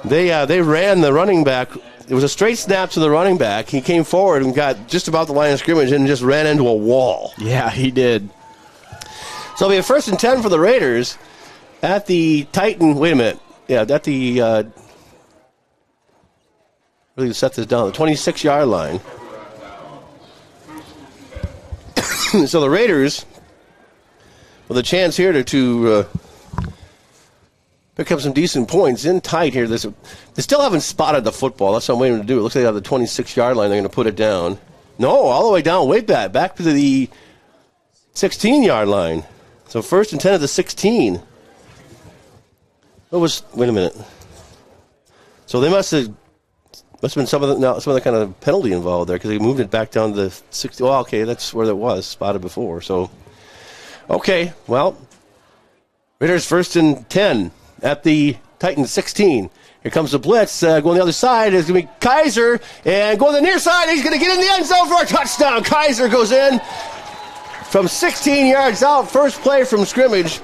they ran the running back. It was a straight snap to the running back. He came forward and got just about the line of scrimmage and just ran into a wall. Yeah, he did. So it'll be a 1st and 10 for the Raiders at the Titan. Wait a minute. Yeah, at the really set this down. The 26-yard line. So the Raiders with a chance here to pick up some decent points in tight here. They still haven't spotted the football. That's what I'm waiting to do. It looks like they have the 26-yard line. They're going to put it down. No, all the way down, way back to the 16-yard line. So 1st and 10 at the 16. Wait a minute. So they must have been some of the kind of penalty involved there because they moved it back down to the 60. Well, okay, that's where it was spotted before. So, okay, well, Raiders 1st and 10 at the Titans 16. Here comes the blitz. Going the other side is going to be Kaiser, and going the near side, he's going to get in the end zone for a touchdown. Kaiser goes in from 16 yards out. First play from scrimmage.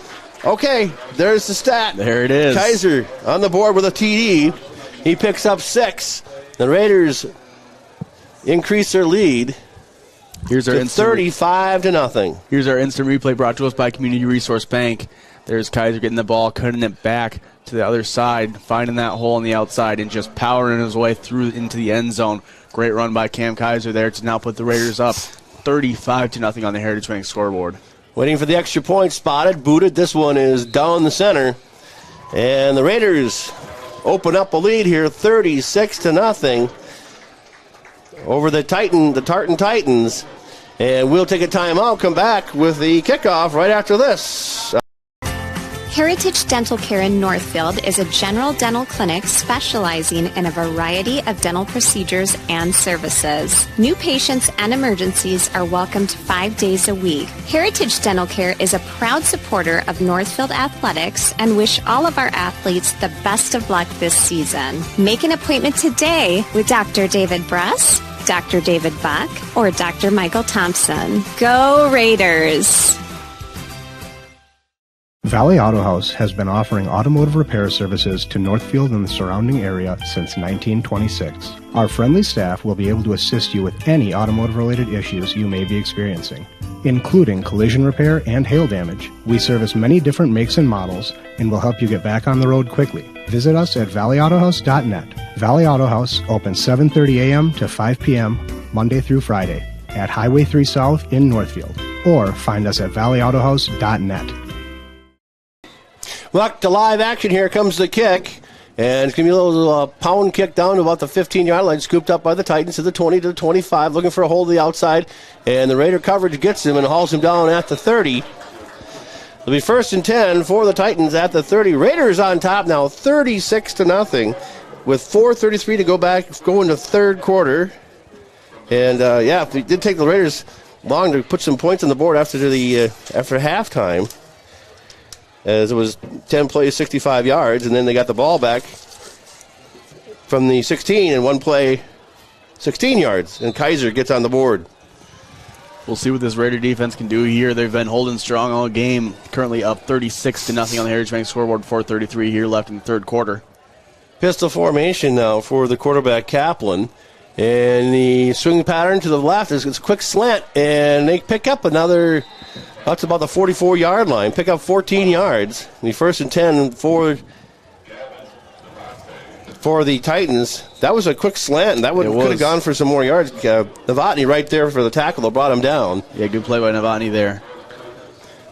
Okay, there's the stat. There it is. Kaiser on the board with a TD. He picks up 6. The Raiders increase their lead. Here's our 35-0. Here's our instant replay brought to us by Community Resource Bank. There's Kaiser getting the ball, cutting it back to the other side, finding that hole on the outside, and just powering his way through into the end zone. Great run by Cam Kaiser there to now put the Raiders up 35-0 on the Heritage Bank scoreboard. Waiting for the extra point, spotted, booted. This one is down the center. And the Raiders open up a lead here, 36-0 over the Tartan Titans. And we'll take a timeout, come back with the kickoff right after this. Heritage Dental Care in Northfield is a general dental clinic specializing in a variety of dental procedures and services. New patients and emergencies are welcomed 5 days a week. Heritage Dental Care is a proud supporter of Northfield Athletics and wish all of our athletes the best of luck this season. Make an appointment today with Dr. David Bruss, Dr. David Buck, or Dr. Michael Thompson. Go Raiders! Valley Auto House has been offering automotive repair services to Northfield and the surrounding area since 1926. Our friendly staff will be able to assist you with any automotive-related issues you may be experiencing, including collision repair and hail damage. We service many different makes and models and will help you get back on the road quickly. Visit us at valleyautohouse.net. Valley Auto House opens 7:30 a.m. to 5 p.m. Monday through Friday at Highway 3 South in Northfield, or find us at valleyautohouse.net. Back to live action. Here comes the kick. And it's going to be a little pound kick down to about the 15-yard line, scooped up by the Titans to the 20 to the 25, looking for a hold of the outside. And the Raider coverage gets him and hauls him down at the 30. It'll be 1st and 10 for the Titans at the 30. Raiders on top now, 36-0, with 4:33 to go into third quarter. And, it did take the Raiders long to put some points on the board after halftime, as it was 10 plays, 65 yards, and then they got the ball back from the 16, and one play, 16 yards, and Kaiser gets on the board. We'll see what this Raider defense can do here. They've been holding strong all game. Currently up 36-0 on the Heritage Bank scoreboard. 4:33 here left in the third quarter. Pistol formation now for the quarterback Kaplan. And the swing pattern to the left is a quick slant, and they pick up another, that's about the 44-yard line, pick up 14 yards. The 1st and 10 for the Titans. That was a quick slant, and that could have gone for some more yards. Novotny right there for the tackle that brought him down. Yeah, good play by Novotny there.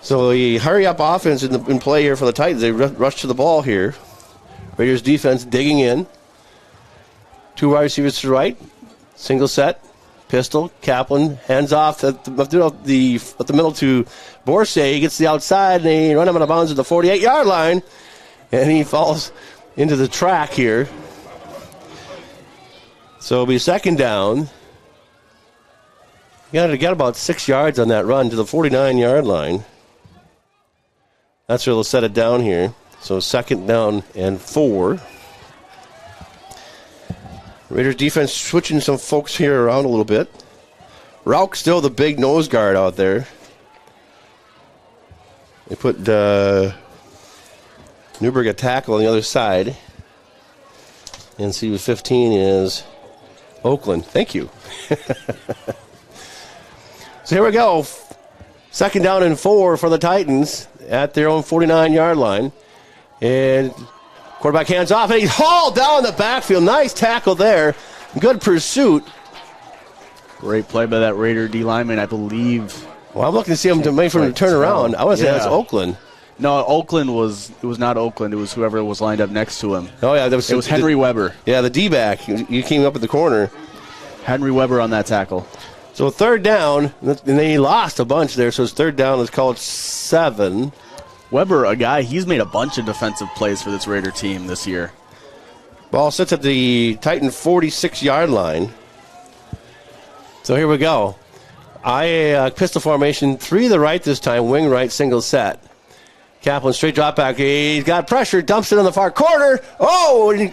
So the hurry-up offense in play here for the Titans. They rush to the ball here. Raiders defense digging in. 2 wide receivers to the right. Single set. Pistol. Kaplan. Hands off at the middle to Borsay. He gets the outside, and they run him out of bounds at the 48-yard line. And he falls into the track here. So it'll be 2nd down. You got to get about 6 yards on that run to the 49-yard line. That's where they'll set it down here. So 2nd down and 4. Raiders defense switching some folks here around a little bit. Rauch still the big nose guard out there. They put Newberg at tackle on the other side. And see 15 is Oakland. Thank you. So here we go. 2nd down and 4 for the Titans at their own 49-yard line. And quarterback hands off, and he's hauled down the backfield. Nice tackle there. Good pursuit. Great play by that Raider D lineman, I believe. Well, I'm looking to see him to make for him to turn around. I want to say that's Oakland. No, Oakland it was not Oakland. It was whoever was lined up next to him. Oh, yeah. It was Henry Weber. Yeah, the D-back. He came up at the corner. Henry Weber on that tackle. So 3rd down, and they lost a bunch there, so it's 3rd down. Let's call it 7. Weber, a guy, he's made a bunch of defensive plays for this Raider team this year. Ball sits at the Titan 46-yard line. So here we go. Pistol formation, 3 to the right this time, wing right, single set. Kaplan straight drop back. He's got pressure, dumps it on the far corner. Oh, and he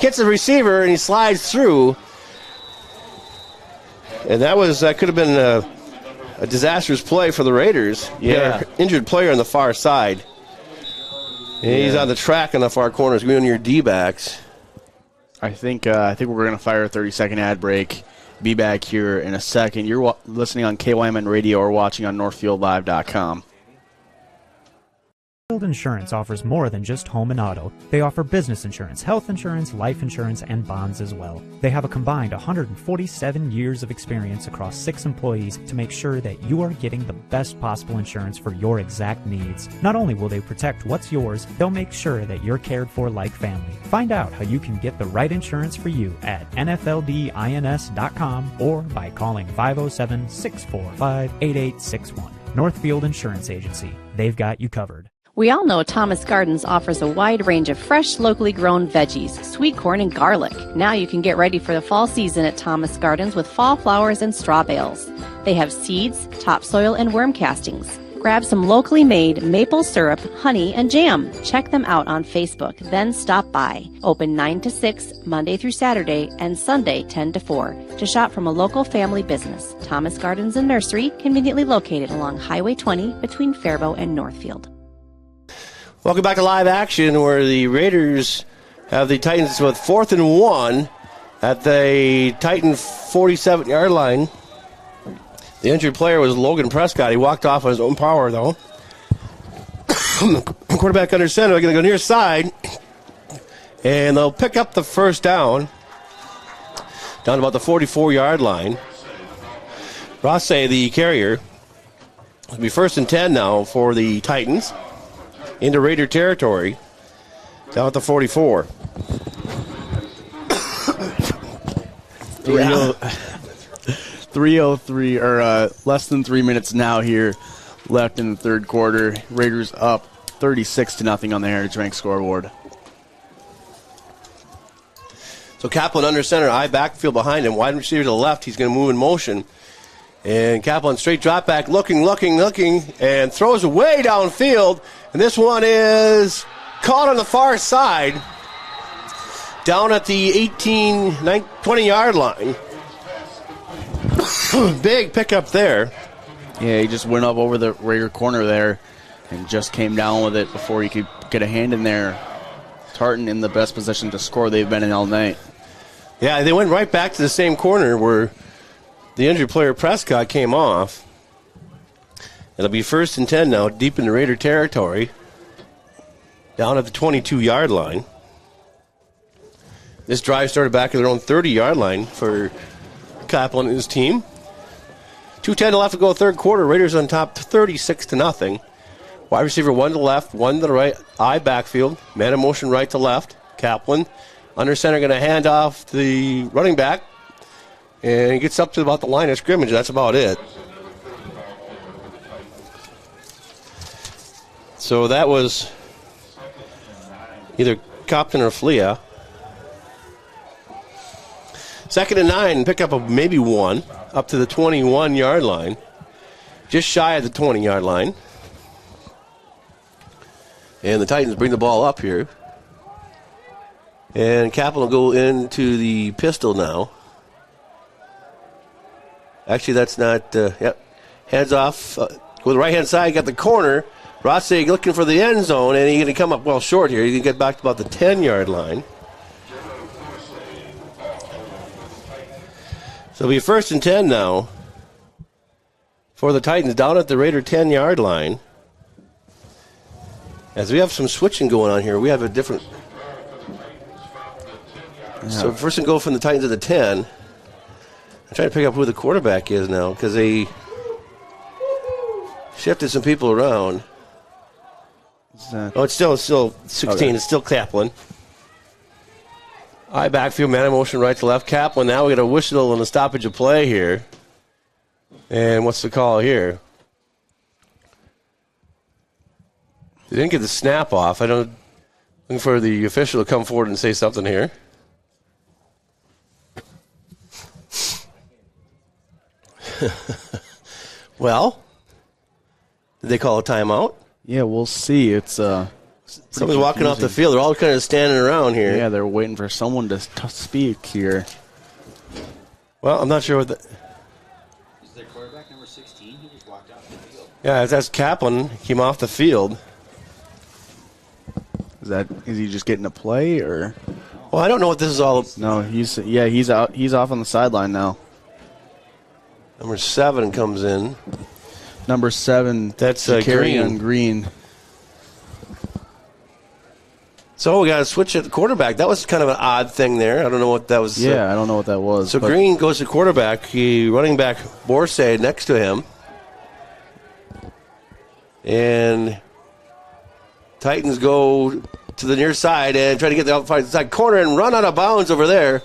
gets the receiver, and he slides through. And that could have been a disastrous play for the Raiders. Yeah, injured player on the far side. And he's on the track on the far corners, going on your D-backs. I think we're going to fire a 30-second ad break. Be back here in a second. You're listening on KYMN Radio or watching on NorthfieldLive.com. Northfield Insurance offers more than just home and auto. They offer business insurance, health insurance, life insurance, and bonds as well. They have a combined 147 years of experience across 6 employees to make sure that you are getting the best possible insurance for your exact needs. Not only will they protect what's yours, they'll make sure that you're cared for like family. Find out how you can get the right insurance for you at nfldins.com or by calling 507-645-8861. Northfield Insurance Agency. They've got you covered. We all know Thomas Gardens offers a wide range of fresh, locally grown veggies, sweet corn, and garlic. Now you can get ready for the fall season at Thomas Gardens with fall flowers and straw bales. They have seeds, topsoil, and worm castings. Grab some locally made maple syrup, honey, and jam. Check them out on Facebook, then stop by. Open 9 to 6, Monday through Saturday, and Sunday 10 to 4. To shop from a local family business, Thomas Gardens and Nursery, conveniently located along Highway 20 between Faribault and Northfield. Welcome back to live action, where the Raiders have the Titans with 4th and 1 at the Titan 47-yard line. The injured player was Logan Prescott. He walked off on his own power, though. Quarterback under center. They're going to go near side, and they'll pick up the 1st down about the 44-yard line. Rosse, the carrier, will be 1st and 10 now for the Titans. Into Raider territory, down at the 44. 3:03, or less than 3 minutes now here left in the third quarter. Raiders up 36-0 on the Heritage Bank scoreboard. So Kaplan under center, eye backfield behind him, wide receiver to the left. He's going to move in motion. And Kaplan straight drop back, looking, and throws away downfield. And this one is caught on the far side, down at the 20-yard line. Big pickup there. Yeah, he just went up over the Raider corner there and just came down with it before he could get a hand in there. Tartan in the best position to score they've been in all night. Yeah, they went right back to the same corner where the injured player Prescott came off. It'll be 1st and 10 now, deep in the Raider territory, down at the 22-yard line. This drive started back at their own 30-yard line for Kaplan and his team. 2:10 left to go, third quarter. Raiders on top 36-0. Wide receiver 1 to the left, 1 to the right, eye backfield. Man in motion right to left. Kaplan under center going to hand off the running back. And he gets up to about the line of scrimmage. That's about it. So that was either Copton or Flea. 2nd and 9, pick up of maybe 1 up to the 21-yard line. Just shy of the 20-yard line. And the Titans bring the ball up here. And Kaplan will go into the pistol now. Actually, that's not, yep. Hands off. Go to the right-hand side, got the corner. Rossig looking for the end zone, and he's going to come up well short here. He's going to get back to about the 10-yard line. So it'll be 1st and 10 now for the Titans down at the Raider 10-yard line. As we have some switching going on here, we have a different. Yeah. So 1st and goal from the Titans at the 10. I'm trying to pick up who the quarterback is now because they shifted some people around. It's still 16. Okay. It's still Kaplan. Eye backfield, man in motion right to left. Kaplan. Now we got a whistle and a stoppage of play here. And what's the call here? They didn't get the snap off. Looking for the official to come forward and say something here. Well, did they call a timeout? Yeah, we'll see. It's somebody's walking off the field. They're all kind of standing around here. Yeah, they're waiting for someone to speak here. Well, I'm not sure what the. Is their quarterback number 16? He just walked off the field. Yeah, that's Kaplan. He came off the field. Is he just getting a play or? Well, I don't know what this is all. No, he's out. He's off on the sideline now. Number 7 comes in. Number 7. That's Green. So we got to switch at the quarterback. That was kind of an odd thing there. I don't know what that was. Yeah, I don't know what that was. So Green goes to quarterback. Running back Borsay next to him. And Titans go to the near side and try to get the outside corner and run out of bounds over there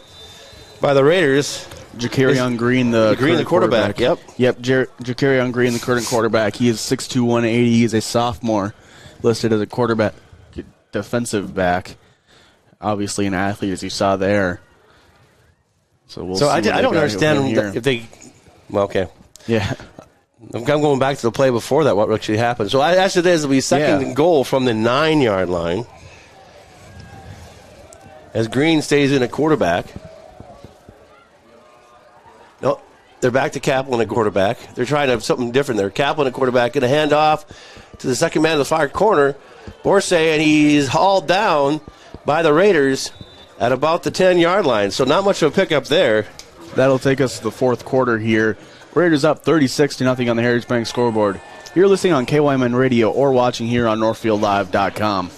by the Raiders. Ja'Carrion Green, the quarterback. Yep. Ja'Carrion Green, the current quarterback. He is 6'2", 180. He is a sophomore, listed as a quarterback, defensive back. Obviously, an athlete, as you saw there. So we'll. I don't understand if they. Well, okay. Yeah. I'm going back to the play before that. What actually happened? So as it is, it'll be 2nd and goal from the 9-yard line. As Green stays in a quarterback. No, they're back to Kaplan at quarterback. They're trying to have something different there. Kaplan at quarterback, going to hand off to the second man in the far corner, Borsay, and he's hauled down by the Raiders at about the 10-yard line. So not much of a pickup there. That'll take us to the fourth quarter here. Raiders up 36-0 on the Heritage Bank scoreboard. You're listening on KYMN Radio or watching here on NorthfieldLive.com.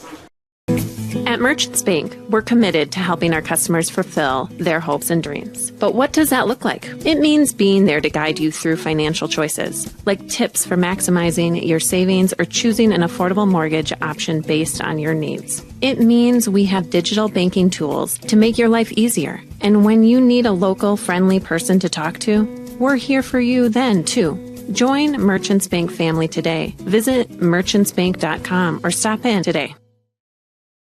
At Merchants Bank, we're committed to helping our customers fulfill their hopes and dreams. But what does that look like? It means being there to guide you through financial choices, like tips for maximizing your savings or choosing an affordable mortgage option based on your needs. It means we have digital banking tools to make your life easier. And when you need a local, friendly person to talk to, we're here for you then, too. Join Merchants Bank family today. Visit merchantsbank.com or stop in today.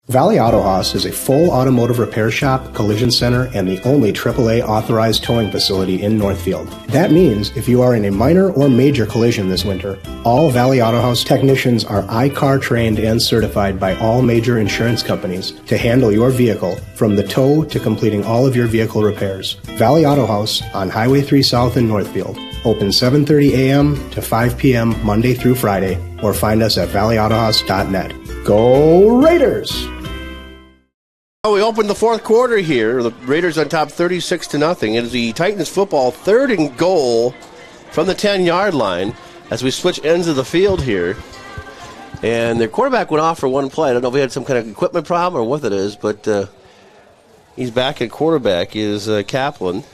Valley Auto Haus is a full automotive repair shop, collision center, and the only AAA authorized towing facility in Northfield. That means if you are in a minor or major collision this winter, all Valley Auto Haus technicians are I-CAR trained and certified by all major insurance companies to handle your vehicle from the tow to completing all of your vehicle repairs. Valley Auto Haus on Highway 3 South in Northfield. Open 7:30 a.m. to 5 p.m. Monday through Friday, or find us at valleyautohouse.net. Go Raiders! We opened the fourth quarter here. The Raiders on top 36-0. It is the Titans football, 3rd and goal from the 10-yard line as we switch ends of the field here. And their quarterback went off for one play. I don't know if he had some kind of equipment problem or what it is, but he's back at quarterback is Kaplan.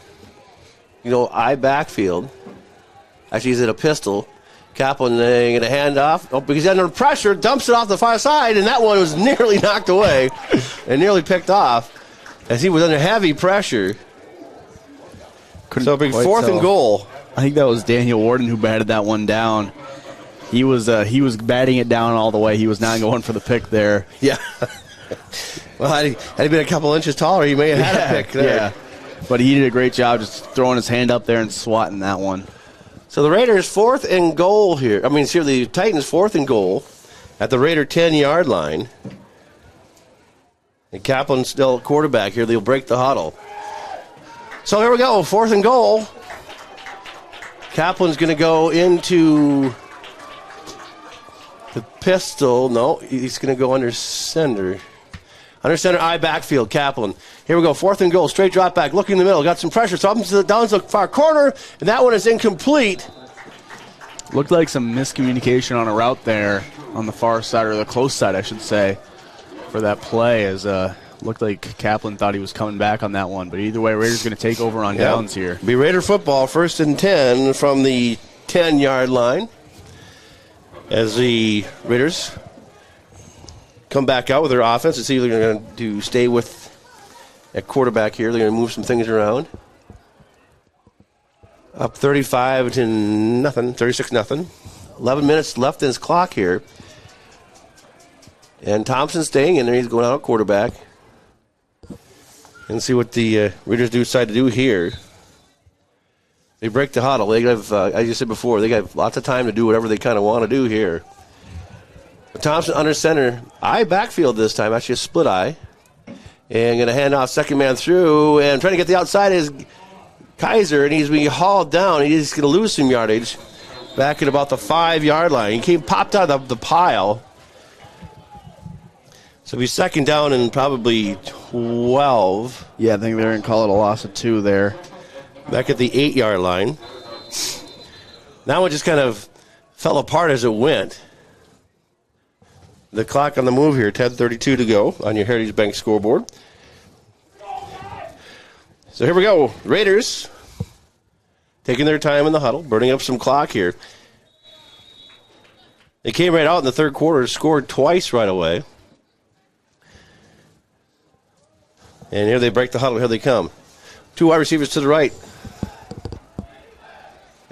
I backfield. Actually, he's in a pistol. Kaplan going to hand off. Oh, because he's under pressure, dumps it off the far side, and that one was nearly knocked away and nearly picked off as he was under heavy pressure. So a big 4th and goal. I think that was Daniel Warden who batted that one down. He was batting it down all the way. He was not going for the pick there. Yeah. Well, had he been a couple inches taller, he may have had a pick there. Yeah. But he did a great job just throwing his hand up there and swatting that one. So the Raiders 4th and goal here. The Titans 4th and goal at the Raider 10-yard line. And Kaplan's still quarterback here. They'll break the huddle. So here we go, 4th and goal. Kaplan's going to go into the pistol. No, he's going to go under center. Under center, I backfield, Kaplan. Here we go, 4th and goal, straight drop back, looking in the middle, got some pressure, so down to the far corner, and that one is incomplete. Looked like some miscommunication on a route there on the far side, or the close side, I should say, for that play, as looked like Kaplan thought he was coming back on that one. But either way, Raiders going to take over on downs here. Be Raider football, 1st and 10 from the 10-yard line, as the Raiders come back out with their offense. It's either going to stay with at quarterback here. They're going to move some things around. Up 36-0. 11 minutes left in his clock here. And Thompson's staying in there. He's going out quarterback. And see what the Raiders decide to do here. They break the huddle. They have, as you said before, they got lots of time to do whatever they kind of want to do here. Thompson under center. I backfield this time, actually a split eye. And going to hand off second man through. And trying to get the outside is Kaiser, and he's being hauled down. He's going to lose some yardage back at about the 5-yard line. He popped out of the pile. So he's second down and probably 12. Yeah, I think they're going to call it a loss of 2 there. Back at the 8-yard line. That one just kind of fell apart as it went. The clock on the move here, 10:32 to go on your Heritage Bank scoreboard. So here we go. Raiders taking their time in the huddle, burning up some clock here. They came right out in the third quarter, scored twice right away. And here they break the huddle. Here they come. 2 wide receivers to the right.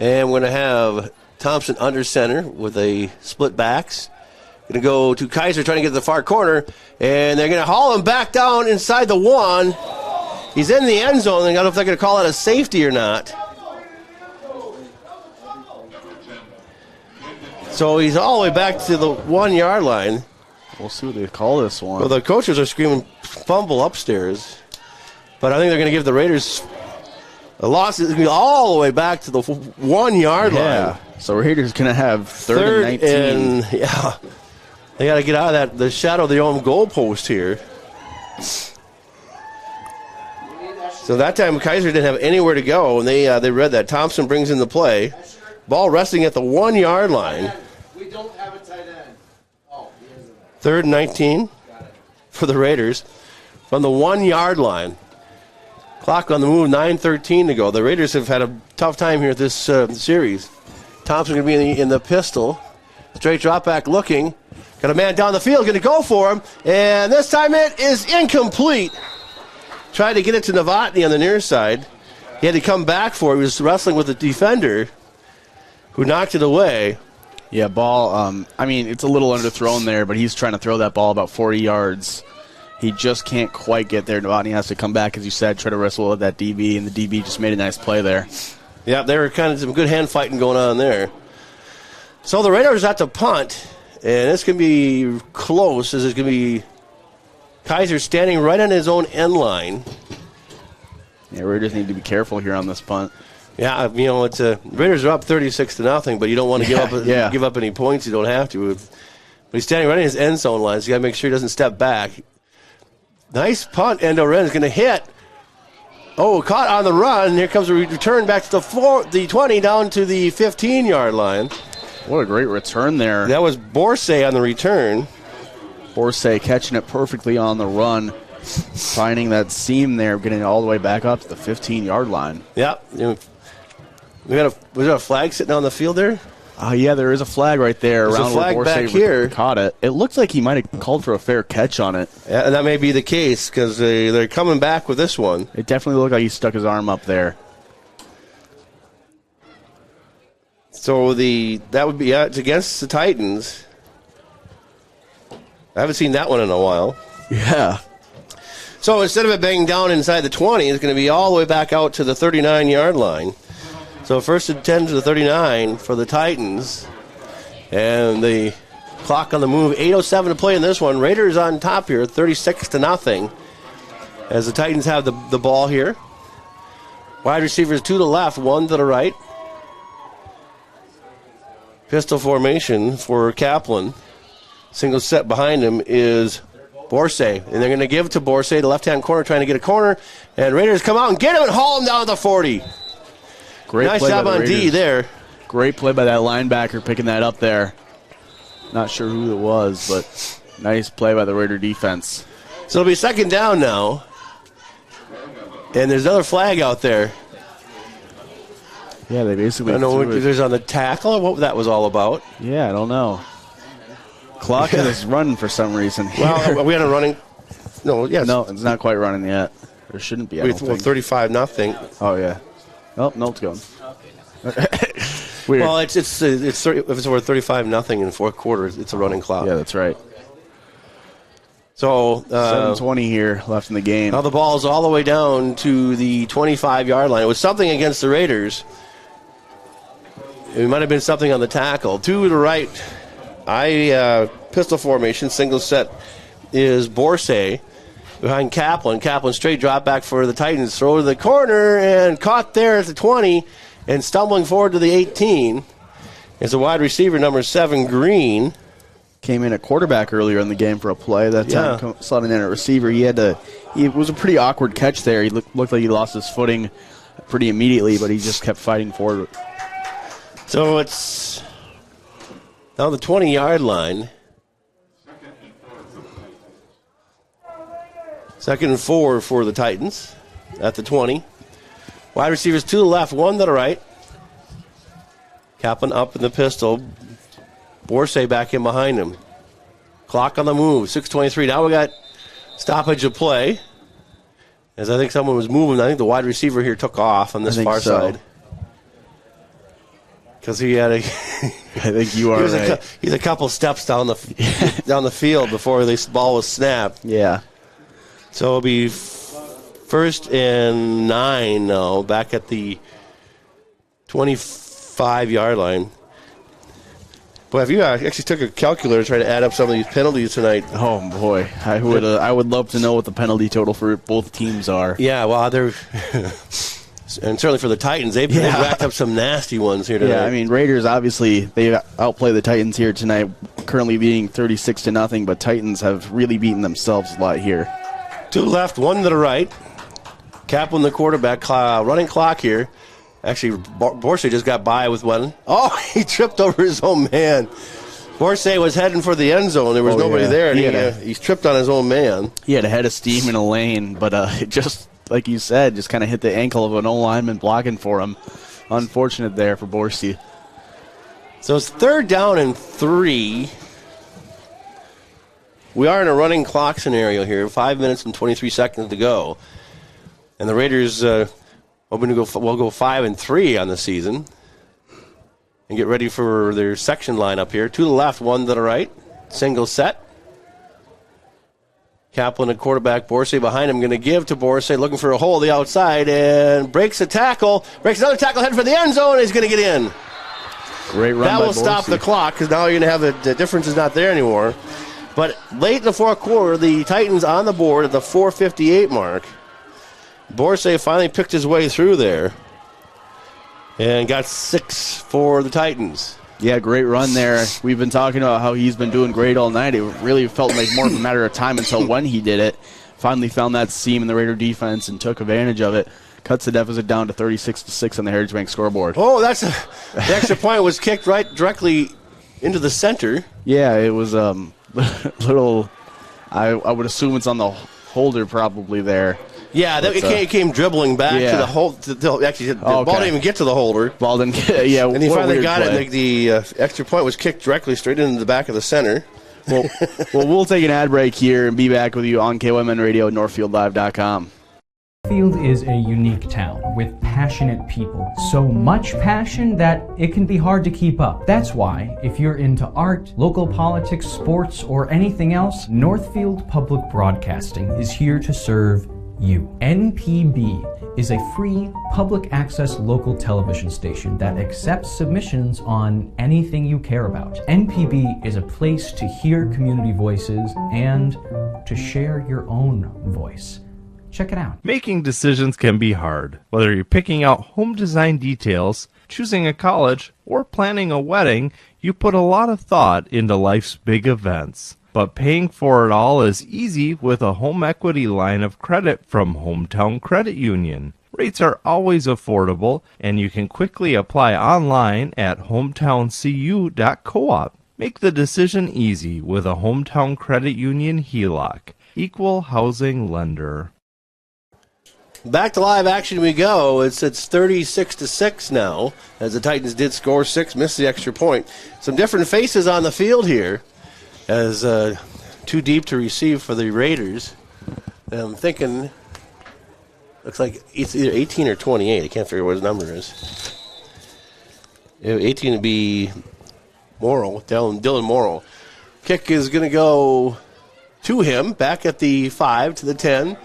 And we're going to have Thompson under center with a split backs. Going to go to Kaiser trying to get to the far corner. And they're going to haul him back down inside the 1. He's in the end zone. I don't know if they're going to call it a safety or not. So he's all the way back to the 1-yard line. We'll see what they call this one. Well, the coaches are screaming fumble upstairs. But I think they're going to give the Raiders a loss. It's going to be all the way back to the 1-yard line. So Raiders going to have third and 19. And, they got to get out of the shadow of their own goalpost here. So that time Kaiser didn't have anywhere to go, and they read that. Thompson brings in the play. Ball resting at the 1-yard line. We don't have a tight end. Third and 19 for the Raiders from the 1-yard line. Clock on the move, 9:13 to go. The Raiders have had a tough time here at this series. Thompson going to be in the pistol. Straight drop back looking. Got a man down the field, going to go for him. And this time it is incomplete. Tried to get it to Novotny on the near side. He had to come back for it. He was wrestling with the defender who knocked it away. Yeah, ball, it's a little underthrown there, but he's trying to throw that ball about 40 yards. He just can't quite get there. Novotny has to come back, as you said, try to wrestle with that DB, and the DB just made a nice play there. Yeah, there were kind of some good hand fighting going on there. So the Raiders have to punt, and it's going to be close, as it's going to be Kaiser standing right on his own end line. Yeah, Raiders need to be careful here on this punt. Yeah, it's Raiders are up 36-0, but you don't want to give up any points. You don't have to. But he's standing right in his end zone line, so you got to make sure he doesn't step back. Nice punt, Endo Wren is going to hit. Oh, caught on the run. Here comes a return back to the 20 down to the 15-yard line. What a great return there. That was Borsay on the return. Borsay catching it perfectly on the run, finding that seam there, getting it all the way back up to the 15-yard line. Yep. Was there a flag sitting on the field there? Yeah, there is a flag right there. There's around a flag where back Borsay here. Caught it. It looks like he might have called for a fair catch on it. Yeah, and that may be the case because they're coming back with this one. It definitely looked like he stuck his arm up there. So that would be it's against the Titans. I haven't seen that one in a while. Yeah. So instead of it being down inside the 20, it's going to be all the way back out to the 39-yard line. So first and 10 to the 39 for the Titans. And the clock on the move, 8:07 to play in this one. Raiders on top here, 36-0. As the Titans have the ball here. Wide receivers 2 to the left, 1 to the right. Pistol formation for Kaplan. Single set behind him is Borsay. And they're going to give it to Borsay, the left-hand corner, trying to get a corner. And Raiders come out and get him and haul him down to the 40. Nice job on D there. Great play by that linebacker picking that up there. Not sure who it was, but nice play by the Raider defense. So it'll be second down now. And there's another flag out there. Yeah, they basically. I don't know if there's on the tackle or what that was all about. Yeah, I don't know. Clock is running for some reason. Well, are we on a running? No, yes. No, it's not quite running yet. There shouldn't be. I don't think. 35-0. Oh yeah. Oh no, it's going. Weird. Well, it's 30, if it's over 35-0 in the fourth quarter, it's a running clock. Yeah, that's right. So 7:20 here left in the game. Now the ball's all the way down to the 25-yard line. It was something against the Raiders. It might have been something on the tackle. 2 to the right. Pistol formation, single set is Borsay behind Kaplan. Kaplan straight drop back for the Titans. Throw to the corner and caught there at the 20 and stumbling forward to the 18 is the wide receiver number 7, Green. Came in at quarterback earlier in the game for a play. That time slotting in at receiver. It was a pretty awkward catch there. He looked like he lost his footing pretty immediately, but he just kept fighting forward. So it's now the 20-yard line. Second and 4 for the Titans at the 20. Wide receivers 2 to the left, 1 to the right. Kaplan up in the pistol. Borsay back in behind him. Clock on the move, 6:23. Now we got stoppage of play. As I think someone was moving. I think the wide receiver here took off on this far side. Because he had a... I think you are right. He's a couple steps down the field before this ball was snapped. Yeah. So it'll be first and 9 now, back at the 25-yard line. Boy, if you actually took a calculator to try to add up some of these penalties tonight. Oh, boy. I would love to know what the penalty total for both teams are. Yeah, well, they're... and certainly for the Titans, they've racked up some nasty ones here tonight. Yeah, I mean, Raiders, obviously, they outplay the Titans here tonight, currently being 36-0, but Titans have really beaten themselves a lot here. 2 left, 1 to the right. Kaplan, the quarterback, running clock here. Actually, Borsay just got by with one. Oh, he tripped over his own man. Borsay was heading for the end zone. There was nobody there, and he tripped on his own man. He had a head of steam in a lane, but it just, like you said, just kind of hit the ankle of an old lineman blocking for him. Unfortunate there for Borsay. So it's 3rd down and 3. We are in a running clock scenario here. 5 minutes and 23 seconds to go. And the Raiders hoping to go 5-3 on the season. And get ready for their section lineup here. 2 to the left, 1 to the right. Single set. Kaplan, a quarterback. Borsay behind him, going to give to Borsay, looking for a hole on the outside, and breaks a tackle. Breaks another tackle, heading for the end zone, and he's going to get in. Great run that by will Borsay. Stop the clock, because now you're going to have the difference is not there anymore. But late in the fourth quarter, the Titans on the board at the 4:58 mark. Borsay finally picked his way through there. And got 6 for the Titans. Yeah, great run there. We've been talking about how he's been doing great all night. It really felt like more of a matter of time until when he did it. Finally found that seam in the Raider defense and took advantage of it. Cuts the deficit down to 36-6 on the Heritage Bank scoreboard. Oh, the extra point was kicked right directly into the center. Yeah, it was little. I would assume it's on the holder probably there. Yeah, it came dribbling back to the hold. Actually, the ball didn't even get to the holder. Ball didn't get. Yeah, and he finally got it. And the extra point was kicked directly straight into the back of the center. Well, we'll take an ad break here and be back with you on KYMN Radio, NorthfieldLive.com. Northfield is a unique town with passionate people. So much passion that it can be hard to keep up. That's why, if you're into art, local politics, sports, or anything else, Northfield Public Broadcasting is here to serve you. NPB is a free public access local television station that accepts submissions on anything you care about. NPB is a place to hear community voices and to share your own voice. Check it out. Making decisions can be hard. Whether you're picking out home design details, choosing a college, or planning a wedding, you put a lot of thought into life's big events. But paying for it all is easy with a home equity line of credit from Hometown Credit Union. Rates are always affordable, and you can quickly apply online at hometowncu.coop. Make the decision easy with a Hometown Credit Union HELOC. Equal housing lender. Back to live action we go. It's 36-6 now, as the Titans did score 6, missed the extra point. Some different faces on the field here, as too deep to receive for the Raiders. And I'm thinking, looks like it's either 18 or 28. I can't figure what his number is. 18 would be Morrow, Dylan Morrow. Kick is going to go to him, back at the 5 to the 10.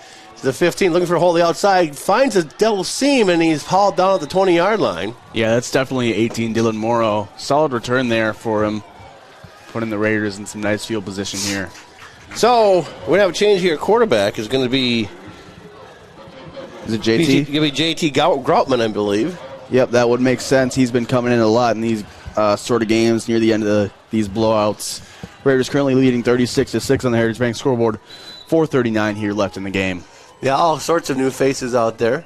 The 15, looking for a hole on the outside, finds a double seam, and he's hauled down at the 20-yard line. Yeah, that's definitely 18, Dylan Morrow. Solid return there for him, putting the Raiders in some nice field position here. So, we're going to have a change here. Quarterback is going to be... Is it JT? Going to be JT Groutman, I believe. Yep, that would make sense. He's been coming in a lot in these sort of games near the end of these blowouts. Raiders currently leading 36-6 on the Heritage Bank scoreboard. 4:39 here left in the game. Yeah, all sorts of new faces out there.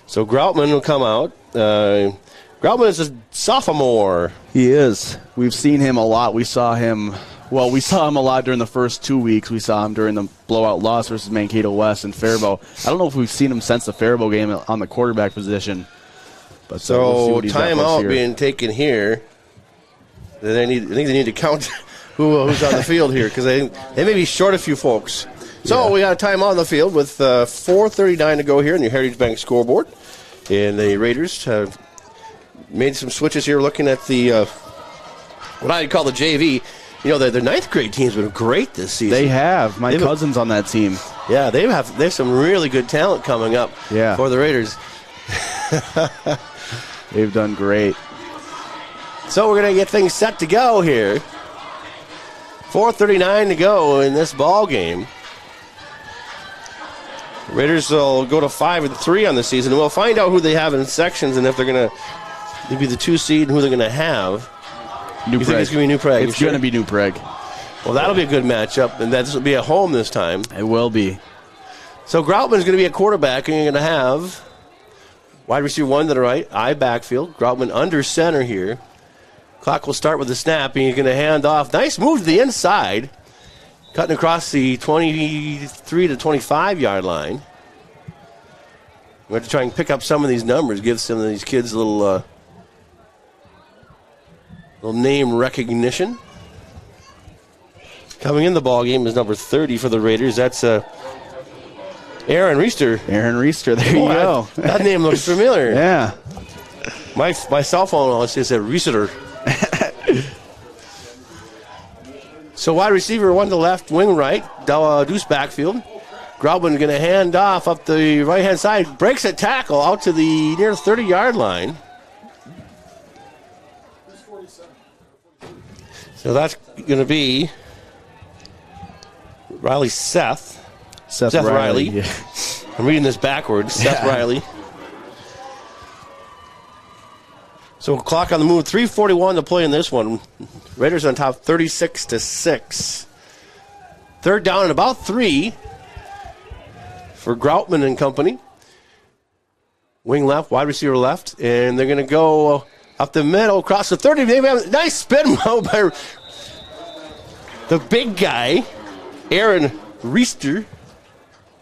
So Groutman will come out. Groutman is a sophomore. He is. We've seen him a lot. We saw him a lot during the first 2 weeks. We saw him during the blowout loss versus Mankato West and Faribault. I don't know if we've seen him since the Faribault game on the quarterback position. But so we'll timeout being taken here. I think they need to count who's on the field here, because they may be short a few folks. So we got a timeout on the field with 4:39 to go here in the Heritage Bank scoreboard. And the Raiders have made some switches here, looking at the what I call the JV. You know, their ninth grade team's been great this season. They have. My cousin's on that team. Yeah, they have some really good talent coming up for the Raiders. They've done great. So we're going to get things set to go here. 4:39 to go in this ball game. Raiders will go to 5-3 on the season. We'll find out who they have in sections and if they're going to be the 2 seed and who they're going to have. New you think it's going to be New Prague? It's going to be New Prague. Well, that'll be a good matchup, and this will be at home this time. It will be. So Groutman's going to be a quarterback, and you're going to have wide receiver 1 to the right, I backfield. Groutman under center here. Clock will start with the snap, and you're going to hand off. Nice move to the inside. Cutting across the 23 to 25-yard line. We have to try and pick up some of these numbers, give some of these kids a little name recognition. Coming in the ball game is number 30 for the Raiders. That's Aaron Reister. Aaron Reister, there you go. That name looks familiar. Yeah. My cell phone always says Reister. So wide receiver 1 to left, wing right, Deuce backfield. Groutman going to hand off up the right-hand side, breaks a tackle out to the near 30-yard line. So that's going to be Seth Riley. Yeah. I'm reading this backwards. Seth Riley. So clock on the move, 3:41 to play in this one. Raiders on top 36-6. Third down and about 3 for Groutman and company. Wing left, wide receiver left, and they're going to go up the middle, across the 30. Nice spin move by the big guy, Aaron Reister.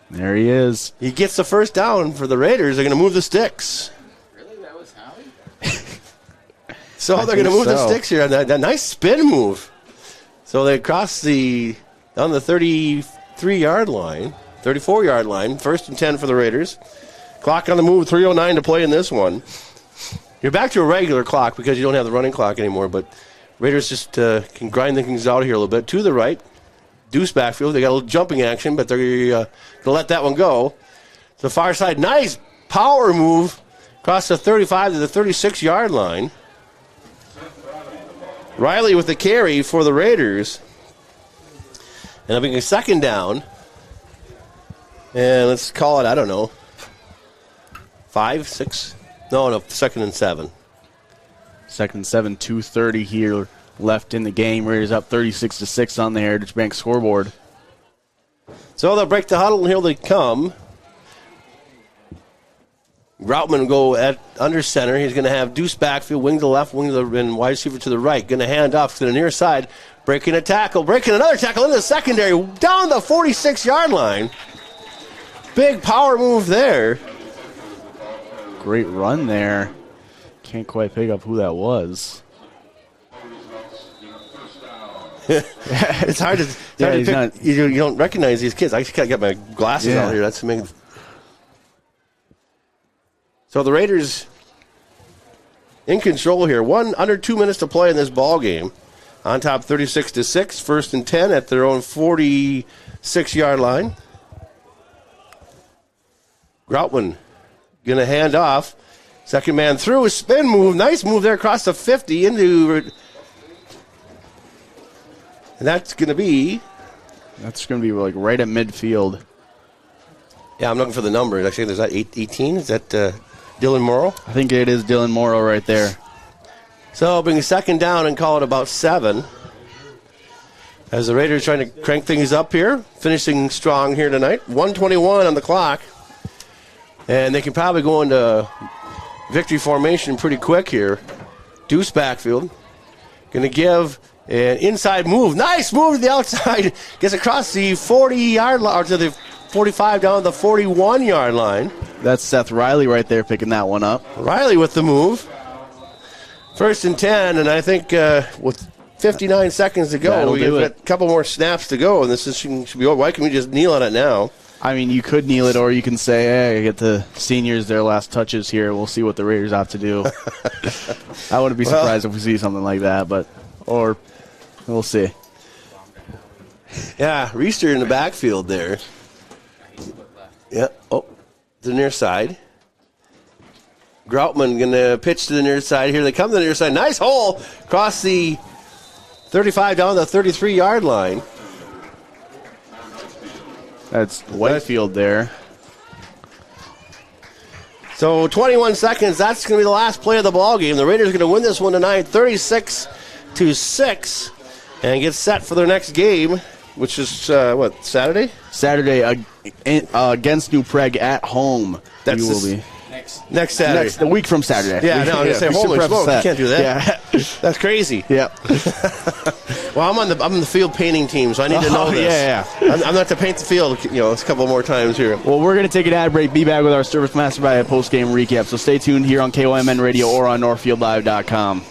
There he is. He gets the first down for the Raiders. They're going to move the sticks. So they're going to move the sticks here. That nice spin move. So they cross on the 33-yard line, 34-yard line. 1st and 10 for the Raiders. Clock on the move, 3:09 to play in this one. You're back to a regular clock because you don't have the running clock anymore, but Raiders just can grind things out here a little bit. To the right, deuce backfield. They got a little jumping action, but they're going to let that one go. To the far side, nice power move across the 35 to the 36-yard line. Riley with the carry for the Raiders. And it'll be a second down. And let's call it, I don't know, 5, 6? No, 2nd and 7. 2nd and 7, 2:30 here left in the game. Raiders up 36-6 on the Heritage Bank scoreboard. So they'll break the huddle, and here they come. Groutman will go at under center. He's going to have deuce backfield, wing to the left, wing to the and wide receiver to the right. Going to hand off to the near side, breaking a tackle, breaking another tackle into the secondary, down the 46-yard line. Big power move there. Great run there. Can't quite pick up who that was. It's hard to, pick. You don't recognize these kids. I just got to get my glasses out here. That's amazing. So the Raiders in control here. Under 2 minutes to play in this ball game. On top 36-6. 1st and 10 at their own 46-yard line. Groutman going to hand off. Second man through, a spin move. Nice move there across the 50 into... And that's going to be... That's going to be like right at midfield. Yeah, I'm looking for the number. Actually, is that 18? Is that Dylan Morrow? I think it is Dylan Morrow right there. So bring a second down and call it about 7. As the Raiders trying to crank things up here. Finishing strong here tonight. 1:21 on the clock. And they can probably go into victory formation pretty quick here. Deuce backfield. Going to give an inside move. Nice move to the outside. Gets across the 40-yard line, or to the 45 down the 41-yard line. That's Seth Riley right there picking that one up. Riley with the move. 1st and 10, and I think with 59 seconds to go, we've got a couple more snaps to go, and this should be over. Why can't we just kneel on it now? I mean, you could kneel it, or you can say, hey, get the seniors their last touches here. We'll see what the Raiders have to do. I wouldn't be surprised if we see something like that, or we'll see. Yeah, Reister in the backfield there. Yeah, the near side. Groutman going to pitch to the near side. Here they come to the near side. Nice hole across the 35 down the 33-yard line. That's Whitefield there. So 21 seconds. That's going to be the last play of the ball game. The Raiders are going to win this one tonight, 36-6, and get set for their next game, which is Saturday? Saturday against New Prague at home. That's next Saturday. The week from Saturday. Yeah, no, I'm going to say, holy smokes, you can't do that. Yeah. That's crazy. Yeah. Well, I'm on the field painting team, so I need to know this. Yeah. I'm going to have to paint the field, a couple more times here. Well, we're going to take an ad break. Be back with our Service Master by a post-game recap. So stay tuned here on KYMN Radio or on NorthfieldLive.com.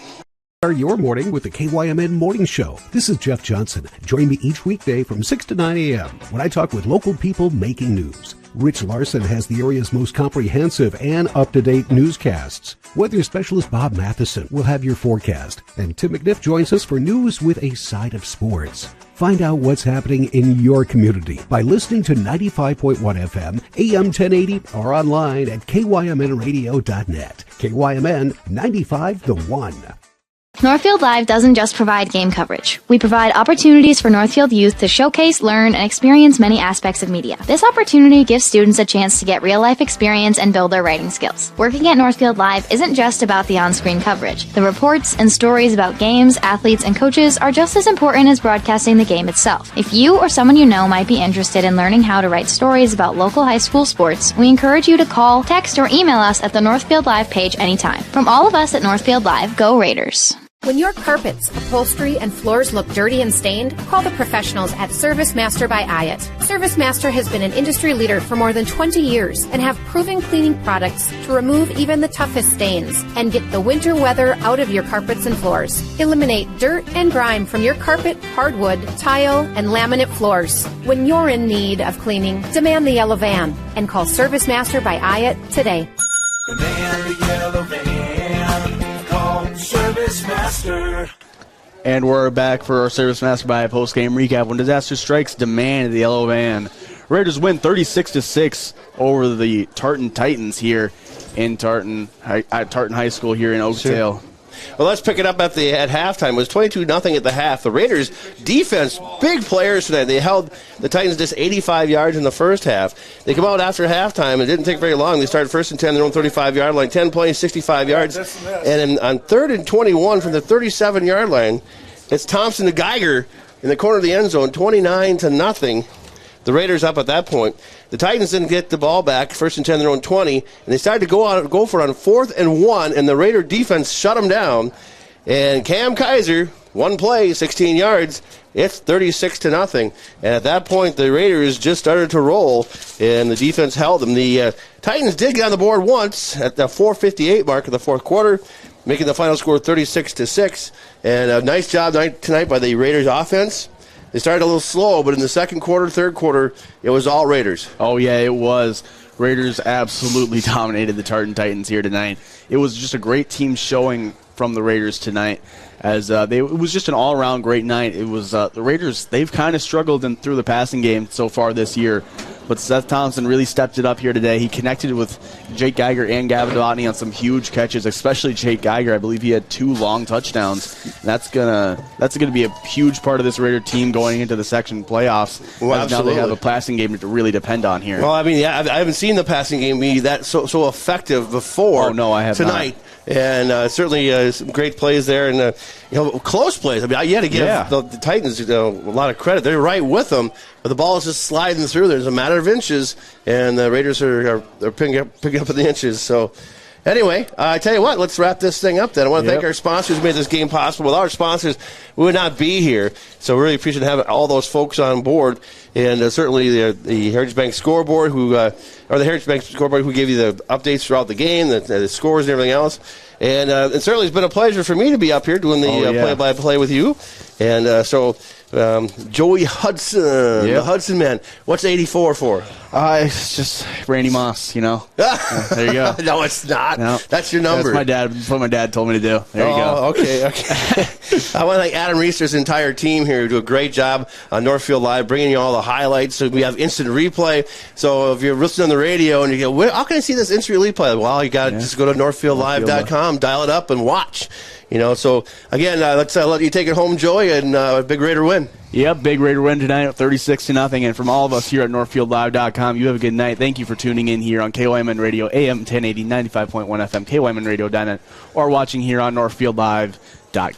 Start your morning with the KYMN Morning Show. This is Jeff Johnson. Join me each weekday from 6 to 9 a.m. when I talk with local people making news. Rich Larson has the area's most comprehensive and up-to-date newscasts. Weather specialist Bob Matheson will have your forecast, and Tim McNiff joins us for news with a side of sports. Find out what's happening in your community by listening to 95.1 FM, AM 1080, or online at kymnradio.net. KYMN 95 The One. Northfield Live doesn't just provide game coverage. We provide opportunities for Northfield youth to showcase, learn, and experience many aspects of media. This opportunity gives students a chance to get real-life experience and build their writing skills. Working at Northfield Live isn't just about the on-screen coverage. The reports and stories about games, athletes, and coaches are just as important as broadcasting the game itself. If you or someone you know might be interested in learning how to write stories about local high school sports, we encourage you to call, text, or email us at the Northfield Live page anytime. From all of us at Northfield Live, go Raiders! When your carpets, upholstery, and floors look dirty and stained, call the professionals at Service Master by Ayat. Service Master has been an industry leader for more than 20 years and have proven cleaning products to remove even the toughest stains and get the winter weather out of your carpets and floors. Eliminate dirt and grime from your carpet, hardwood, tile, and laminate floors. When you're in need of cleaning, demand the yellow van and call Service Master by Ayat today. Demand the yellow van. Call Service Master. And we're back for our Service Master by post-game recap. When disaster strikes, demand the yellow van. Raiders win 36-6 over the Tartan Titans here in Tartan High School here in Oakdale. Sure. Well, let's pick it up at halftime. It was 22-0 at the half. The Raiders' defense, big players tonight. They held the Titans just 85 yards in the first half. They come out after halftime. It didn't take very long. They started 1st and 10, their own 35-yard line, 10 plays, 65 yards. And on 3rd and 21 from the 37-yard line, it's Thompson to Geiger in the corner of the end zone, 29-0. The Raiders up at that point. The Titans didn't get the ball back, 1st and 10, their own 20, and they started to go for it on 4th and 1, and the Raider defense shut them down. And Cam Kaiser, one play, 16 yards. It's 36-0. And at that point, the Raiders just started to roll, and the defense held them. The Titans did get on the board once at the 4:58 mark of the fourth quarter, making the final score 36-6. And a nice job tonight by the Raiders offense. They started a little slow, but in the second quarter, third quarter, it was all Raiders. Oh, yeah, it was. Raiders absolutely dominated the Tartan Titans here tonight. It was just a great team showing from the Raiders tonight. As it was just an all-around great night. It was the Raiders, they've kind of struggled through the passing game so far this year. But Seth Thompson really stepped it up here today. He connected with Jake Geiger and Gavin Novotny on some huge catches, especially Jake Geiger. I believe he had 2 long touchdowns. And that's gonna be a huge part of this Raider team going into the section playoffs. Well, as now they have a passing game to really depend on here. Well, I mean, yeah, I haven't seen the passing game be that so effective before. Oh no, I have tonight. Not. And certainly some great plays there, and close plays. I mean, you had to give the Titans a lot of credit. They're right with them, but the ball is just sliding through. There's a matter of inches, and the Raiders are picking up the inches. So, anyway, I tell you what, let's wrap this thing up then. I want to thank our sponsors who made this game possible. Without our sponsors, we would not be here. So, really appreciate having all those folks on board, and certainly the Heritage Bank scoreboard the Heritage Bank scoreboard who gave you the updates throughout the game, the scores and everything else. And certainly it's been a pleasure for me to be up here doing the play-by-play with you. And so Joey Hudson, the Hudson man. What's 84 for? It's just Randy Moss, There you go. No, it's not. No. That's your number. That's what my dad told me to do. There you go. Okay. I want to thank Adam Reister's entire team here who do a great job on Northfield Live, bringing you all the highlights. So we have instant replay. So if you're listening on the radio and you go, how can I see this instant replay? Well, you got to just go to NorthfieldLive.com, dial it up, and watch. So again, let's let you take it home, Joey, and a big Raider win. Yep, big Raider win tonight, 36-0. And from all of us here at NorthfieldLive.com, you have a good night. Thank you for tuning in here on KYMN Radio, AM 1080, 95.1 FM, KYMNRadio.net, or watching here on Northfield Live.